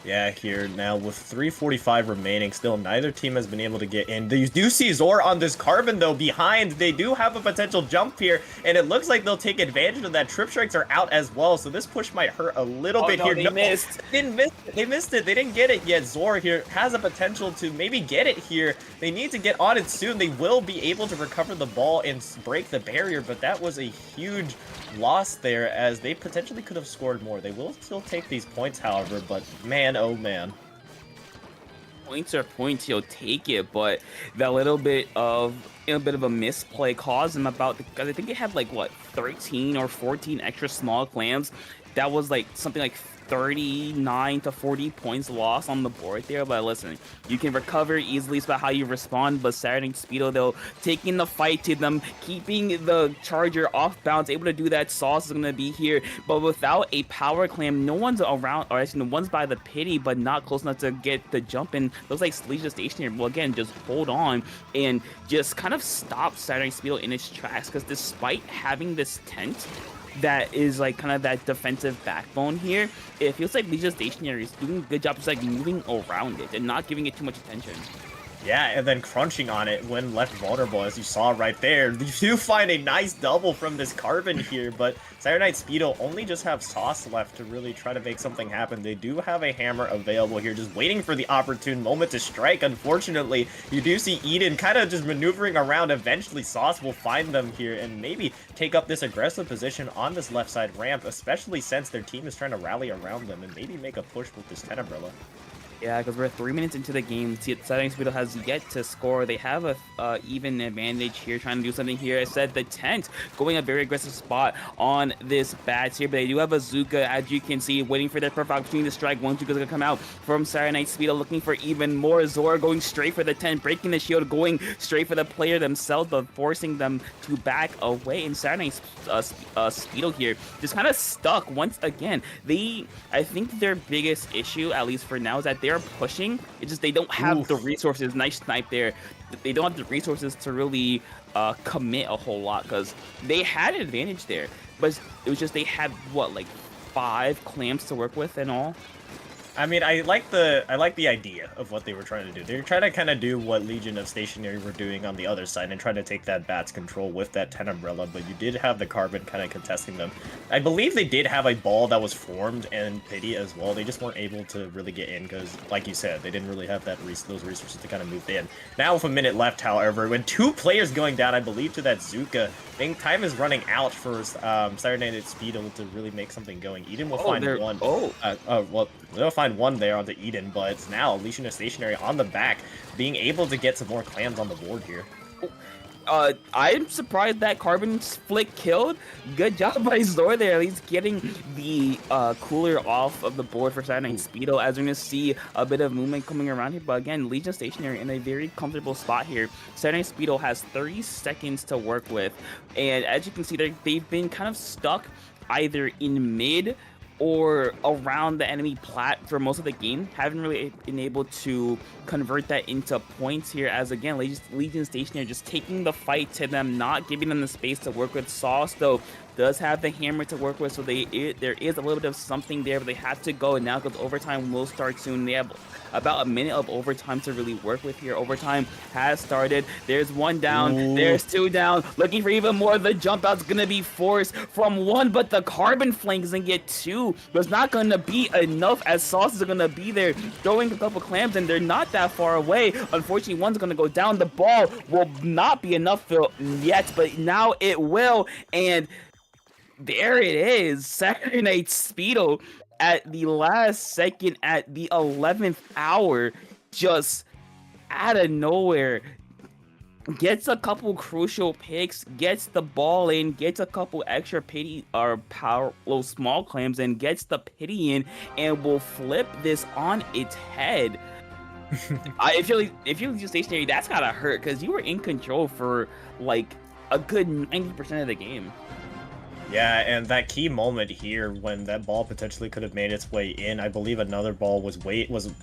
Yeah, here now with 3:45 remaining, still neither team has been able to get in. You do see Zor on this carbon though behind. They do have a potential jump here, and it looks like they'll take advantage of that. Trip strikes are out as well, so this push might hurt a little bit here. They missed. They didn't miss it. They missed it. They didn't get it yet. Zor here has a potential to maybe get it here. They need to get on it soon. They will be able to recover the ball and break the barrier, but that was a huge loss there, as they potentially could have scored more. They will still take these points, however, but man, oh man. Points are points, he'll take it, but that little bit of a misplay caused him because I think they had like what, 13 or 14 extra small clams. That was like something like 39 to 40 points lost on the board there. But listen, you can recover easily. It's about how you respond. But Saturday Night Speedo, though, taking the fight to them, keeping the charger off bounds, able to do that. Sauce is going to be here, but without a power clam, no one's around, or actually no one's by the pity, but not close enough to get the jump in. Looks like Legion Stationary will again just hold on and just kind of stop Saturday Night Speedo in its tracks, because despite having this tent that is like kind of that defensive backbone here, it feels like Legion Stationary is doing a good job just like moving around it and not giving it too much attention. Yeah, and then crunching on it when left vulnerable, as you saw right there. You do find a nice double from this carbon here, but Saturday Night Speedo only just have Sauce left to really try to make something happen. They do have a hammer available here, just waiting for the opportune moment to strike. Unfortunately, you do see Eden kind of just maneuvering around. Eventually, Sauce will find them here and maybe take up this aggressive position on this left side ramp, especially since their team is trying to rally around them and maybe make a push with this Tenebrella. Yeah, because we're 3 minutes into the game. Saturday Night Speedo has yet to score. They have a even advantage here, trying to do something here. I said the tent going a very aggressive spot on this bats here, but they do have a Zuka, as you can see, waiting for their perfect opportunity to strike. One Zuka's gonna come out from Saturday Night Speedo, looking for even more. Zora going straight for the tent, breaking the shield, going straight for the player themselves, but forcing them to back away. And Saturday Night Speedo here just kind of stuck once again. I think their biggest issue, at least for now, is that they're pushing. It's just they don't have the resources. Nice snipe there. They don't have the resources to really commit a whole lot, because they had an advantage there, but it was just they had what, like 5 clams to work with and all. I mean, I like the idea of what they were trying to do. They were trying to kind of do what Legion of Stationary were doing on the other side and trying to take that bat's control with that Tenebrella, but you did have the carbon kind of contesting them. I believe they did have a ball that was formed and pity as well. They just weren't able to really get in because, like you said, they didn't really have those resources to kind of move in. Now with a minute left, however, with 2 players going down, I believe, to that Zuka, I think time is running out for Saturday Night Speedo to really make something going. Eden will find one. Well, they'll find one there onto Eden, but it's now Legion of Stationary on the back, being able to get some more clams on the board here. I'm surprised that Carbon Flick killed. Good job by Zor there, at least getting the cooler off of the board for Saturday Night Speedo, as we're going to see a bit of movement coming around here. But again, Legion Stationary in a very comfortable spot here. Saturday Night Speedo has 30 seconds to work with, and as you can see, they've been kind of stuck either in mid or around the enemy plat for most of the game. Haven't really been able to convert that into points here, as again, Legion Stationary just taking the fight to them, not giving them the space to work with. Sauce, though, does have the hammer to work with, so there is a little bit of something there, but they have to go now because overtime will start soon. They have about a minute of overtime to really work with here. Overtime has started. There's one down. Ooh. There's two down. Looking for even more. The jump out's going to be forced from one, but the carbon flanks and get two. But it's not going to be enough, as Sauce is going to be there throwing a couple clams, and they're not that far away. Unfortunately, one's going to go down. The ball will not be enough yet, but now it will. And there it is. Saturday Night Speedo at the last second, at the 11th hour, just out of nowhere, gets a couple crucial picks, gets the ball in, gets a couple extra pity or power low small clams, and gets the pity in, and will flip this on its head. If you're just stationary, that's gotta hurt, because you were in control for like a good 90% of the game. Yeah, and that key moment here when that ball potentially could have made its way in. I believe another ball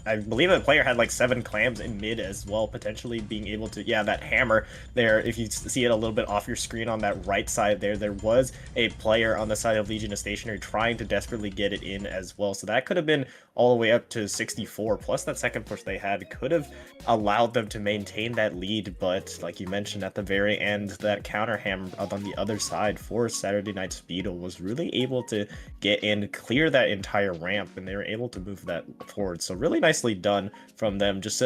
I believe a player had like 7 clams in mid as well, potentially being able to, yeah, that hammer there. If you see it a little bit off your screen on that right side there was a player on the side of Legion of Stationary trying to desperately get it in as well. So that could have been all the way up to 64, plus that second push they had could have allowed them to maintain that lead. But like you mentioned at the very end, that counter hammer on the other side for Saturday Night Speedo was really able to get in, clear that entire ramp, and they were able to move that forward. So really nicely done from them, just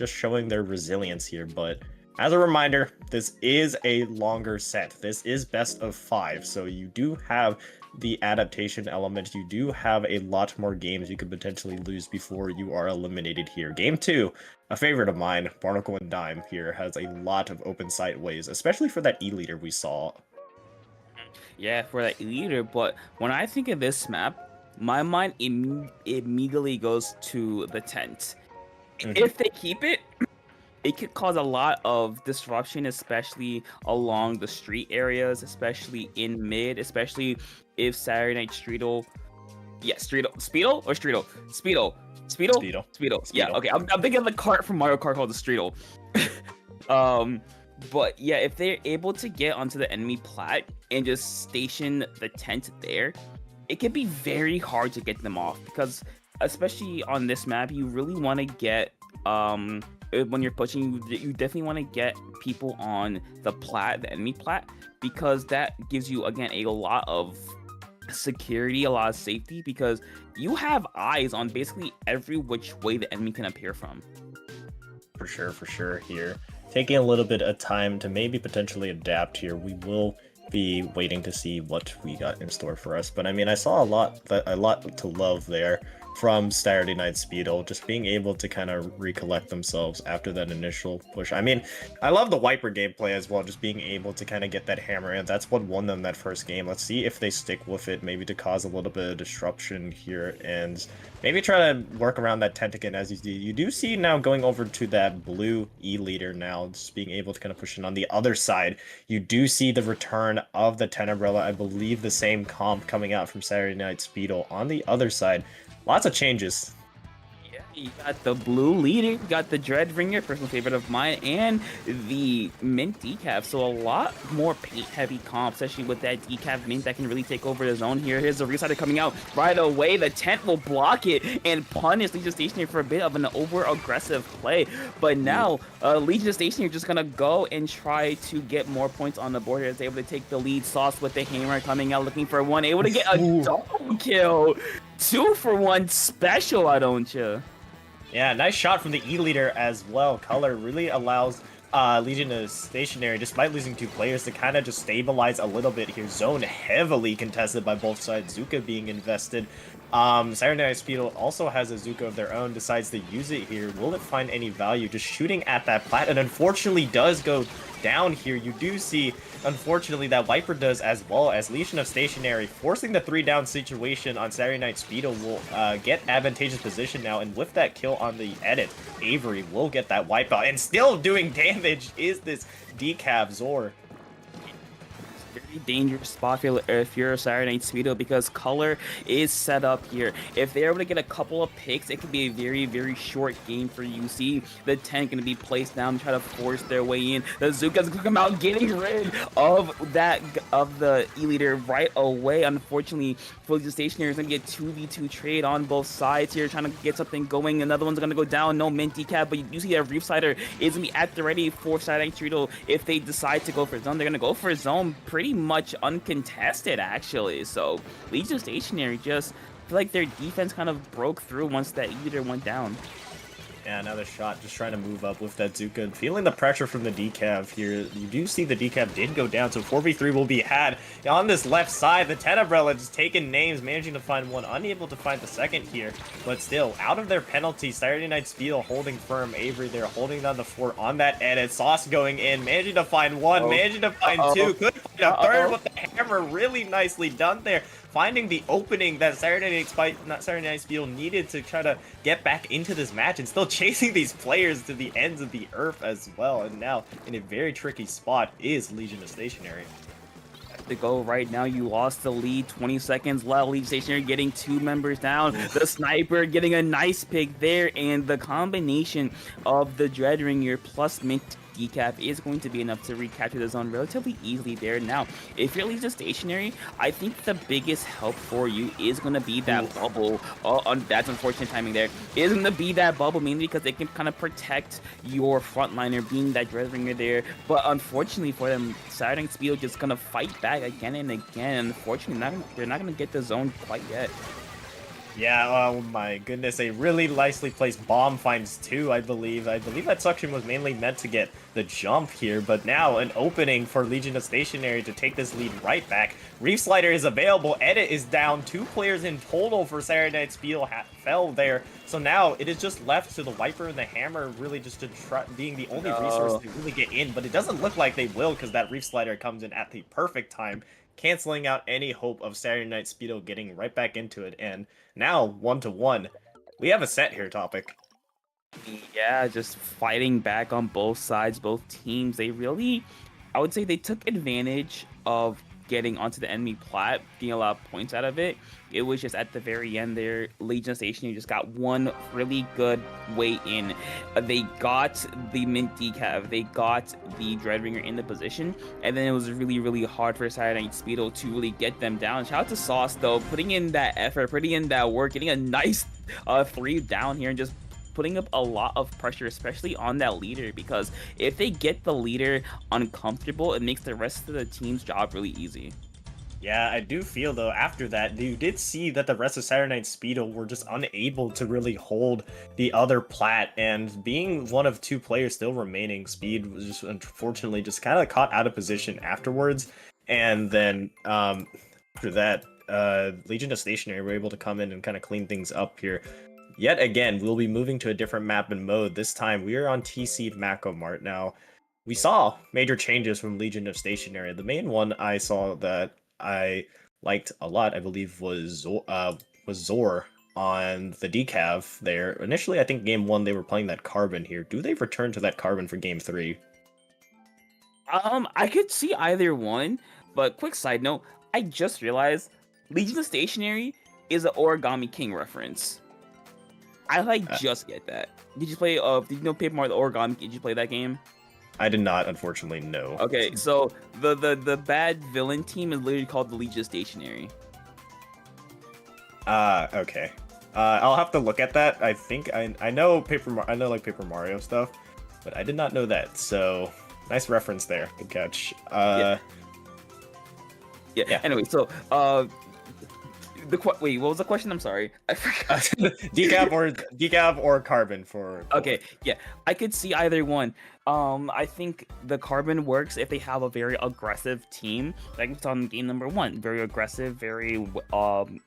showing their resilience here. But as a reminder, this is a longer set. This is best of 5, so you do have the adaptation element. You do have a lot more games you could potentially lose before you are eliminated here. Game 2, a favorite of mine, Barnacle and Dime here, has a lot of open sight ways, especially for that E-leader we saw. Yeah, for that E-leader, but when I think of this map, my mind immediately goes to the tent. If they keep it, it could cause a lot of disruption, especially along the street areas, especially in mid, especially if Saturday Night Speedo. Yeah, Speedo or Streeto? Speedo. Yeah, okay. I'm thinking of the cart from Mario Kart called the Streeto. But yeah, if they're able to get onto the enemy plat and just station the tent there, it can be very hard to get them off, because especially on this map, you really want to get when you're pushing, you definitely want to get people on the plat, the enemy plat, because that gives you, again, a lot of security, a lot of safety, because you have eyes on basically every which way the enemy can appear from. For sure here. Taking a little bit of time to maybe potentially adapt here. We will be waiting to see what we got in store for us. But I mean, I saw a lot to love there from Saturday Night Speedo, just being able to kind of recollect themselves after that initial push. I mean, I love the Wiper gameplay as well, just being able to kind of get that hammer in. That's what won them that first game. Let's see if they stick with it, maybe to cause a little bit of disruption here, and maybe try to work around that tent again. As you do see now going over to that blue E-leader now, just being able to kind of push in on the other side. You do see the return of the Tent Umbrella. I believe the same comp coming out from Saturday Night Speedo on the other side. Lots of changes. Yeah, you got the blue leader, you got the Dreadbringer, personal favorite of mine, and the mint decaf. So a lot more paint heavy comp, especially with that decaf mint that can really take over the zone here. Here's the Resider coming out right away. The tent will block it and punish Legion Stationary for a bit of an over aggressive play. But now Legion Stationary just gonna go and try to get more points on the board here. Is able to take the lead. Sauce with the hammer coming out looking for one, able to get a double kill. 2-for-1 special, why don't you? Yeah, nice shot from the E-leader as well. Color really allows Legion of Stationary, despite losing 2 players, to kind of just stabilize a little bit here. Zone heavily contested by both sides. Zuka being invested. Saturday Night Speedo also has a Zuka of their own, decides to use it here. Will it find any value? Just shooting at that plat, and unfortunately does go down here. You do see, unfortunately, that Viper does as well, as Legion of Stationary forcing the 3-down situation on Saturday Night Speedo will get advantageous position now, and with that kill on the edit, Avery will get that wipeout, and still doing damage is this Decaf Zor. Very dangerous spot if you're a Saturday Night Speedo, because color is set up here. If they're able to get a couple of picks, it could be a very, very short game for UC. The 10 going to be placed down, try to force their way in. The Zuka's going to come out getting rid of the E-Leader right away. Unfortunately, for the Stationary is going to get 2v2 trade on both sides here, trying to get something going. Another one's going to go down, no mint decap, but you see that Reef Slider is going to be at the ready for Saturday Night Speedo. If they decide to go for zone, they're going to go for zone pretty much uncontested, actually. So Legion Stationary just feel like their defense kind of broke through once that E-Leader went down. Yeah, another shot, just trying to move up with that Zuka. And feeling the pressure from the decav here. You do see the decav did go down, so 4v3 will be had. On this left side, the 10 Umbrella just taking names, managing to find one, unable to find the second here. But still, out of their penalty, Saturday Night Speedo holding firm. Avery there, holding down the fort on that edit. Sauce going in, managing to find one, managing to find two. Could find a third with the hammer. Really nicely done there. Finding the opening that Saturday Night Speedo needed to try to get back into this match, and still chasing these players to the ends of the earth as well. And now in a very tricky spot is Legion of Stationary. To go right now, you lost the lead, 20 seconds left. Legion Stationary getting 2 members down. The sniper getting a nice pick there, and the combination of the Dreadringer plus mint decaf is going to be enough to recapture the zone relatively easily there. Now, if you're Legion Stationary, I think the biggest help for you is going to be that bubble. That's unfortunate timing there. Is going to be that bubble, mainly because it can kind of protect your frontliner being that Dreadringer there. But unfortunately for them, Saturday Night Speedo just going to fight back again and again. Unfortunately, they're not going to get the zone quite yet. Yeah, oh my goodness, a really nicely placed bomb finds 2, I believe. I believe that suction was mainly meant to get the jump here, but now an opening for Legion of Stationary to take this lead right back. Reef Slider is available, Edit is down, 2 players in total for Saturday Night Speedo fell there. So now it is just left to the Viper and the Hammer really just to try being the only resource to really get in, but it doesn't look like they will because that Reef Slider comes in at the perfect time, canceling out any hope of Saturday Night Speedo getting right back into it. And now 1-1. We have a set here, Topic. Yeah, just fighting back on both sides, both teams. They really, I would say they took advantage of getting onto the enemy plat, getting a lot of points out of it. It was just at the very end there, Legion Station just got one really good way in. They got the mint decav, they got the Dreadringer in the position, and then it was really, really hard for Saturday Night Speedo to really get them down. Shout out to Sauce though, putting in that effort, putting in that work, getting a nice 3 down here, and just putting up a lot of pressure, especially on that leader, because if they get the leader uncomfortable, it makes the rest of the team's job really easy. Yeah, I do feel, though, after that, you did see that the rest of Saturday Night Speedo were just unable to really hold the other plat, and being one of 2 players still remaining, Speed was just unfortunately just kind of caught out of position afterwards, and then after that, Legion of Stationary were able to come in and kind of clean things up here. Yet again, we'll be moving to a different map and mode. This time, we are on TC Mako Mart. Now, we saw major changes from Legion of Stationary. The main one I saw that I liked a lot, I believe, was Zor on the decav there. Initially, I think game 1 they were playing that Carbon here. Do they return to that Carbon for game 3? I could see either one, but quick side note, I just realized Legion of Stationary is an Origami King reference. I just get that. Did you play did you know Paper Mario the Origami? Did you play that game? I did not, unfortunately, no. Okay, so the bad villain team is literally called the Legion Stationary. Okay. I'll have to look at that. I think I know I know like Paper Mario stuff, but I did not know that. So nice reference there. Good catch. Yeah. Anyway, so wait, what was the question? I'm sorry, I forgot. Decaf or Carbon for. Okay, yeah, I could see either one. I think the Carbon works if they have a very aggressive team, like we saw in game number 1. Very aggressive, very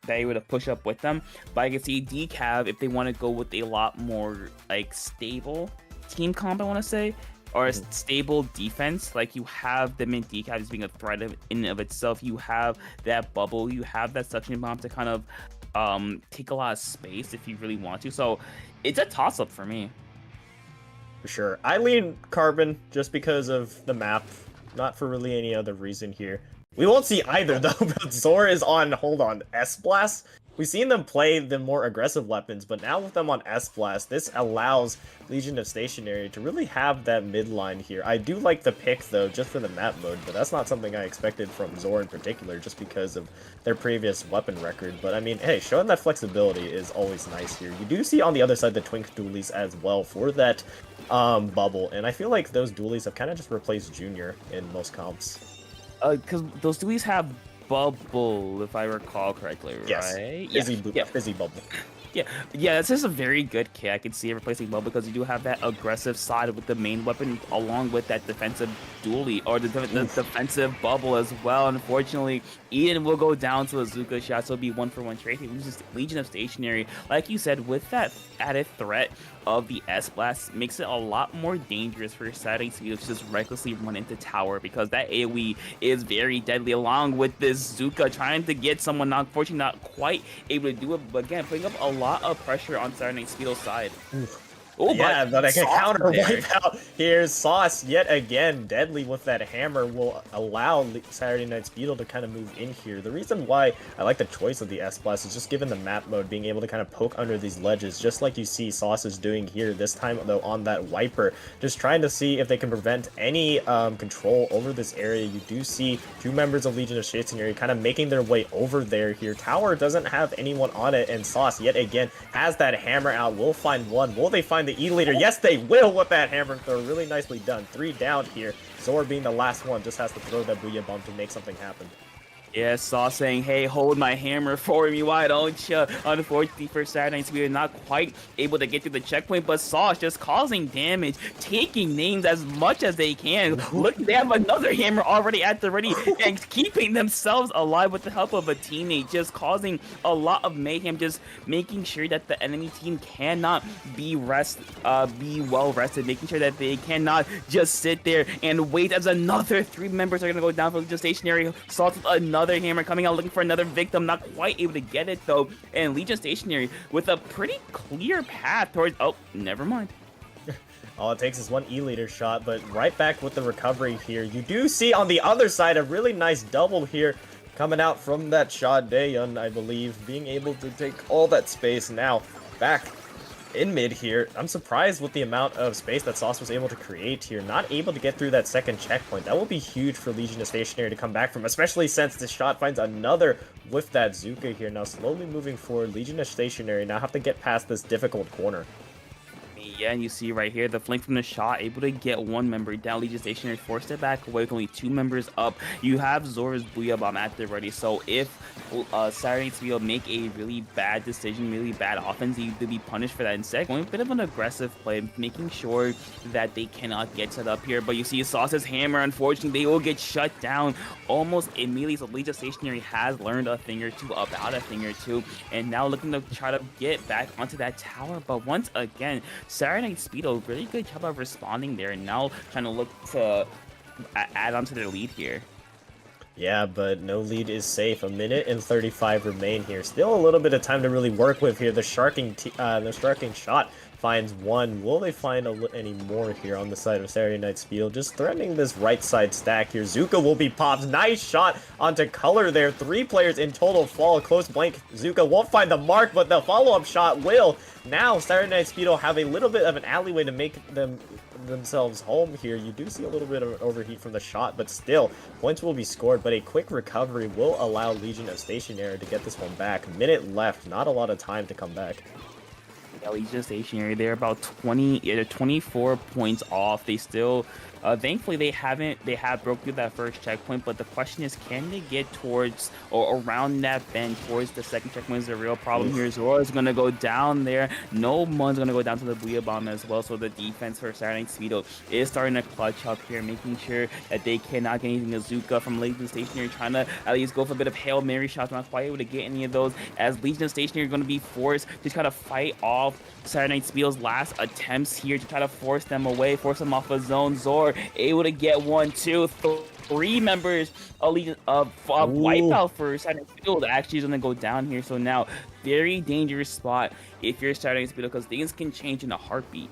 they able to push up with them. But I could see Decav if they want to go with a lot more like stable team comp, I want to say, or a stable defense. Like you have the mint decav as being a threat in and of itself. You have that bubble, you have that suction bomb to kind of take a lot of space if you really want to. So it's a toss-up for me. For sure. I lean Carbon just because of the map, not for really any other reason here. We won't see either though, but Zor is on, hold on, S-Blast? We've seen them play the more aggressive weapons, but now with them on S-Blast, this allows Legion of Stationary to really have that mid line here. I do like the pick though, just for the map mode, but that's not something I expected from Zor in particular, just because of their previous weapon record. But I mean, hey, showing that flexibility is always nice here. You do see on the other side the Twink dualies as well for that bubble, and I feel like those dualies have kind of just replaced Junior in most comps. Because those dualies have bubble, if I recall correctly, right? Yes, fizzy bubble. Yeah, that's just a very good kit. I can see it replacing Bubble because you do have that aggressive side with the main weapon along with that defensive dually or the defensive bubble as well. Unfortunately, Eden will go down to a Zuka shot, so it'll be 1-for-1 trade. Legion of Stationary, like you said, with that added threat of the S-Blast, makes it a lot more dangerous for Saturday Speed to just recklessly run into tower because that AoE is very deadly along with this Zuka trying to get someone, unfortunately not quite able to do it, but again, putting up a lot of pressure on Saturday Speedo's side. Oh, yeah, but I can counter wipe out. Here's Sauce yet again. Deadly with that hammer will allow Saturday Night Speedo to kind of move in here. The reason why I like the choice of the S-Blast is just given the map mode, being able to kind of poke under these ledges, just like you see Sauce is doing here. This time, though, on that Wiper, just trying to see if they can prevent any control over this area. You do see two members of Legion of Stationary kind of making their way over there here. Tower doesn't have anyone on it, and Sauce yet again has that hammer out. Will find one. Will they find the E-Leader? Yes, they will with that hammer throw. Really nicely done. 3 down here. Zor being the last one just has to throw that Booyah Bomb to make something happen. Yeah, Saw saying, hey, hold my hammer for me, why don't you? Unfortunately for Saturday Night, we are not quite able to get through the checkpoint, but Saw is just causing damage, taking names as much as they can. Look, they have another hammer already at the ready and keeping themselves alive with the help of a teammate, just causing a lot of mayhem, just making sure that the enemy team cannot be well rested, making sure that they cannot just sit there and wait as another 3 members are going to go down for Legion Stationary. Saw with another hammer coming out looking for another victim, not quite able to get it though, and Legion Stationary with a pretty clear path towards, oh, never mind. All it takes is one E-Leader shot, but right back with the recovery here. You do see on the other side a really nice double here coming out from that shot. Daeyeon, I believe, being able to take all that space now back in mid here. I'm surprised with the amount of space that Sauce was able to create here. Not able to get through that second checkpoint. That will be huge for Legion of Stationary to come back from, especially since this shot finds another with that Zuka here. Now slowly moving forward, Legion of Stationary now have to get past this difficult corner. Yeah, and you see right here, the flank from the shot, able to get 1 member down. Legion Stationary forced it back away with only 2 members up. You have Zora's Booyah Bomb at the ready, so if Saturday Night Speedo make a really bad decision, really bad offense, you to be punished for that. Instead, going a bit of an aggressive play, making sure that they cannot get set up here. But you see Sauce's hammer, unfortunately, they will get shut down almost immediately. So Legion Stationary has learned a thing or two, about a thing or two, and now looking to try to get back onto that tower. But once again, Saturday Night Speedo, really good job of responding there, and now trying to look to add on to their lead here. Yeah, but no lead is safe. 1 minute and 35 remain here. Still a little bit of time to really work with here. The sharking shot finds 1. Will they find any more here on the side of Saturday Night Speedo? Just threatening this right side stack here. Zuka will be popped. Nice shot onto Color there. 3 players in total fall. Close blank. Zuka won't find the mark, but the follow-up shot will. Now Saturday Night Speedo have a little bit of an alleyway to make themselves home here. You do see a little bit of an overheat from the shot, but still, points will be scored, but a quick recovery will allow Legion of Stationary to get this one back. Minute left, not a lot of time to come back. Yeah, Legion Stationary, they're about 24 points off. They still, thankfully, they have broke through that first checkpoint, but the question is, can they get towards or around that bend towards the second checkpoint is the real problem here. Zora is going to go down there. No one's going to go down to the Booyah Bomb as well, so the defense for Saturday Night Speedo is starting to clutch up here, making sure that they cannot get anything. Azuka from Legion Stationary trying to at least go for a bit of Hail Mary shots, not quite able to get any of those, as Legion Stationary are going to be forced to try to fight off Saturday Night Speedo's last attempts here to try to force them away, force them off a zone. Zor able to get 1, 2, 3 members of Wipeout for Saturday Night Speedo. Actually is going to go down here. So now, very dangerous spot if you're Saturday Night Speedo, because things can change in a heartbeat.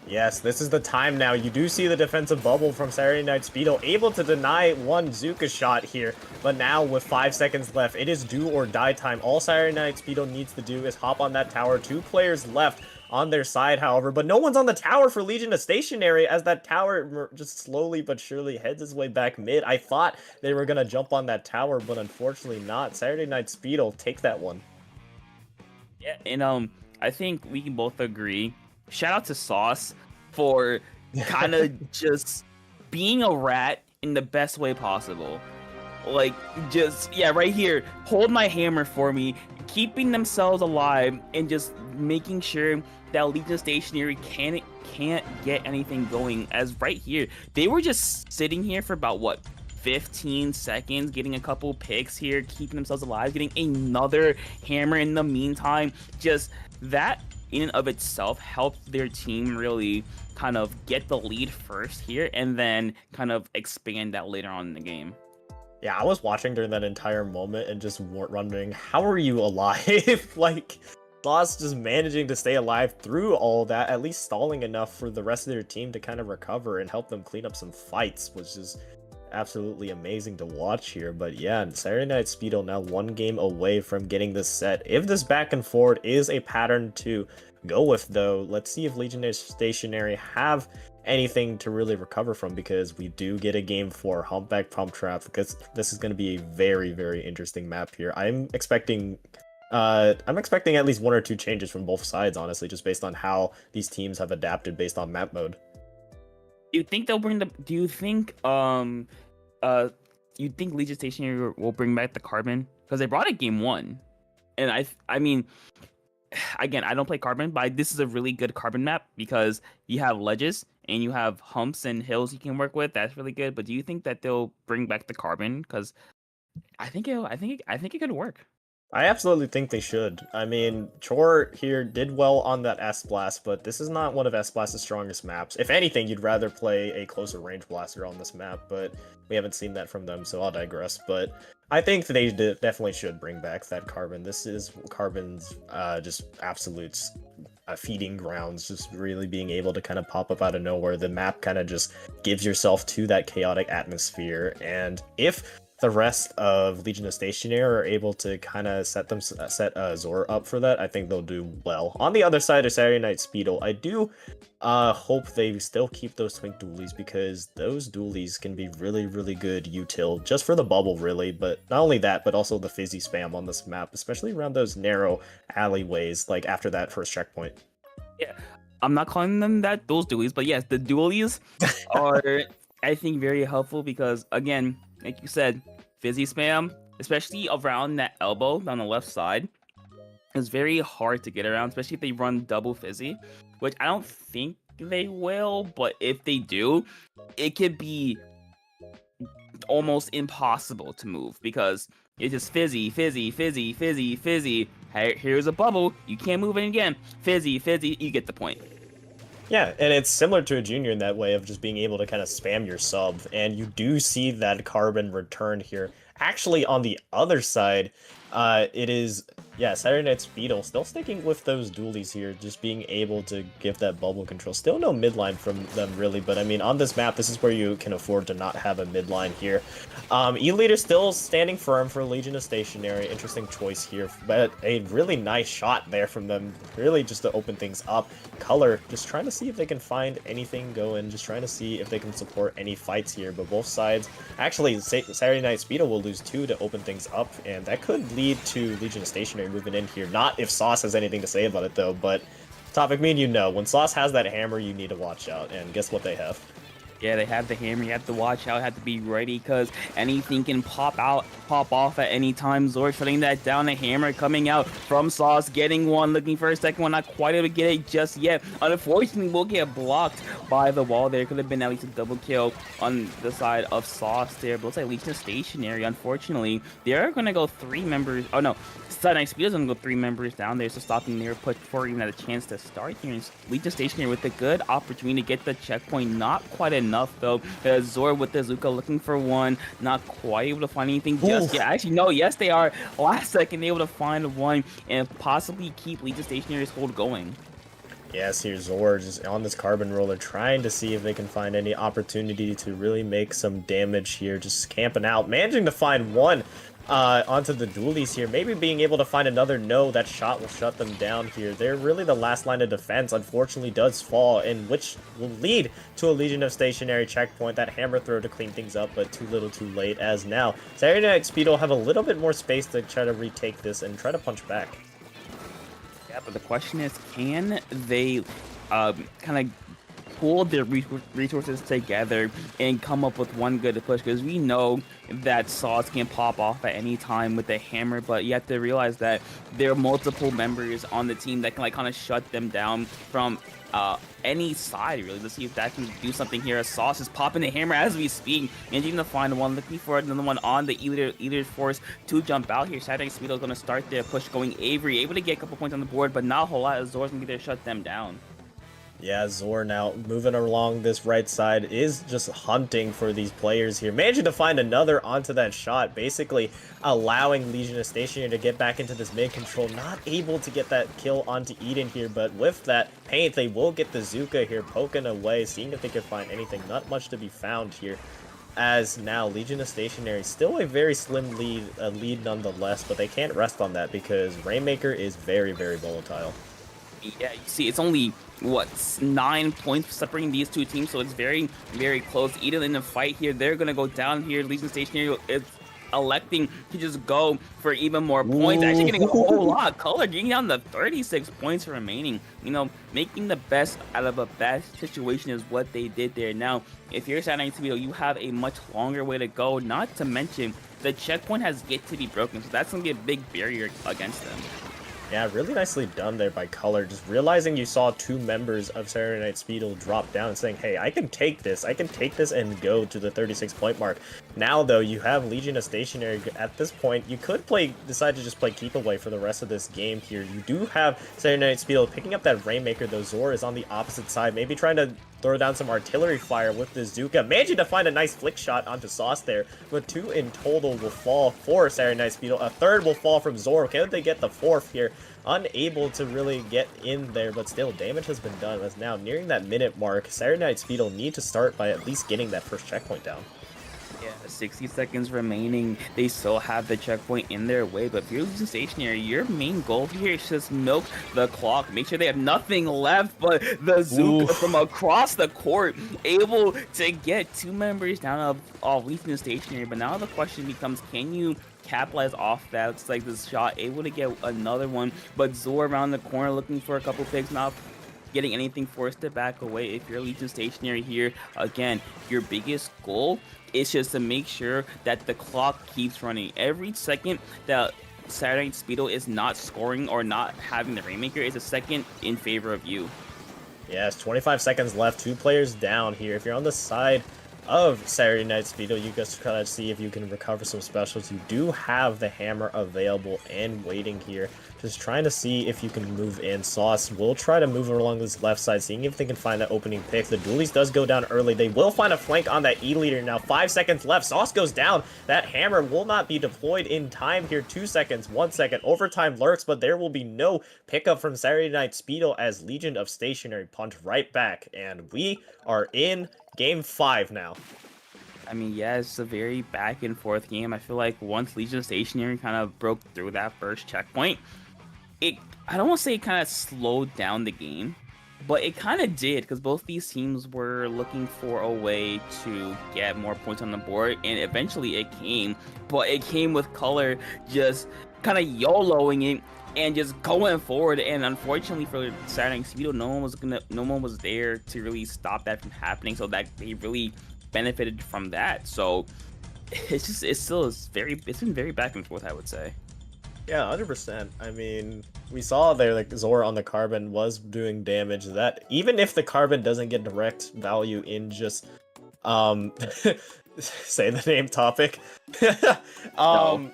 Yes, this is the time now. You do see the defensive bubble from Saturday Night Speedo, able to deny one Zuka shot here. But now with 5 seconds left, it is do or die time. All Saturday Night Speedo needs to do is hop on that tower. 2 players left on their side, however, but no one's on the tower for Legion of Stationary as that tower just slowly but surely heads its way back mid. I thought they were going to jump on that tower, but unfortunately not. Saturday Night Speedo take that one. Yeah, and I think we can both agree. Shout out to Sauce for kind of just being a rat in the best way possible. Like, just, yeah, right here, hold my hammer for me, keeping themselves alive, and just making sure that Legion Stationary can't get anything going. As right here, they were just sitting here for about, what, 15 seconds, getting a couple picks here, keeping themselves alive, getting another hammer in the meantime. Just that in and of itself helped their team really kind of get the lead first here and then kind of expand that later on in the game. Yeah, I was watching during that entire moment and just wondering, how are you alive? Like, Sauce just managing to stay alive through all that, at least stalling enough for the rest of their team to kind of recover and help them clean up some fights, which is absolutely amazing to watch here. But yeah, Saturday Night Speedo now 1 game away from getting this set. If this back and forward is a pattern to go with, though, let's see if Legion Stationary have anything to really recover from, because we do get a game for Humpback Pump Trap, because this is going to be a very, very interesting map here. I'm expecting at least 1 or 2 changes from both sides, honestly, just based on how these teams have adapted based on map mode. Do you think you think Legion Stationary will bring back the Carbon? Because they brought it game 1, and I mean, again, I don't play Carbon, but this is a really good Carbon map because you have ledges and you have humps and hills you can work with. That's really good. But do you think that they'll bring back the Carbon? Because I think it could work. I absolutely think they should. I mean, Chor here did well on that S-Blast, but this is not one of S-Blast's strongest maps. If anything, you'd rather play a closer range blaster on this map, but we haven't seen that from them, so I'll digress. But I think they definitely should bring back that Carbon. This is Carbon's just absolute feeding grounds, just really being able to kind of pop up out of nowhere. The map kind of just gives yourself to that chaotic atmosphere, and if the rest of Legion of Stationary are able to kind of set Zor up for that, I think they'll do well. On the other side of Saturday Night Speedo, I do hope they still keep those Twink Dualies, because those Dualies can be really, really good util, just for the bubble, really. But not only that, but also the fizzy spam on this map, especially around those narrow alleyways, like after that first checkpoint. Yeah, I'm not calling them those Dualies, but yes, the Dualies are, I think, very helpful because, again, like you said, fizzy spam, especially around that elbow on the left side, is very hard to get around, especially if they run double fizzy, which I don't think they will, but if they do, it could be almost impossible to move because it's just fizzy, fizzy, fizzy, fizzy, fizzy. Hey, here's a bubble, you can't move it again. Fizzy, fizzy, you get the point. Yeah, and it's similar to a junior in that way of just being able to kind of spam your sub, and you do see that Carbon return here. Actually, on the other side, it is, yeah, Saturday Night Speedo still sticking with those dualies here, just being able to give that bubble control. Still no midline from them, really, but I mean, on this map, this is where you can afford to not have a midline here. E-Leader still standing firm for Legion of Stationary. Interesting choice here, but a really nice shot there from them, really just to open things up. Color, just trying to see if they can find anything going, just trying to see if they can support any fights here, but both sides, actually, Saturday Night Speedo will lose 2 to open things up, and that could lead to Legion of Stationary moving in here. Not if Sauce has anything to say about it, though, but Topic, me and you know, when Sauce has that hammer, you need to watch out, and guess what they have? Yeah, they have the hammer. You have to watch out, have to be ready, because anything can pop off at any time. Zor shutting that down. The hammer coming out from Sauce, getting one, looking for a second one, not quite able to get it just yet. Unfortunately, will get blocked by the wall there. Could have been at least a double kill on the side of Sauce there, but looks like Legion Stationary, unfortunately. They're going to go 3 members. Oh, no. Saturday Night Speedo's going to go 3 members down there, so stopping there before even had a chance to start here. Legion Stationary with a good opportunity to get the checkpoint. Not quite enough, though. Zor with the Zuka looking for one, not quite able to find anything just yet. Actually, no, yes, they are. Last second, able to find one and possibly keep Legion Stationary's hold going. Yes, here's Zor just on this carbon roller, trying to see if they can find any opportunity to really make some damage here. Just camping out, managing to find one onto the dualies here. Maybe being able to find another no, that shot will shut them down here. They're really the last line of defense, unfortunately does fall, and which will lead to a Legion of Stationary checkpoint. That hammer throw to clean things up, but too little too late, as now Saturday Night Speed will have a little bit more space to try to retake this and try to punch back. Yeah, but the question is, can they kind of pool their resources together and come up with one good push? Because we know that Sauce can pop off at any time with the hammer, but you have to realize that there are multiple members on the team that can like kind of shut them down from any side, really. Let's see if that can do something here. As Sauce is popping the hammer as we speak, managing to find one, looking for another one on the Elite Force to jump out here. Saturday Speedo is going to start their push going Avery, able to get a couple points on the board, but not a whole lot as Zor's going to be there to shut them down. Yeah, Zor now moving along this right side is just hunting for these players here. Managing to find another onto that shot, basically allowing Legion of Stationary to get back into this mid control. Not able to get that kill onto Eden here, but with that paint, they will get the Zuka here poking away, seeing if they can find anything. Not much to be found here. As now Legion of Stationary still a very slim lead nonetheless, but they can't rest on that because Rainmaker is very, very volatile. Yeah, you see, it's only, what, 9 points separating these two teams, so it's very, very close. Eden in the fight here, they're going to go down here. Legion Stationary is electing to just go for even more points. Actually getting a whole lot. Color getting down to 36 points remaining. You know, making the best out of a bad situation is what they did there. Now, if you're Saturday Night Speedo, you have a much longer way to go, not to mention the checkpoint has yet to be broken, so that's going to be a big barrier against them. Yeah, really nicely done there by Color. Just realizing you saw two members of Saturday Night Speedo drop down and saying, hey, I can take this and go to the 36 point mark. Now, though, you have Legion of Stationary. At this point, you could decide to just play keep away for the rest of this game here. You do have Saturday Night Speedo picking up that Rainmaker, though. Zor is on the opposite side, maybe trying to throw down some artillery fire with the Zuka. Managing to find a nice flick shot onto Sauce there, but 2 in total will fall for Saturday Night Speedo. A third will fall from Zor. Can they get the 4th here? Unable to really get in there, but still damage has been done. As now nearing that minute mark, Saturday Night Speedo need to start by at least getting that first checkpoint down. Yeah, 60 seconds remaining. They still have the checkpoint in their way, but if you're losing Stationary, your main goal here is just milk the clock. Make sure they have nothing left but the Zook from across the court, able to get 2 members down of Legion Stationary. But now the question becomes, can you capitalize off that? It's like this shot, able to get another one, but Zor around the corner looking for a couple picks, not getting anything, forced to back away. If you're Legion Stationary here, again, your biggest goal is just to make sure that the clock keeps running. Every second that Saturday Night Speedo is not scoring or not having the Rainmaker is a second in favor of you. Yes, 25 seconds left, 2 players down here. If you're on the side of Saturday Night Speedo, you just gotta see if you can recover some specials. You do have the hammer available and waiting here. Just trying to see if you can move in. Sauce will try to move along this left side, seeing if they can find that opening pick. The Dualies does go down early. They will find a flank on that E-leader now. 5 seconds left. Sauce goes down. That hammer will not be deployed in time here. 2 seconds, 1 second. Overtime lurks, but there will be no pickup from Saturday Night Speedo as Legion of Stationary punch right back. And we are in Game 5 now. I mean, yeah, it's a very back and forth game. I feel like once Legion Stationary kind of broke through that first checkpoint, I don't want to say it kind of slowed down the game, but it kind of did, because both these teams were looking for a way to get more points on the board, and eventually it came, but it came with Color just kind of YOLOing it and just going forward. And unfortunately for Saturday Night Speedo, no one was there to really stop that from happening, so that they really benefited from that. So it's been very back and forth, I would say. Yeah, 100%. I mean, we saw there, like, Zor on the carbon was doing damage. That, even if the carbon doesn't get direct value in just, say the name topic. No.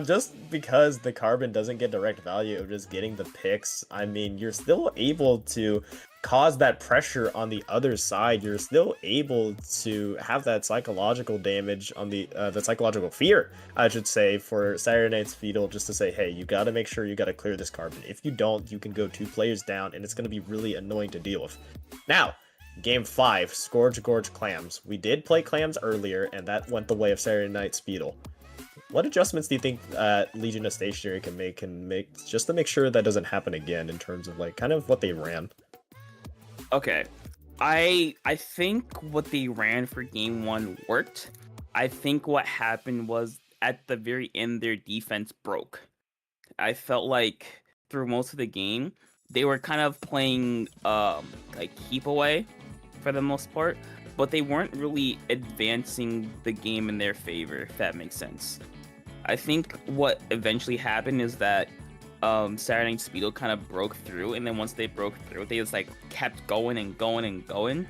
Just because the carbon doesn't get direct value of just getting the picks, I mean, you're still able to cause that pressure on the other side. You're still able to have that psychological damage on the psychological fear, I should say, for Saturday Night's Fetal, just to say, hey, you got to make sure you got to clear this carbon. If you don't, you can go 2 players down, and it's going to be really annoying to deal with. Now, Game 5, Scourge Gorge Clams. We did play Clams earlier, and that went the way of Saturday Night's Fetal. What adjustments do you think Legion of Stationary can make just to make sure that doesn't happen again in terms of like kind of what they ran? Okay, I think what they ran for game 1 worked. I think what happened was at the very end their defense broke. I felt like through most of the game they were kind of playing like keep away for the most part, but they weren't really advancing the game in their favor, if that makes sense. I think what eventually happened is that Saturday Night Speedo kind of broke through, and then once they broke through, they just like kept going and going and going.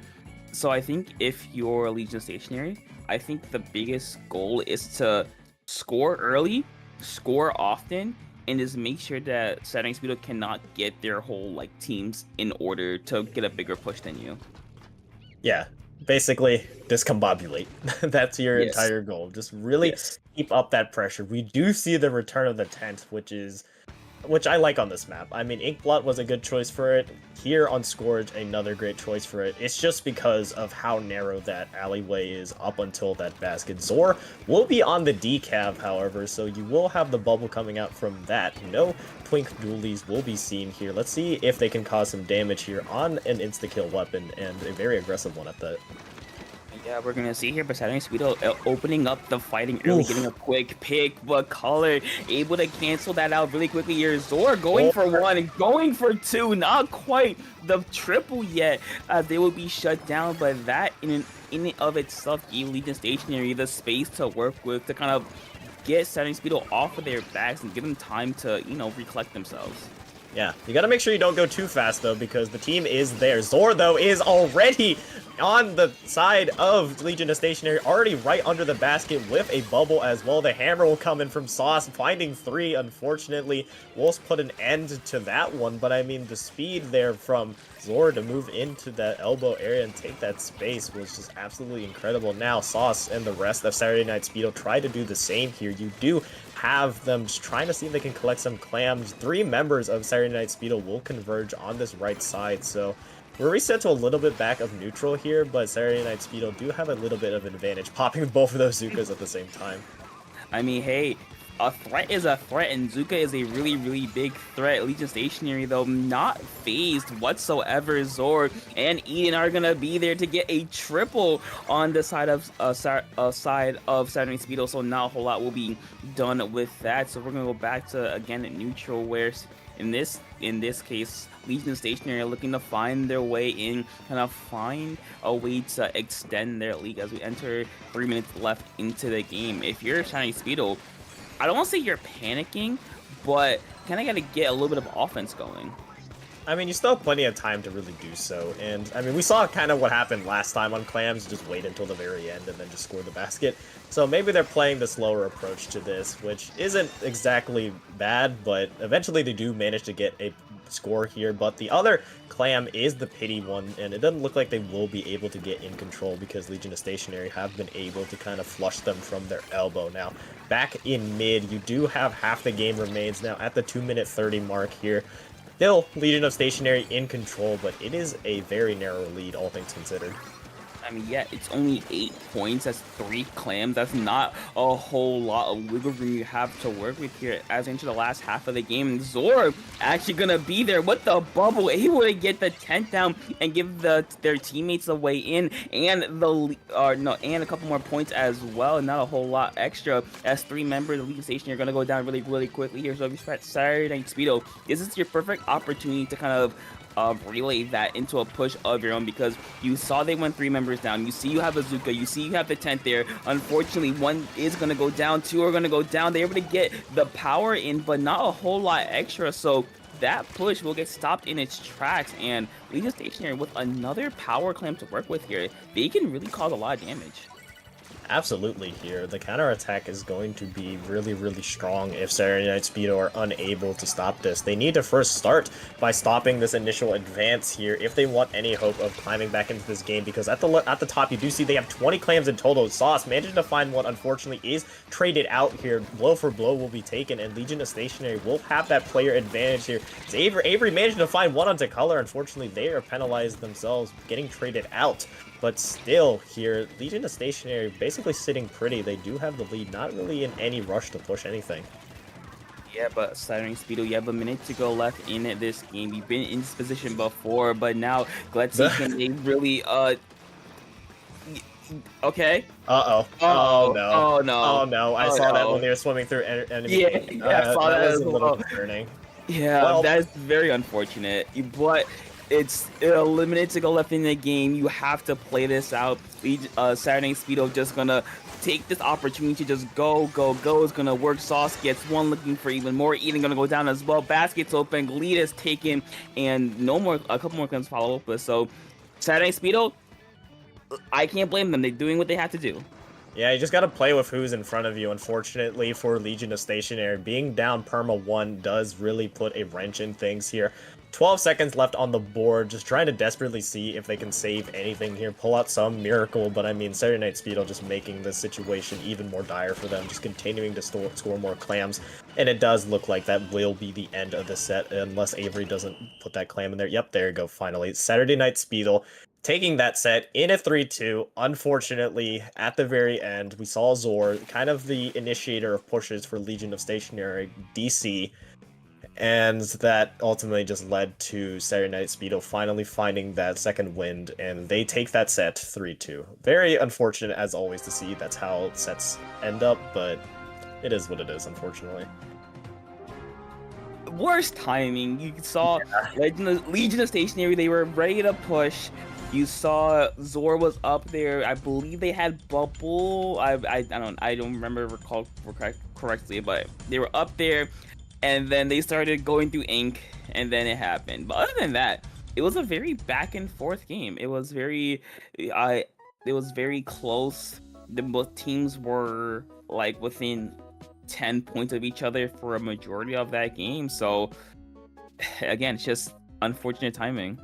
So I think if you're Legion Stationary, I think the biggest goal is to score early, score often, and just make sure that Saturday Night Speedo cannot get their whole like teams in order to get a bigger push than you. Yeah, basically discombobulate. That's your entire goal. Just really keep up that pressure. We do see the return of the tent, which I like on this map. I mean, Inkblot was a good choice for it. Here on Scourge, another great choice for it. It's just because of how narrow that alleyway is up until that basket. Zor will be on the decav, however, so you will have the bubble coming out from that. No Twink dualies will be seen here. Let's see if they can cause some damage here on an insta-kill weapon, and a very aggressive one at that. Yeah, we're gonna see here, but Saturday Speedo opening up the fighting early, getting a quick pick, but Color able to cancel that out really quickly here. Zor going for 1 and going for 2, not quite the triple yet. They will be shut down, but that in and of itself gave Legion Stationary the space to work with to kind of get Saturday Speedo off of their backs and give them time to, you know, recollect themselves. Yeah, you gotta make sure you don't go too fast, though, because the team is there. Zor, though, is already on the side of Legion of Stationary, already right under the basket with a bubble as well. The hammer will come in from Sauce, finding 3, unfortunately. Wolves put an end to that one, but I mean, the speed there from Zor to move into that elbow area and take that space was just absolutely incredible. Now, Sauce and the rest of Saturday Night Speedo try to do the same here. You do have them just trying to see if they can collect some clams. 3 members of Saturday Night Speedo will converge on this right side, so we're reset to a little bit back of neutral here, but Saturday Night Speedo do have a little bit of an advantage, popping both of those Zukas at the same time. I mean, hey, a threat is a threat, and Zuka is a really, really big threat. Legion Stationary, though, not phased whatsoever. Zor and Eden are gonna be there to get a triple on the side of Saturday Speedo, so not a whole lot will be done with that. So we're gonna go back to again at neutral, where in this case, Legion Stationary are looking to find their way in, kind of find a way to extend their lead as we enter 3 minutes left into the game. If you're Shiny Speedo, I don't want to say you're panicking, but kind of got to get a little bit of offense going. I mean, you still have plenty of time to really do so, and I mean, we saw kind of what happened last time on Clams, just wait until the very end and then just score the basket. So maybe they're playing the slower approach to this, which isn't exactly bad, but eventually they do manage to get a score here. But the other Clam is the pity one, and it doesn't look like they will be able to get in control because Legion of Stationary have been able to kind of flush them from their elbow. Now, back in mid, you do have half the game remains now at the 2-minute 30 mark here. Still, Legion of Stationary in control, but it is a very narrow lead, all things considered. I mean, yeah, it's only 8 points. That's 3 clams. That's not a whole lot of wiggle room you have to work with here as into the last half of the game. Zor actually gonna be there with the bubble, able to get the tent down and give their teammates the way in, and and a couple more points as well. Not a whole lot extra, as 3 members of the Legion Station are gonna go down really, really quickly here. So if you start Saturday Night Speedo, this is your perfect opportunity to kind of relay that into a push of your own, because you saw they went 3 members down. You see you have Azuka, you see you have the tent there. Unfortunately, 1 is going to go down, 2 are going to go down. They're able to get the power in, but not a whole lot extra, so that push will get stopped in its tracks, and Legion Stationary with another power clamp to work with here, they can really cause a lot of damage. Absolutely here. The counterattack is going to be really, really strong if Saturday Night Speedo are unable to stop this. They need to first start by stopping this initial advance here if they want any hope of climbing back into this game, because at the top you do see they have 20 clams in total. Sauce managing to find one, unfortunately, is traded out here. Blow for blow will be taken, and Legion of Stationary will have that player advantage here. It's Avery managing to find one onto Color. Unfortunately, they are penalized themselves, getting traded out. But still, here, Legion of Stationary basically sitting pretty. They do have the lead, not really in any rush to push anything. Yeah, but Saturday Speedo, you have a minute to go left in this game. You've been in this position before, but now Gletsy can they really okay. Uh-oh. Oh, no. Oh, no. Oh, no. I saw that when they were swimming through enemy. Yeah, I saw that was as a little well. concerning. Yeah, Well, that is very unfortunate. But it's a minute to go left in the game. You have to play this out. Saturday Speedo just gonna take this opportunity to just go. It's gonna work. Sauce gets one, looking for even more. Eden gonna go down as well. Basket's open. Lead is taken, and no more. A couple more guns follow up with. So Saturday Speedo, I can't blame them. They're doing what they have to do. Yeah, you just gotta play with who's in front of you. Unfortunately for Legion of Stationary, being down perma 1 does really put a wrench in things here. 12 seconds left on the board, just trying to desperately see if they can save anything here, pull out some miracle, but I mean, Saturday Night Speedo just making this situation even more dire for them, just continuing to score more clams, and it does look like that will be the end of the set, unless Avery doesn't put that clam in there. Yep, there you go, finally. Saturday Night Speedo taking that set in a 3-2. Unfortunately, at the very end, we saw Zor, kind of the initiator of pushes for Legion of Stationary DC, and that ultimately just led to Saturday Night Speedo finally finding that second wind, and they take that set 3-2. Very unfortunate, as always, to see that's how sets end up, but it is what it is, unfortunately. Worst timing. You saw Legion of Stationary, they were ready to push. You saw Zor was up there. I believe they had bubble. I don't recall correctly, but they were up there, and then they started going through ink, and then it happened. But other than that, it was a very back and forth game. It was very close. Both teams were like within 10 points of each other for a majority of that game. So again, it's just unfortunate timing.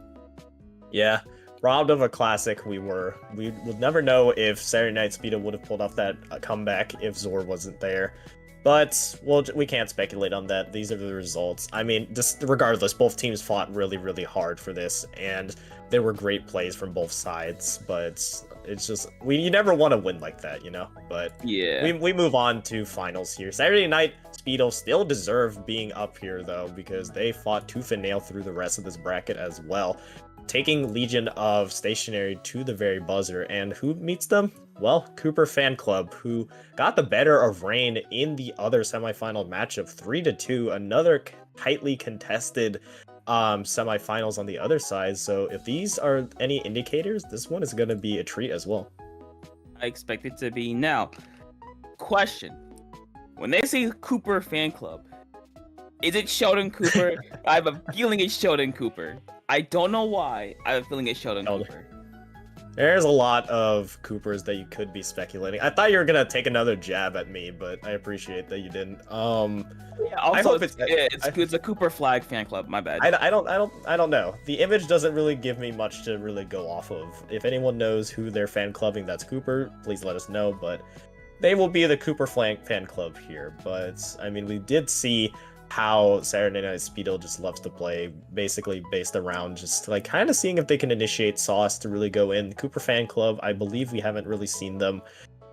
Yeah. Robbed of a classic, we would never know if Saturday Night Speedo would have pulled off that comeback if Zor wasn't there. But, well, we can't speculate on that. These are the results. I mean, just regardless, both teams fought really, really hard for this, and there were great plays from both sides, but it's just, you never want to win like that, you know? But yeah, we move on to finals here. Saturday Night Speedo still deserve being up here, though, because they fought tooth and nail through the rest of this bracket as well, taking Legion of Stationary to the very buzzer. And who meets them? Well, Cooper Fan Club, who got the better of Rain in the other semifinal matchup, 3-2, another tightly contested semifinals on the other side. So if these are any indicators, this one is going to be a treat as well. I expect it to be. Now, question. When they say Cooper Fan Club, is it Sheldon Cooper? I have a feeling it's Sheldon Cooper. I don't know why. I have a feeling it's Sheldon Cooper. There's a lot of Coopers that you could be speculating. I thought you were gonna take another jab at me, but I appreciate that you didn't. Yeah, also, it's a Cooper Flag Fan Club. My bad. I don't know. The image doesn't really give me much to really go off of. If anyone knows who they're fan clubbing that's Cooper, please let us know. But they will be the Cooper fan club here. But I mean, we did see how Saturday Night Speedo just loves to play, basically based around just like kind of seeing if they can initiate Sauce to really go in. Cooper Fan Club, I believe we haven't really seen them,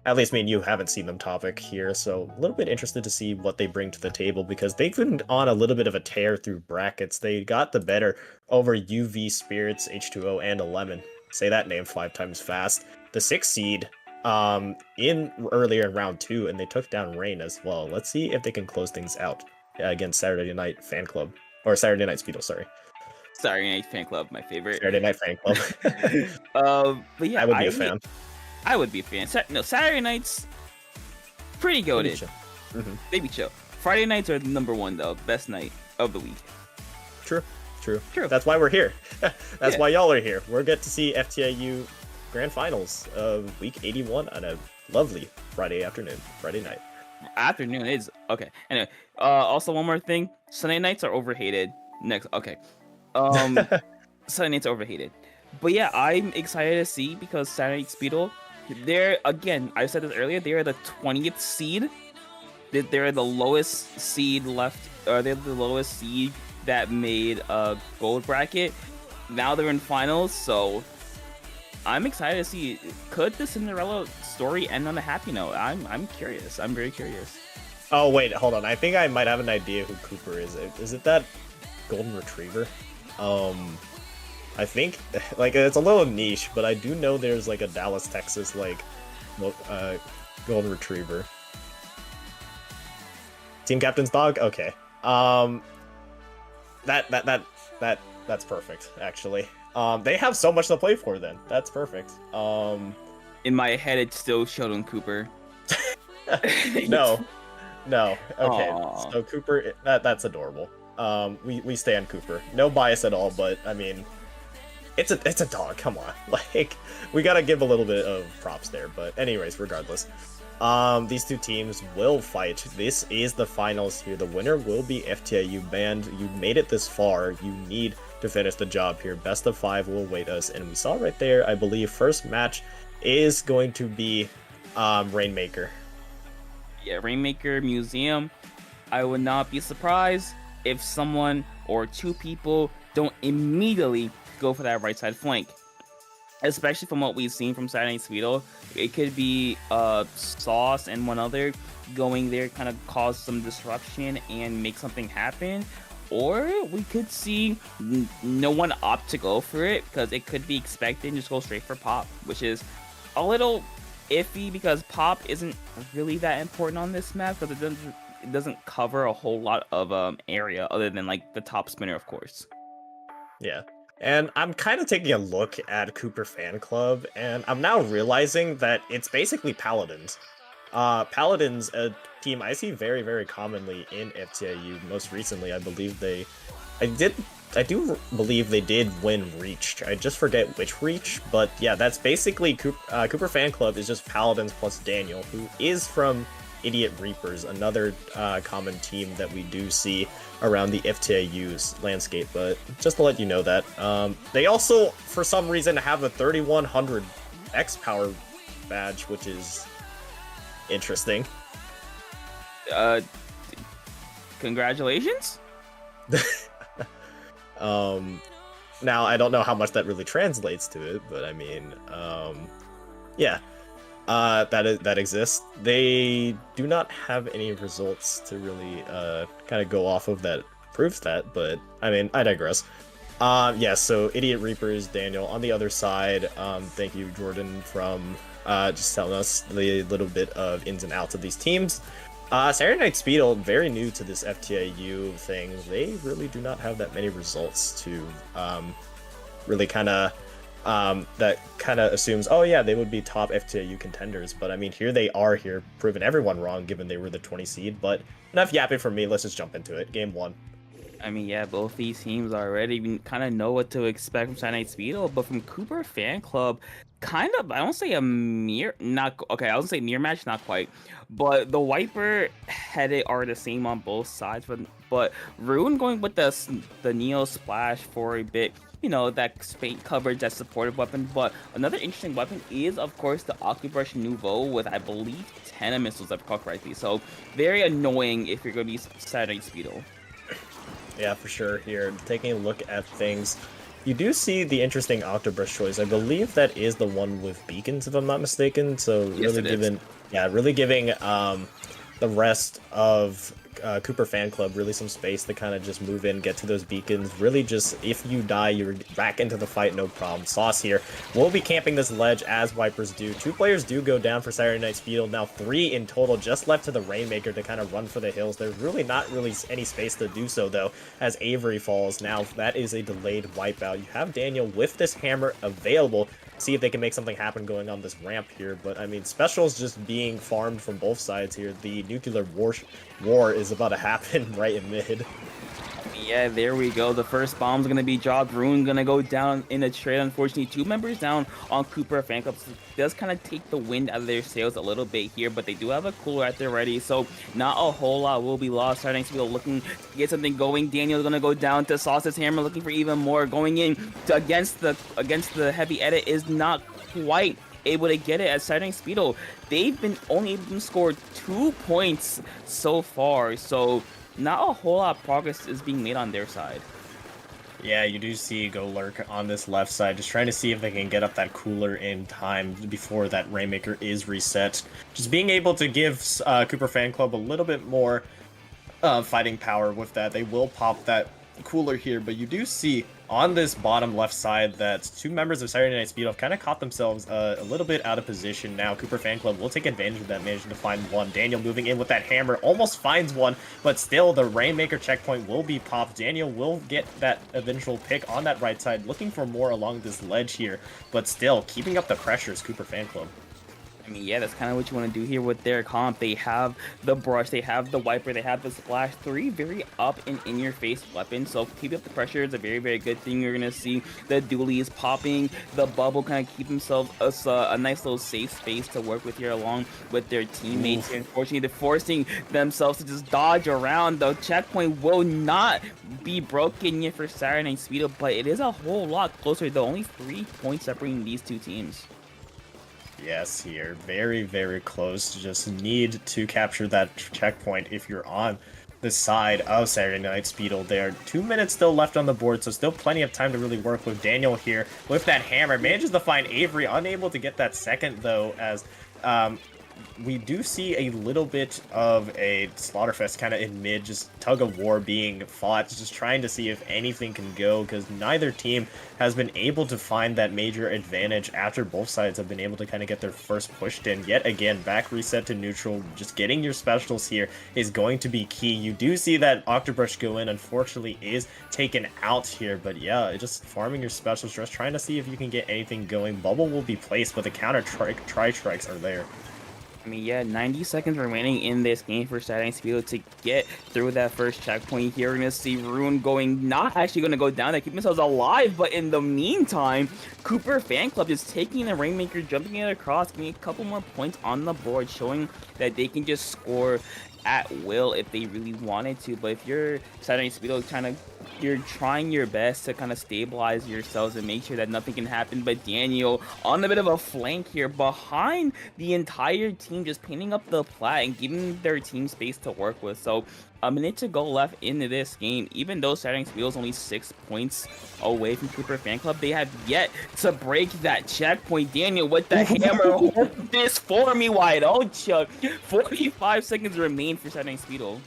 at least me and you haven't seen them Topic here, so a little bit interested to see what they bring to the table, because they've been on a little bit of a tear through brackets. They got the better over UV, Spirits, H2O, and a Lemon. Say that name 5 times fast. The 6th seed in earlier in round 2, and they took down Rain as well. Let's see if they can close things out against Saturday Night Fan Club, or Saturday Night Speedo, sorry. Saturday Night Fan Club, my favorite. Saturday Night Fan Club. But yeah, I would be a fan. I would be a fan. No, Saturday nights, pretty goated. Mm-hmm. They be chill. Friday nights are number 1 though, best night of the week. True. That's why we're here. That's why y'all are here. We're get to see FTIU Grand Finals of Week 81 on a lovely Friday afternoon, Friday night. Afternoon is okay. Anyway, also one more thing: Sunday nights are overhated. Next, okay. Sunday nights are overhated. But yeah, I'm excited to see because Saturday Night Speedle, they're again. I said this earlier. They are the 20th seed. They're the lowest seed left, or they're the lowest seed that made a gold bracket. Now they're in finals, so I'm excited to see. Could the Cinderella story end on a happy note? I'm curious. I'm very curious. Oh wait, hold on. I think I might have an idea who Cooper is. Is it that golden retriever? I think like it's a little niche, but I do know there's like a Dallas, Texas like golden retriever. Team captain's dog? Okay. That's perfect, actually. They have so much to play for then. That's perfect. In my head, it's still Sheldon Cooper. No. Okay. Aw. So Cooper, that's adorable. We stand Cooper. No bias at all, but I mean, it's a dog. Come on, like we gotta give a little bit of props there. But anyways, regardless, these two teams will fight. This is the finals here. The winner will be FTIU banned. You made it this far. You need to finish the job here. Best of 5 will await us, and we saw right there. I believe first match is going to be Rainmaker. Yeah, Rainmaker Museum. I would not be surprised if someone or two people don't immediately go for that right side flank. Especially from what we've seen from Saturday Night Speedle, it could be Sauce and one other going there, kind of cause some disruption and make something happen. Or we could see no one opt to go for it because it could be expected and just go straight for Pop, which is a little iffy because Pop isn't really that important on this map because it doesn't cover a whole lot of area other than like the top spinner, of course. Yeah. And I'm kind of taking a look at Cooper Fan Club, and I'm now realizing that it's basically Paladins. Paladins, a team I see very, very commonly in FTIU. Most recently, I believe I do believe they did win Reach. I just forget which Reach, but yeah, that's basically Cooper Fan Club is just Paladins plus Daniel, who is from Idiot Reapers, another common team that we do see around the FTIU's landscape, but just to let you know that. They also, for some reason, have a 3100 X Power badge, which is interesting. Congratulations? Now, I don't know how much that really translates to it, but I mean, yeah. That exists. They do not have any results to really kind of go off of that proves that, but I mean, I digress. Yeah, so Idiot Reapers, Daniel. On the other side, thank you, Jordan, from just telling us the little bit of ins and outs of these teams. Saturday Night Speedle, very new to this FTIU thing. They really do not have that many results to really kind of that kind of assumes, oh yeah, they would be top FTIU contenders. But I mean, here they are here, proving everyone wrong, given they were the 20 seed. But enough yapping for me. Let's just jump into it. Game 1. I mean, yeah, both these teams already kind of know what to expect from Saturday Night Speedle, but from Cooper Fan Club, kind of, I don't say a mirror, not okay. I don't say mirror match, not quite, but the Wiper headed are the same on both sides. But Rune going with the Neo Splash for a bit. You know, that paint coverage, that supportive weapon. But another interesting weapon is, of course, the Octobrush Nouveau with, I believe, 10 missiles, if I recall correctly. So, very annoying if you're going to be Saturday Night Speedle. Yeah, for sure. Here, taking a look at things, you do see the interesting Octobrush choice. I believe that is the one with beacons, if I'm not mistaken. So, Yes, really giving the rest of Cooper Fan Club really some space to kind of just move in, get to those beacons. Really just, if you die, you're back into the fight, no problem. Sauce here will be camping this ledge as Wipers do. 2 players do go down for Saturday Night Speedle. Now 3 in total, just left to the Rainmaker to kind of run for the hills. There's really not really any space to do so, though, as Avery falls. Now that is a delayed wipeout. You have Daniel with this hammer available. See if they can make something happen going on this ramp here. But I mean, specials just being farmed from both sides here. The nuclear war is about to happen right in mid. Yeah, there we go. The first bomb's gonna be dropped. Rune gonna go down in a trade. Unfortunately, 2 members down on Cooper fan club. So it does kind of take the wind out of their sails a little bit here, but they do have a cooler at their ready, so not a whole lot will be lost. Starting to be looking to get something going. Daniel's gonna go down to Sauce's Hammer, looking for even more. Going in to against the heavy edit is not quite able to get it. As Saturday Speedo, they've been only able to score 2 points so far, so not a whole lot of progress is being made on their side. Yeah, you do see Go Lurk on this left side, just trying to see if they can get up that cooler in time before that Rainmaker is reset. Just being able to give Cooper Fan Club a little bit more fighting power with that. They will pop that cooler here, but you do see on this bottom left side that 2 members of Saturday Night Speedo have kind of caught themselves a little bit out of position now. Cooper Fan Club will take advantage of that, managing to find one. Daniel moving in with that hammer, almost finds one, but still the Rainmaker checkpoint will be popped. Daniel will get that eventual pick on that right side, looking for more along this ledge here, but still keeping up the pressure is Cooper Fan Club. I mean, yeah, that's kind of what you want to do here with their comp. They have the brush, they have the wiper, they have the splash. 3 very up and in-your-face weapons. So keeping up the pressure is a very, very good thing. You're going to see the dualies popping, the bubble kind of keep themselves a nice little safe space to work with here along with their teammates. Unfortunately, they're forcing themselves to just dodge around. The checkpoint will not be broken yet for Saturday Night Speedo, but it is a whole lot closer, though. Only 3 points separating these 2 teams. Yes, here. Very, very close. Just need to capture that checkpoint if you're on the side of Saturday Night Speedo there. 2 minutes still left on the board, so still plenty of time to really work with Daniel here. With that hammer, manages to find Avery, unable to get that second, though, as we do see a little bit of a Slaughterfest kind of in mid, just tug of war being fought, just trying to see if anything can go, because neither team has been able to find that major advantage after both sides have been able to kind of get their first pushed in. Yet again, back reset to neutral, just getting your specials here is going to be key. You do see that Octobrush go in, unfortunately is taken out here, but yeah, just farming your specials, just trying to see if you can get anything going. Bubble will be placed, but the counter tri-strikes are there. I mean, yeah, 90 seconds remaining in this game for Saturday Speedo to get through that first checkpoint here. We're going to see Rune not actually going to go down. They keep themselves alive, but in the meantime, Cooper Fan Club is taking the Rainmaker, jumping it across, getting a couple more points on the board, showing that they can just score at will if they really wanted to. But if you're Saturday Speedo, you're trying your best to kind of stabilize yourselves and make sure that nothing can happen. But Daniel on a bit of a flank here behind the entire team, just painting up the plat and giving their team space to work with. So a minute to go left into this game. Even though Saturday Speedo is only 6 points away from Cooper Fan Club, they have yet to break that checkpoint. Daniel with the hammer, hold this for me, why don't you? 45 seconds remain for Saturday Speedo.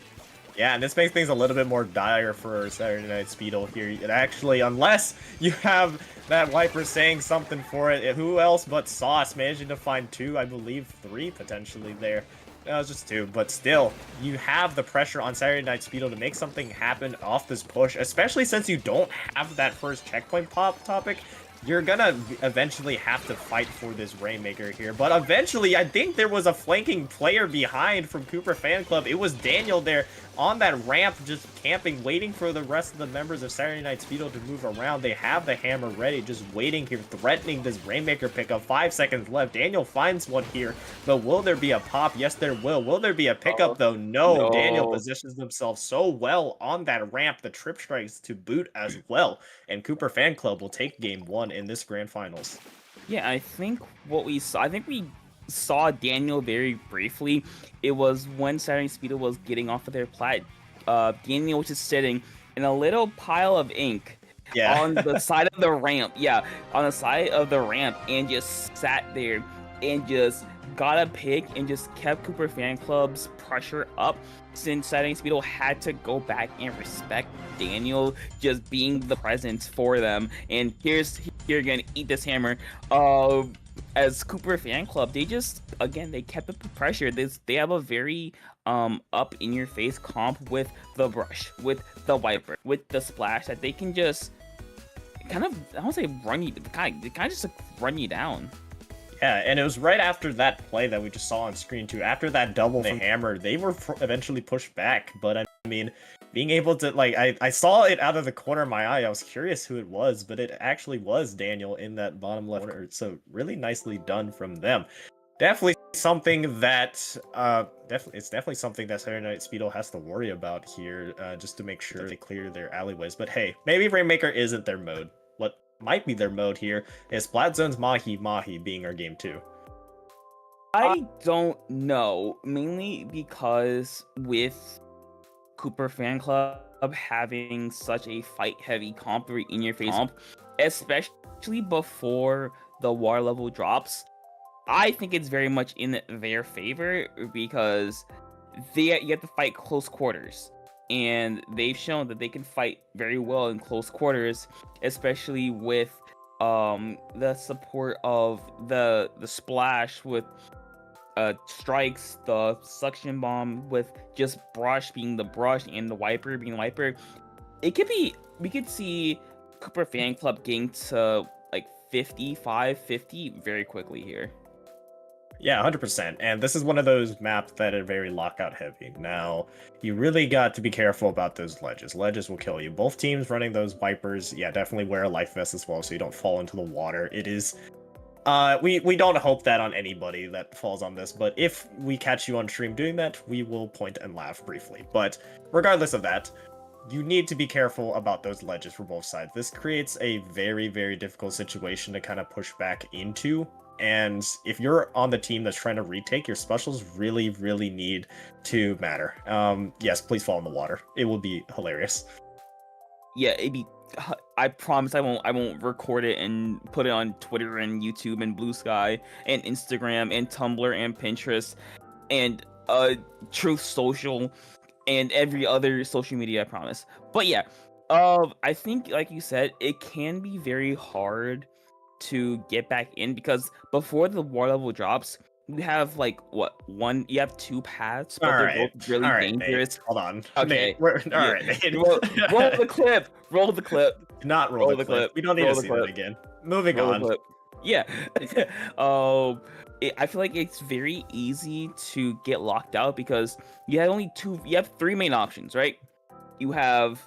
Yeah, and this makes things a little bit more dire for Saturday Night Speedo here. It actually, unless you have that wiper saying something for it, who else but Sauce managing to find 2, I believe 3 potentially there. No, it's just 2, but still, you have the pressure on Saturday Night Speedo to make something happen off this push, especially since you don't have that first checkpoint pop topic. You're gonna eventually have to fight for this Rainmaker here, but eventually I think there was a flanking player behind from Cooper Fan Club. It was Daniel there on that ramp, just camping, waiting for the rest of the members of Saturday Night Speedo to move around. They have the hammer ready, just waiting here, threatening this Rainmaker pickup. 5 seconds left. Daniel finds one here, but will there be a pop? Yes, there will. Will there be a pickup, though? No. Daniel positions himself so well on that ramp. The trip strikes to boot as well, and Cooper Fan Club will take game 1 in this grand finals. Yeah, I think we saw Daniel very briefly. It was when Saturday Speedo was getting off of their plat. Daniel was just sitting in a little pile of ink on the side of the ramp. Yeah, on the side of the ramp, and just sat there and just got a pick and just kept Cooper Fan Club's pressure up, since Saturday Speedo had to go back and respect Daniel just being the presence for them. And here again, eat this hammer. As Cooper Fan Club, they just, again, they kept up the pressure. They have a very up in your face comp with the brush, with the wiper, with the splash, that they can just kind of, I don't say run you, kind of just like run you down. Yeah, and it was right after that play that we just saw on screen too. After that double from the hammer, they were eventually pushed back. But I mean, being able to, like, I saw it out of the corner of my eye. I was curious who it was, but it actually was Daniel in that bottom left corner. So really nicely done from them. Definitely something that it's definitely something that Saturday Night Speedo has to worry about here, just to make sure they clear their alleyways. But hey, maybe Rainmaker isn't their mode. What might be their mode here is Splat Zone's Mahi Mahi being our game 2. I don't know, mainly because with Cooper Fan Club having such a fight-heavy comp, very in-your-face comp, especially before the water level drops, I think it's very much in their favor because you have to fight close quarters, and they've shown that they can fight very well in close quarters, especially with the support of the splash with strikes, the suction bomb with just brush being the brush and the wiper being the wiper. We could see Cooper Fan Club getting to like 55-50 very quickly here. Yeah, 100%. And this is one of those maps that are very lockout heavy. Now, you really got to be careful about those ledges. Ledges will kill you. Both teams running those Vipers, yeah, definitely wear a life vest as well so you don't fall into the water. It is... we don't hope that on anybody that falls on this, but if we catch you on stream doing that, we will point and laugh briefly. But regardless of that, you need to be careful about those ledges for both sides. This creates a very, very difficult situation to kind of push back into. And if you're on the team that's trying to retake, your specials really, really need to matter. Yes, please fall in the water. It will be hilarious. Yeah, I promise I won't record it and put it on Twitter and YouTube and Blue Sky and Instagram and Tumblr and Pinterest and Truth Social and every other social media, I promise. But yeah, I think like you said, it can be very hard to get back in because before the water level drops, you have like you have 2 paths, but they're both really dangerous. Nate. Hold on. Okay. Nate, all right, Nate. roll the clip. Roll the clip. Not roll the clip. We don't need to see that again. Moving on. Yeah. I feel like it's very easy to get locked out because you have 3 main options, right? You have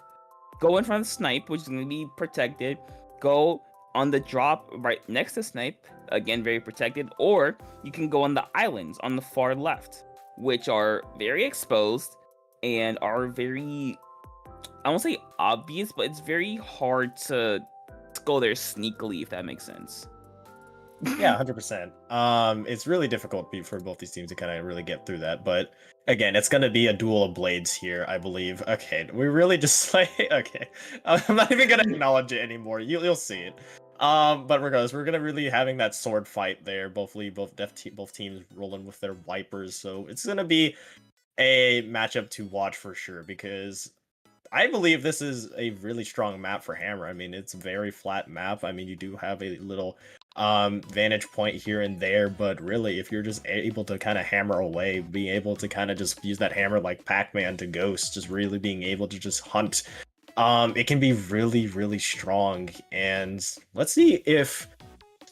go in front of the snipe, which is going to be protected, go on the drop right next to snipe, again very protected, or you can go on the islands on the far left, which are very exposed and are very, I won't say obvious, but it's very hard to go there sneakily, if that makes sense. Yeah, 100%. It's really difficult for both these teams to kind of really get through that, but again, it's gonna be a duel of blades here, I believe. Okay, we really just like, okay, I'm not even gonna acknowledge it anymore. You'll see it. But regardless, we're gonna really having that sword fight there. Both teams rolling with their wipers, so it's gonna be a matchup to watch for sure because I believe this is a really strong map for Hammer. I mean, it's a very flat map. I mean, you do have a little vantage point here and there, but really, if you're just able to kind of hammer away, being able to kind of just use that hammer like Pac-Man to Ghost, just really being able to just hunt, it can be really, really strong. And let's see if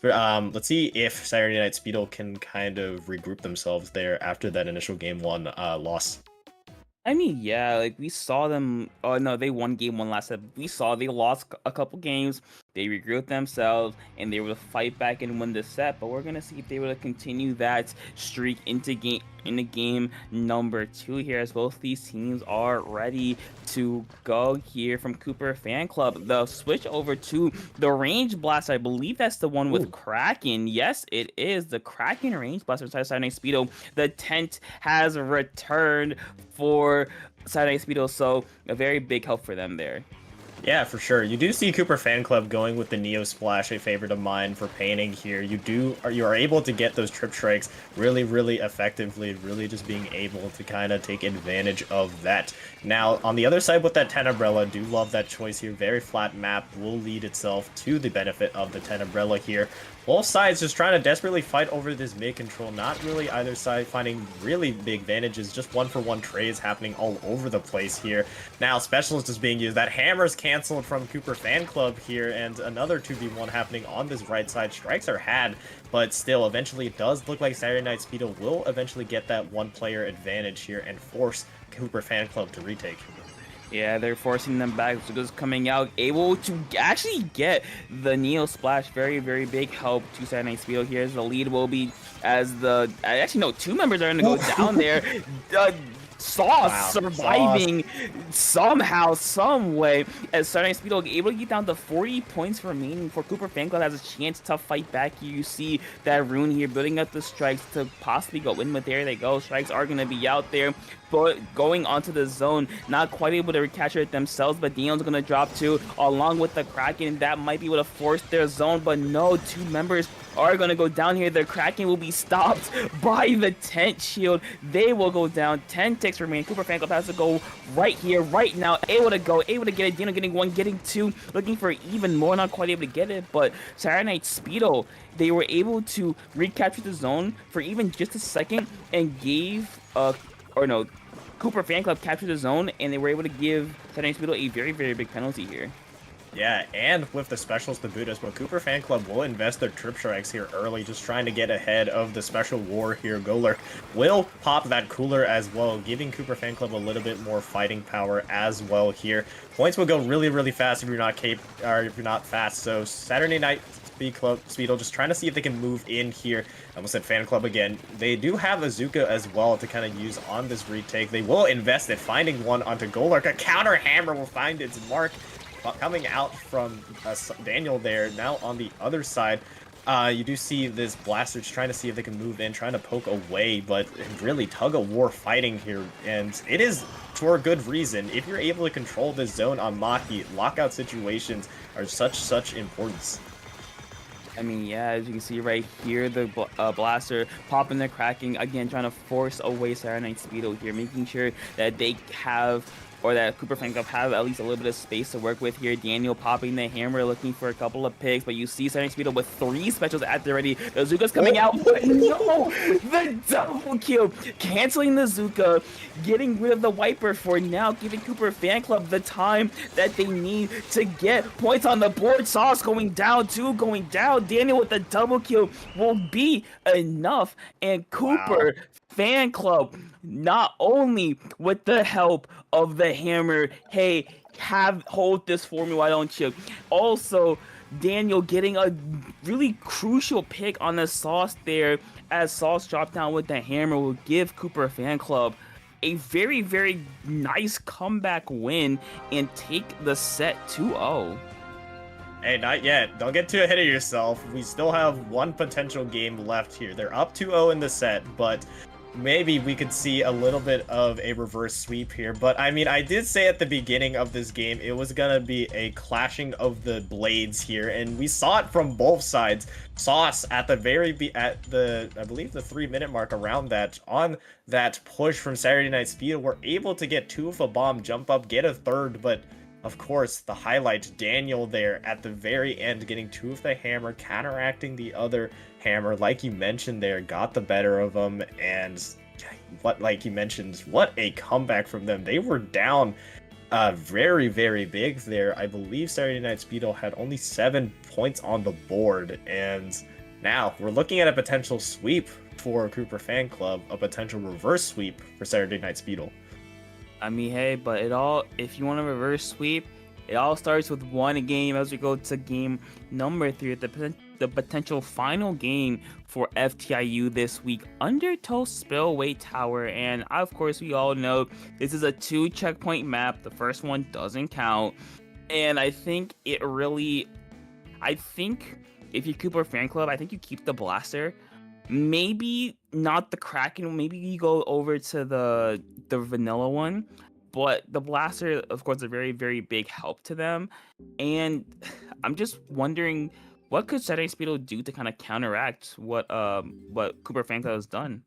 Saturday Night Speedo can kind of regroup themselves there after that initial game 1 loss. I mean, yeah, like we saw them. Oh no, they won game 1 last set. We saw they lost a couple games. They regrouped themselves and they were able to fight back and win this set. But we're gonna see if they were to continue that streak into game number 2 here, as both these teams are ready to go here from Cooper Fan Club. The switch over to the Range Blast. I believe that's the one with Kraken. Yes, it is the Kraken Range Blast beside Saturday Night Speedo. The tent has returned for Saturday Night Speedo, so a very big help for them there. Yeah, for sure. You do see Cooper Fan Club going with the Neo Splash, a favorite of mine for painting here. You are able to get those trip strikes really, really effectively, really just being able to kind of take advantage of that. Now, on the other side with that Tenebrella, do love that choice here. Very flat map will lead itself to the benefit of the Tenebrella here. Both sides just trying to desperately fight over this mid control. Not really either side finding really big advantages. Just 1-for-1 trades happening all over the place here. Now, Specialist is being used. That hammer's canceled from Cooper Fan Club here, and another 2v1 happening on this right side. Strikes are had, but still, eventually it does look like Saturday Night Speedo will eventually get that 1-player advantage here and force Cooper Fan Club to retake. Yeah, they're forcing them back. So just coming out, able to actually get the Neo Splash. Very, very big help to Saturday Night Speedo here. As the lead will be as the actually no, two members are going to go down there. Sauce Wow, surviving somehow, some way, as Saturday Night Speedo able to get down to 40 points remaining for Cooper Fan Club has a chance to fight back. You see that Rune here building up the strikes to possibly go in, but there they go. Strikes are going to be out there, but going onto the zone, not quite able to recapture it themselves, but Dion's going to drop too, along with the Kraken. That might be able to force their zone, but no, two members are going to go down here. The Kraken will be stopped by the tent shield. They will go down. 10 ticks remain. Cooper Fan Club has to go right here, right now. Able to go, able to get it. Dino getting one, getting two. Looking for even more, not quite able to get it. But Saturday Night Speedo, they were able to recapture the zone for even just a second and gave, Cooper Fan Club captured the zone, and they were able to give Saturday Night Speedo a very, very big penalty here. Yeah, and with the specials to boot as well, Cooper Fan Club will invest their trip strikes here early, just trying to get ahead of the special war here. Golurk will pop that cooler as well, giving Cooper Fan Club a little bit more fighting power as well here. Points will go really, really fast if you're not fast. So Saturday Night Speedo just trying to see if they can move in here. I almost said Fan Club again. They do have Azuka as well to kind of use on this retake. They will invest it, finding one onto Golurk. A counter hammer will find its mark. Coming out from Daniel there, now on the other side, you do see this blaster just trying to see if they can move in, trying to poke away, but really tug-of-war fighting here, and it is for a good reason. If you're able to control this zone on Maki, lockout situations are such importance. I mean, yeah, as you can see right here, the blaster popping the cracking, again, trying to force away Saturday Night Speedo here, making sure that they have, or that Cooper Fan Club have at least a little bit of space to work with here. Daniel popping the hammer, looking for a couple of picks, but you see Saturday Night Speedo with 3 specials at the ready. The Zuka's coming out, but no! The double kill! Canceling the Zuka, getting rid of the Wiper for now, giving Cooper Fan Club the time that they need to get points on the board. Sauce going down, too, going down. Daniel with the double kill will be enough, and Cooper Fan Club, not only with the help of the hammer, hey, hold this for me, why don't you? Also, Daniel getting a really crucial pick on the Sauce there, as Sauce dropped down with the hammer will give Cooper Fan Club a very, very nice comeback win and take the set 2-0. Hey, not yet. Don't get too ahead of yourself. We still have one potential game left here. They're up 2-0 in the set, but maybe we could see a little bit of a reverse sweep here. But I mean, I did say at the beginning of this game it was gonna be a clashing of the blades here, and we saw it from both sides. Sauce at the I believe the 3-minute mark, around that, on that push from Saturday Night Speedo, were able to get 2 of a bomb, jump up, get a third, but of course, the highlight, Daniel there at the very end, getting 2 of the hammer, counteracting the other hammer, like you mentioned there, got the better of them, and like you mentioned, what a comeback from them. They were down very, very big there. I believe Saturday Night Speedo had only 7 points on the board, and now we're looking at a potential sweep for Cooper Fan Club, a potential reverse sweep for Saturday Night Speedo. I mean, hey, but if you want to reverse sweep, it all starts with one game as we go to game number 3, the potential final game for FTIU this week, Undertow Spillway Tower. And of course, we all know this is a 2 checkpoint map. The first one doesn't count. And I think if you're Cooper Fan Club, I think you keep the blaster. Maybe not the Kraken, maybe you go over to the vanilla one, but the blaster, of course, is a very, very big help to them. And I'm just wondering, what could Saturday Speedo do to kind of counteract what Cooper Fan Club has done?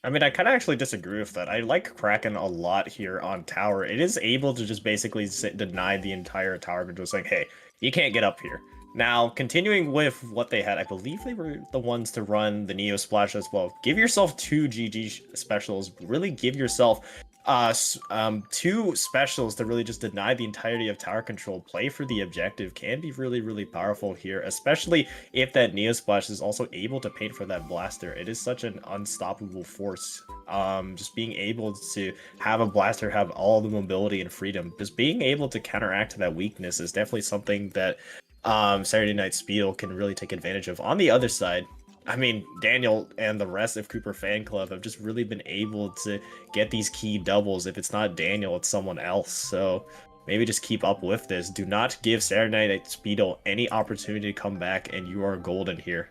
I mean, I kind of actually disagree with that. I like Kraken a lot here on tower. It is able to just basically deny the entire tower, but just like, hey, you can't get up here. Now, continuing with what they had, I believe they were the ones to run the Neo Splash as well. Give yourself 2 GG specials. Really give yourself two specials to really just deny the entirety of tower control, play for the objective, can be really, really powerful here, especially if that Neo Splash is also able to paint for that blaster. It is such an unstoppable force. Just being able to have a blaster have all the mobility and freedom, just being able to counteract that weakness is definitely something that Saturday Night Speedle can really take advantage of. On the other side, I mean, Daniel and the rest of Cooper Fan Club have just really been able to get these key doubles. If it's not Daniel, it's someone else. So maybe just keep up with this. Do not give Saturday Night Speedle any opportunity to come back, and you are golden here.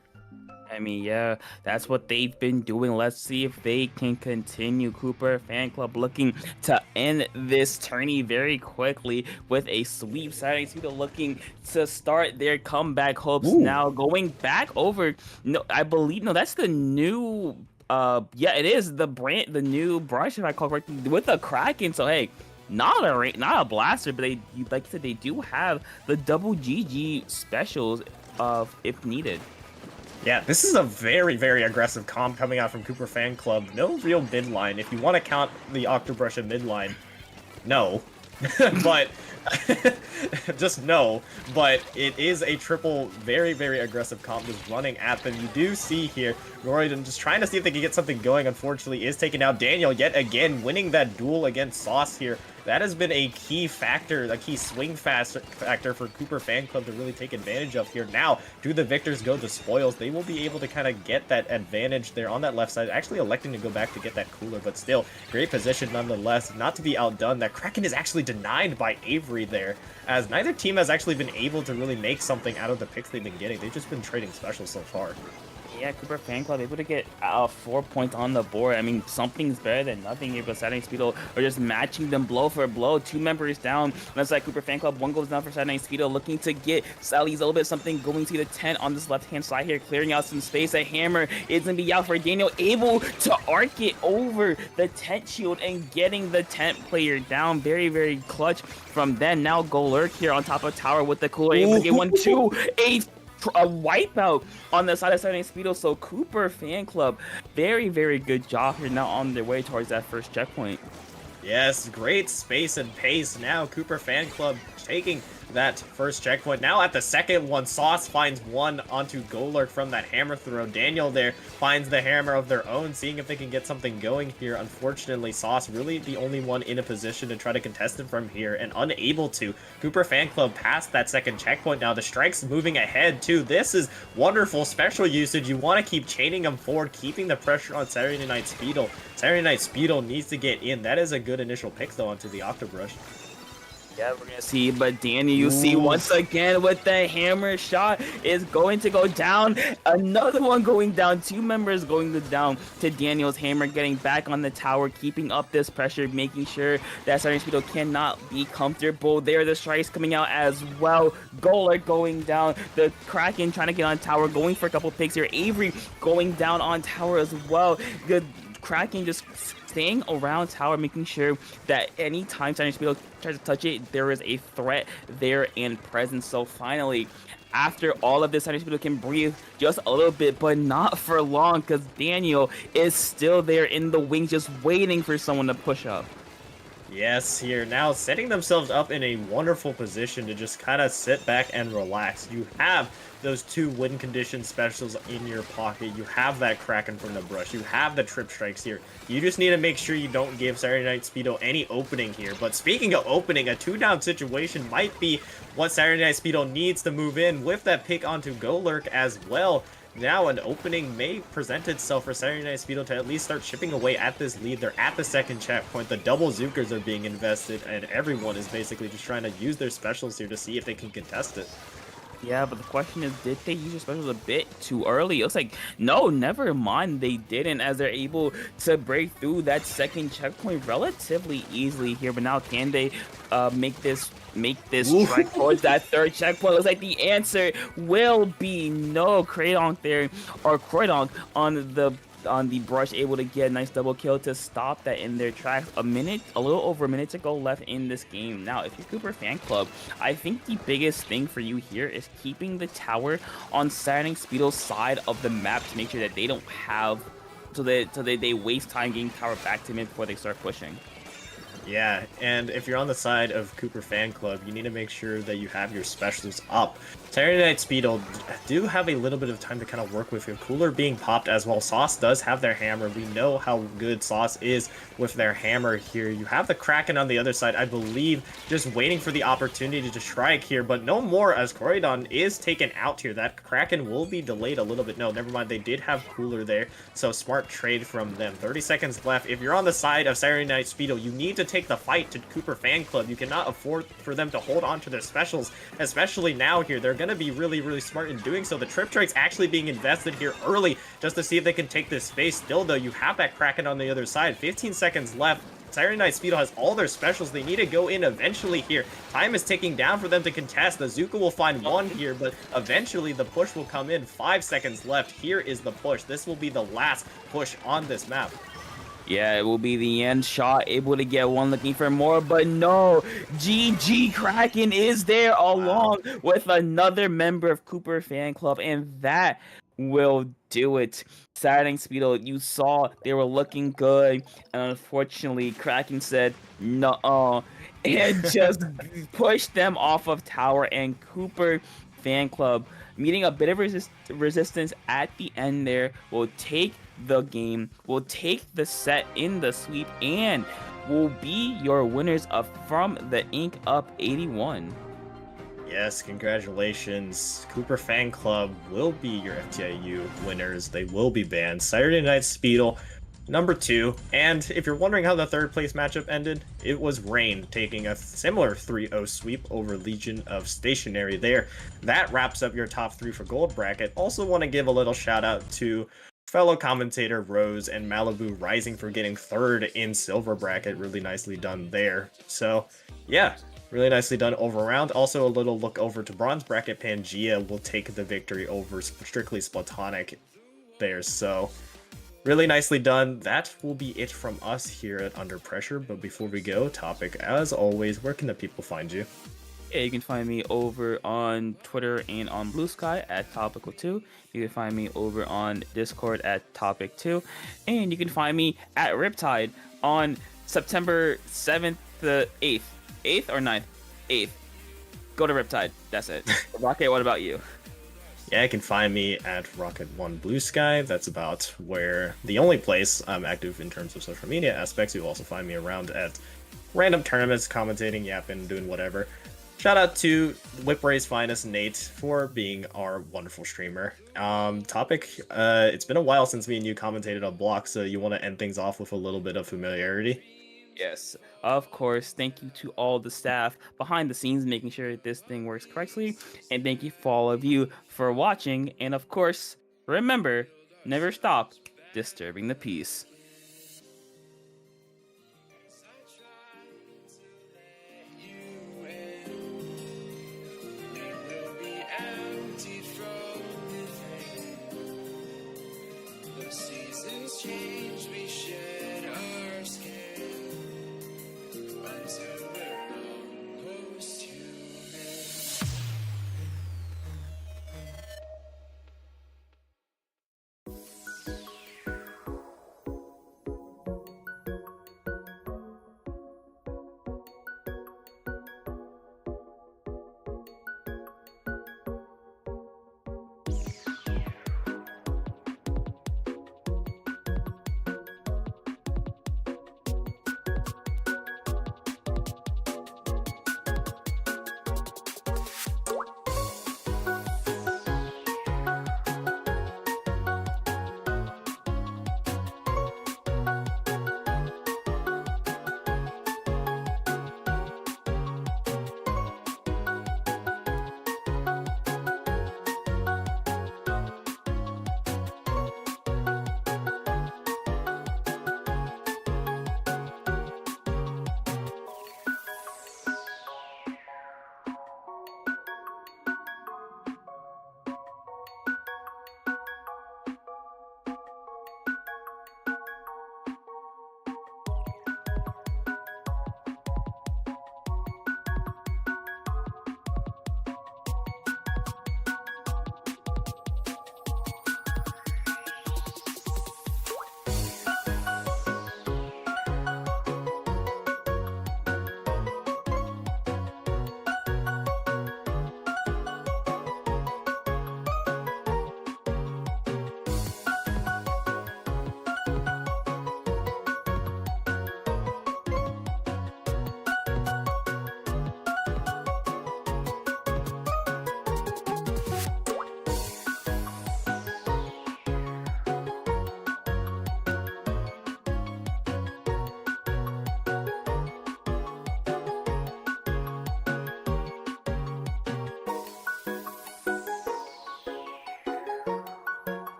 I mean, yeah, that's what they've been doing. Let's see if they can continue. Cooper Fan Club looking to end this tourney very quickly with a sweep. Saturday Speedle looking to start their comeback hopes. Ooh. Now going back over, no, I believe, no, that's the new, yeah, it is the new brush, if I call correctly, with the Kraken. So, hey, not a blaster, but they, like you said, they do have the double GG specials if needed. Yeah, this is a very, very aggressive comp coming out from Cooper Fan Club. No real midline. If you want to count the Octobrush a midline, no. But just no. But it is a triple, very, very aggressive comp just running at them. You do see here, Royden just trying to see if they can get something going. Unfortunately, is taking out Daniel yet again, winning that duel against Sauce here. That has been a key factor, a key swing factor for Cooper Fan Club to really take advantage of here. Now, do the victors go the spoils? They will be able to kind of get that advantage there on that left side, actually electing to go back to get that cooler, but still, great position nonetheless, not to be outdone. That Kraken is actually denied by Avery there, as neither team has actually been able to really make something out of the picks they've been getting. They've just been trading specials so far. Yeah, Cooper Fan Club able to get 4 points on the board. I mean, something's better than nothing here, but Saturday Night Speedle are just matching them blow for blow. 2 members down. That's like Cooper Fan Club. 1 goes down for Saturday Night Speedle, looking to get Sally's a little bit something going to the tent on this left-hand side here, clearing out some space. A hammer is going to be out for Daniel, able to arc it over the tent shield and getting the tent player down. Very, very clutch from then. Now Golurk here on top of tower with the cooler, able to get 1-2. A wipeout on the side of Saturday Night Speedle. So Cooper Fan Club, very, very good job here, now on their way towards that first checkpoint. Yes, great space and pace. Now Cooper Fan Club taking that first checkpoint. Now at the second one, Sauce finds one onto Golurk from that hammer throw. Daniel there finds the hammer of their own, seeing if they can get something going here. Unfortunately, Sauce really the only one in a position to try to contest it from here and unable to. Cooper Fan Club passed that second checkpoint. Now the strike's moving ahead too. This is wonderful special usage. You want to keep chaining them forward, keeping the pressure on Saturday Night Speedle. Saturday Night Speedle needs to get in. That is a good initial pick though onto the Octobrush. Yeah, we're gonna see, but Danny, you see once again with the hammer shot is going to go down. Another one going down. 2 members going down to Daniel's hammer, getting back on the tower, keeping up this pressure, making sure that Saturday Speedo cannot be comfortable. There, the strikes coming out as well. Golurk going down. The Kraken trying to get on tower, going for a couple picks here. Avery going down on tower as well. Good Kraken just staying around tower, making sure that anytime Saturday Speedo tries to touch it, there is a threat there and present. So finally, after all of this, Saturday Speedo can breathe just a little bit, but not for long, because Daniel is still there in the wings, just waiting for someone to push up. Yes, here now setting themselves up in a wonderful position to just kind of sit back and relax. You have those 2 win condition specials in your pocket. You have that Kraken from the brush. You have the trip strikes here. You just need to make sure you don't give Saturday Night Speedo any opening here. But speaking of opening, a 2-down situation might be what Saturday Night Speedo needs to move in with that pick onto Golurk as well. Now an opening may present itself for Saturday Night Speedo to at least start chipping away at this lead. They're at the second checkpoint. The double Zookers are being invested, and everyone is basically just trying to use their specials here to see if they can contest it. Yeah, but the question is, did they use their specials a bit too early? It looks like, no, never mind, they didn't, as they're able to break through that second checkpoint relatively easily here. But now can they make this strike towards that third checkpoint? Looks like the answer will be no. Kraydonk there, or Kraydonk on the brush, able to get a nice double kill to stop that in their tracks. A little over a minute to go left in this game. Now, if you're Cooper Fan Club, I think the biggest thing for you here is keeping the tower on Saturday Speedo's side of the map to make sure that they don't have, so that they waste time getting tower back to mid before they start pushing. Yeah, and if you're on the side of Cooper Fan Club, you need to make sure that you have your specials up. Saturday Night Speedle do have a little bit of time to kind of work with your cooler being popped as well. Sauce does have their hammer. We know how good Sauce is with their hammer here. You have the Kraken on the other side, I believe, just waiting for the opportunity to strike here, but no more as Corridon is taken out here. That Kraken will be delayed a little bit. No, never mind. They did have cooler there, so smart trade from them. 30 seconds left. If you're on the side of Saturday Night Speedle, you need to take the fight to Cooper Fan Club. You cannot afford for them to hold on to their specials, especially now here. They're going to be really, really smart in doing so. The Trip Trade's actually being invested here early just to see if they can take this space. Still, though, you have that Kraken on the other side. 15 seconds left. Saturday Night Speedle has all their specials. They need to go in eventually here. Time is ticking down for them to contest. The Zuka will find one here, but eventually the push will come in. 5 seconds left. Here is the push. This will be the last push on this map. Yeah, it will be the end shot, able to get one, looking for more, but no, GG Kraken is there along with another member of Cooper Fan Club, and that will do it. Saturday Speedo, you saw they were looking good, and unfortunately, Kraken said no, and just pushed them off of tower, and Cooper Fan Club, meeting a bit of resistance at the end there, will take the game, will take the set in the sweep, and will be your winners of From the Ink Up 81. Yes, congratulations. Cooper Fan Club will be your FTIU winners. They will be banned. Saturday Night Speedle, number 2. And if you're wondering how the third place matchup ended, it was Rain taking a similar 3-0 sweep over Legion of Stationary there. That wraps up your top 3 for gold bracket. Also want to give a little shout out to fellow commentator Rose and Malibu Rising for getting 3rd in silver bracket. Really nicely done there. So yeah, really nicely done over round. Also a little look over to bronze bracket. Pangea will take the victory over Strictly Splatonic there. So really nicely done. That will be it from us here at Under Pressure. But before we go, Topic, as always, where can the people find you? Yeah, you can find me over on Twitter and on Blue Sky at Topical2. You can find me over on Discord at Topic2. And you can find me at Riptide on September 7th to 8th. 8th or 9th? 8th. Go to Riptide. That's it. Rocket, what about you? Yeah, you can find me at Rocket1 Blue Sky. That's about where the only place I'm active in terms of social media aspects. You'll also find me around at random tournaments, commentating, yapping, doing whatever. Shout out to Whip Ray's finest, Nate, for being our wonderful streamer. Topic, it's been a while since me and you commentated on Block, so you want to end things off with a little bit of familiarity? Yes, of course. Thank you to all the staff behind the scenes making sure this thing works correctly. And thank you for all of you for watching. And of course, remember, never stop disturbing the peace.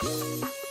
Bye.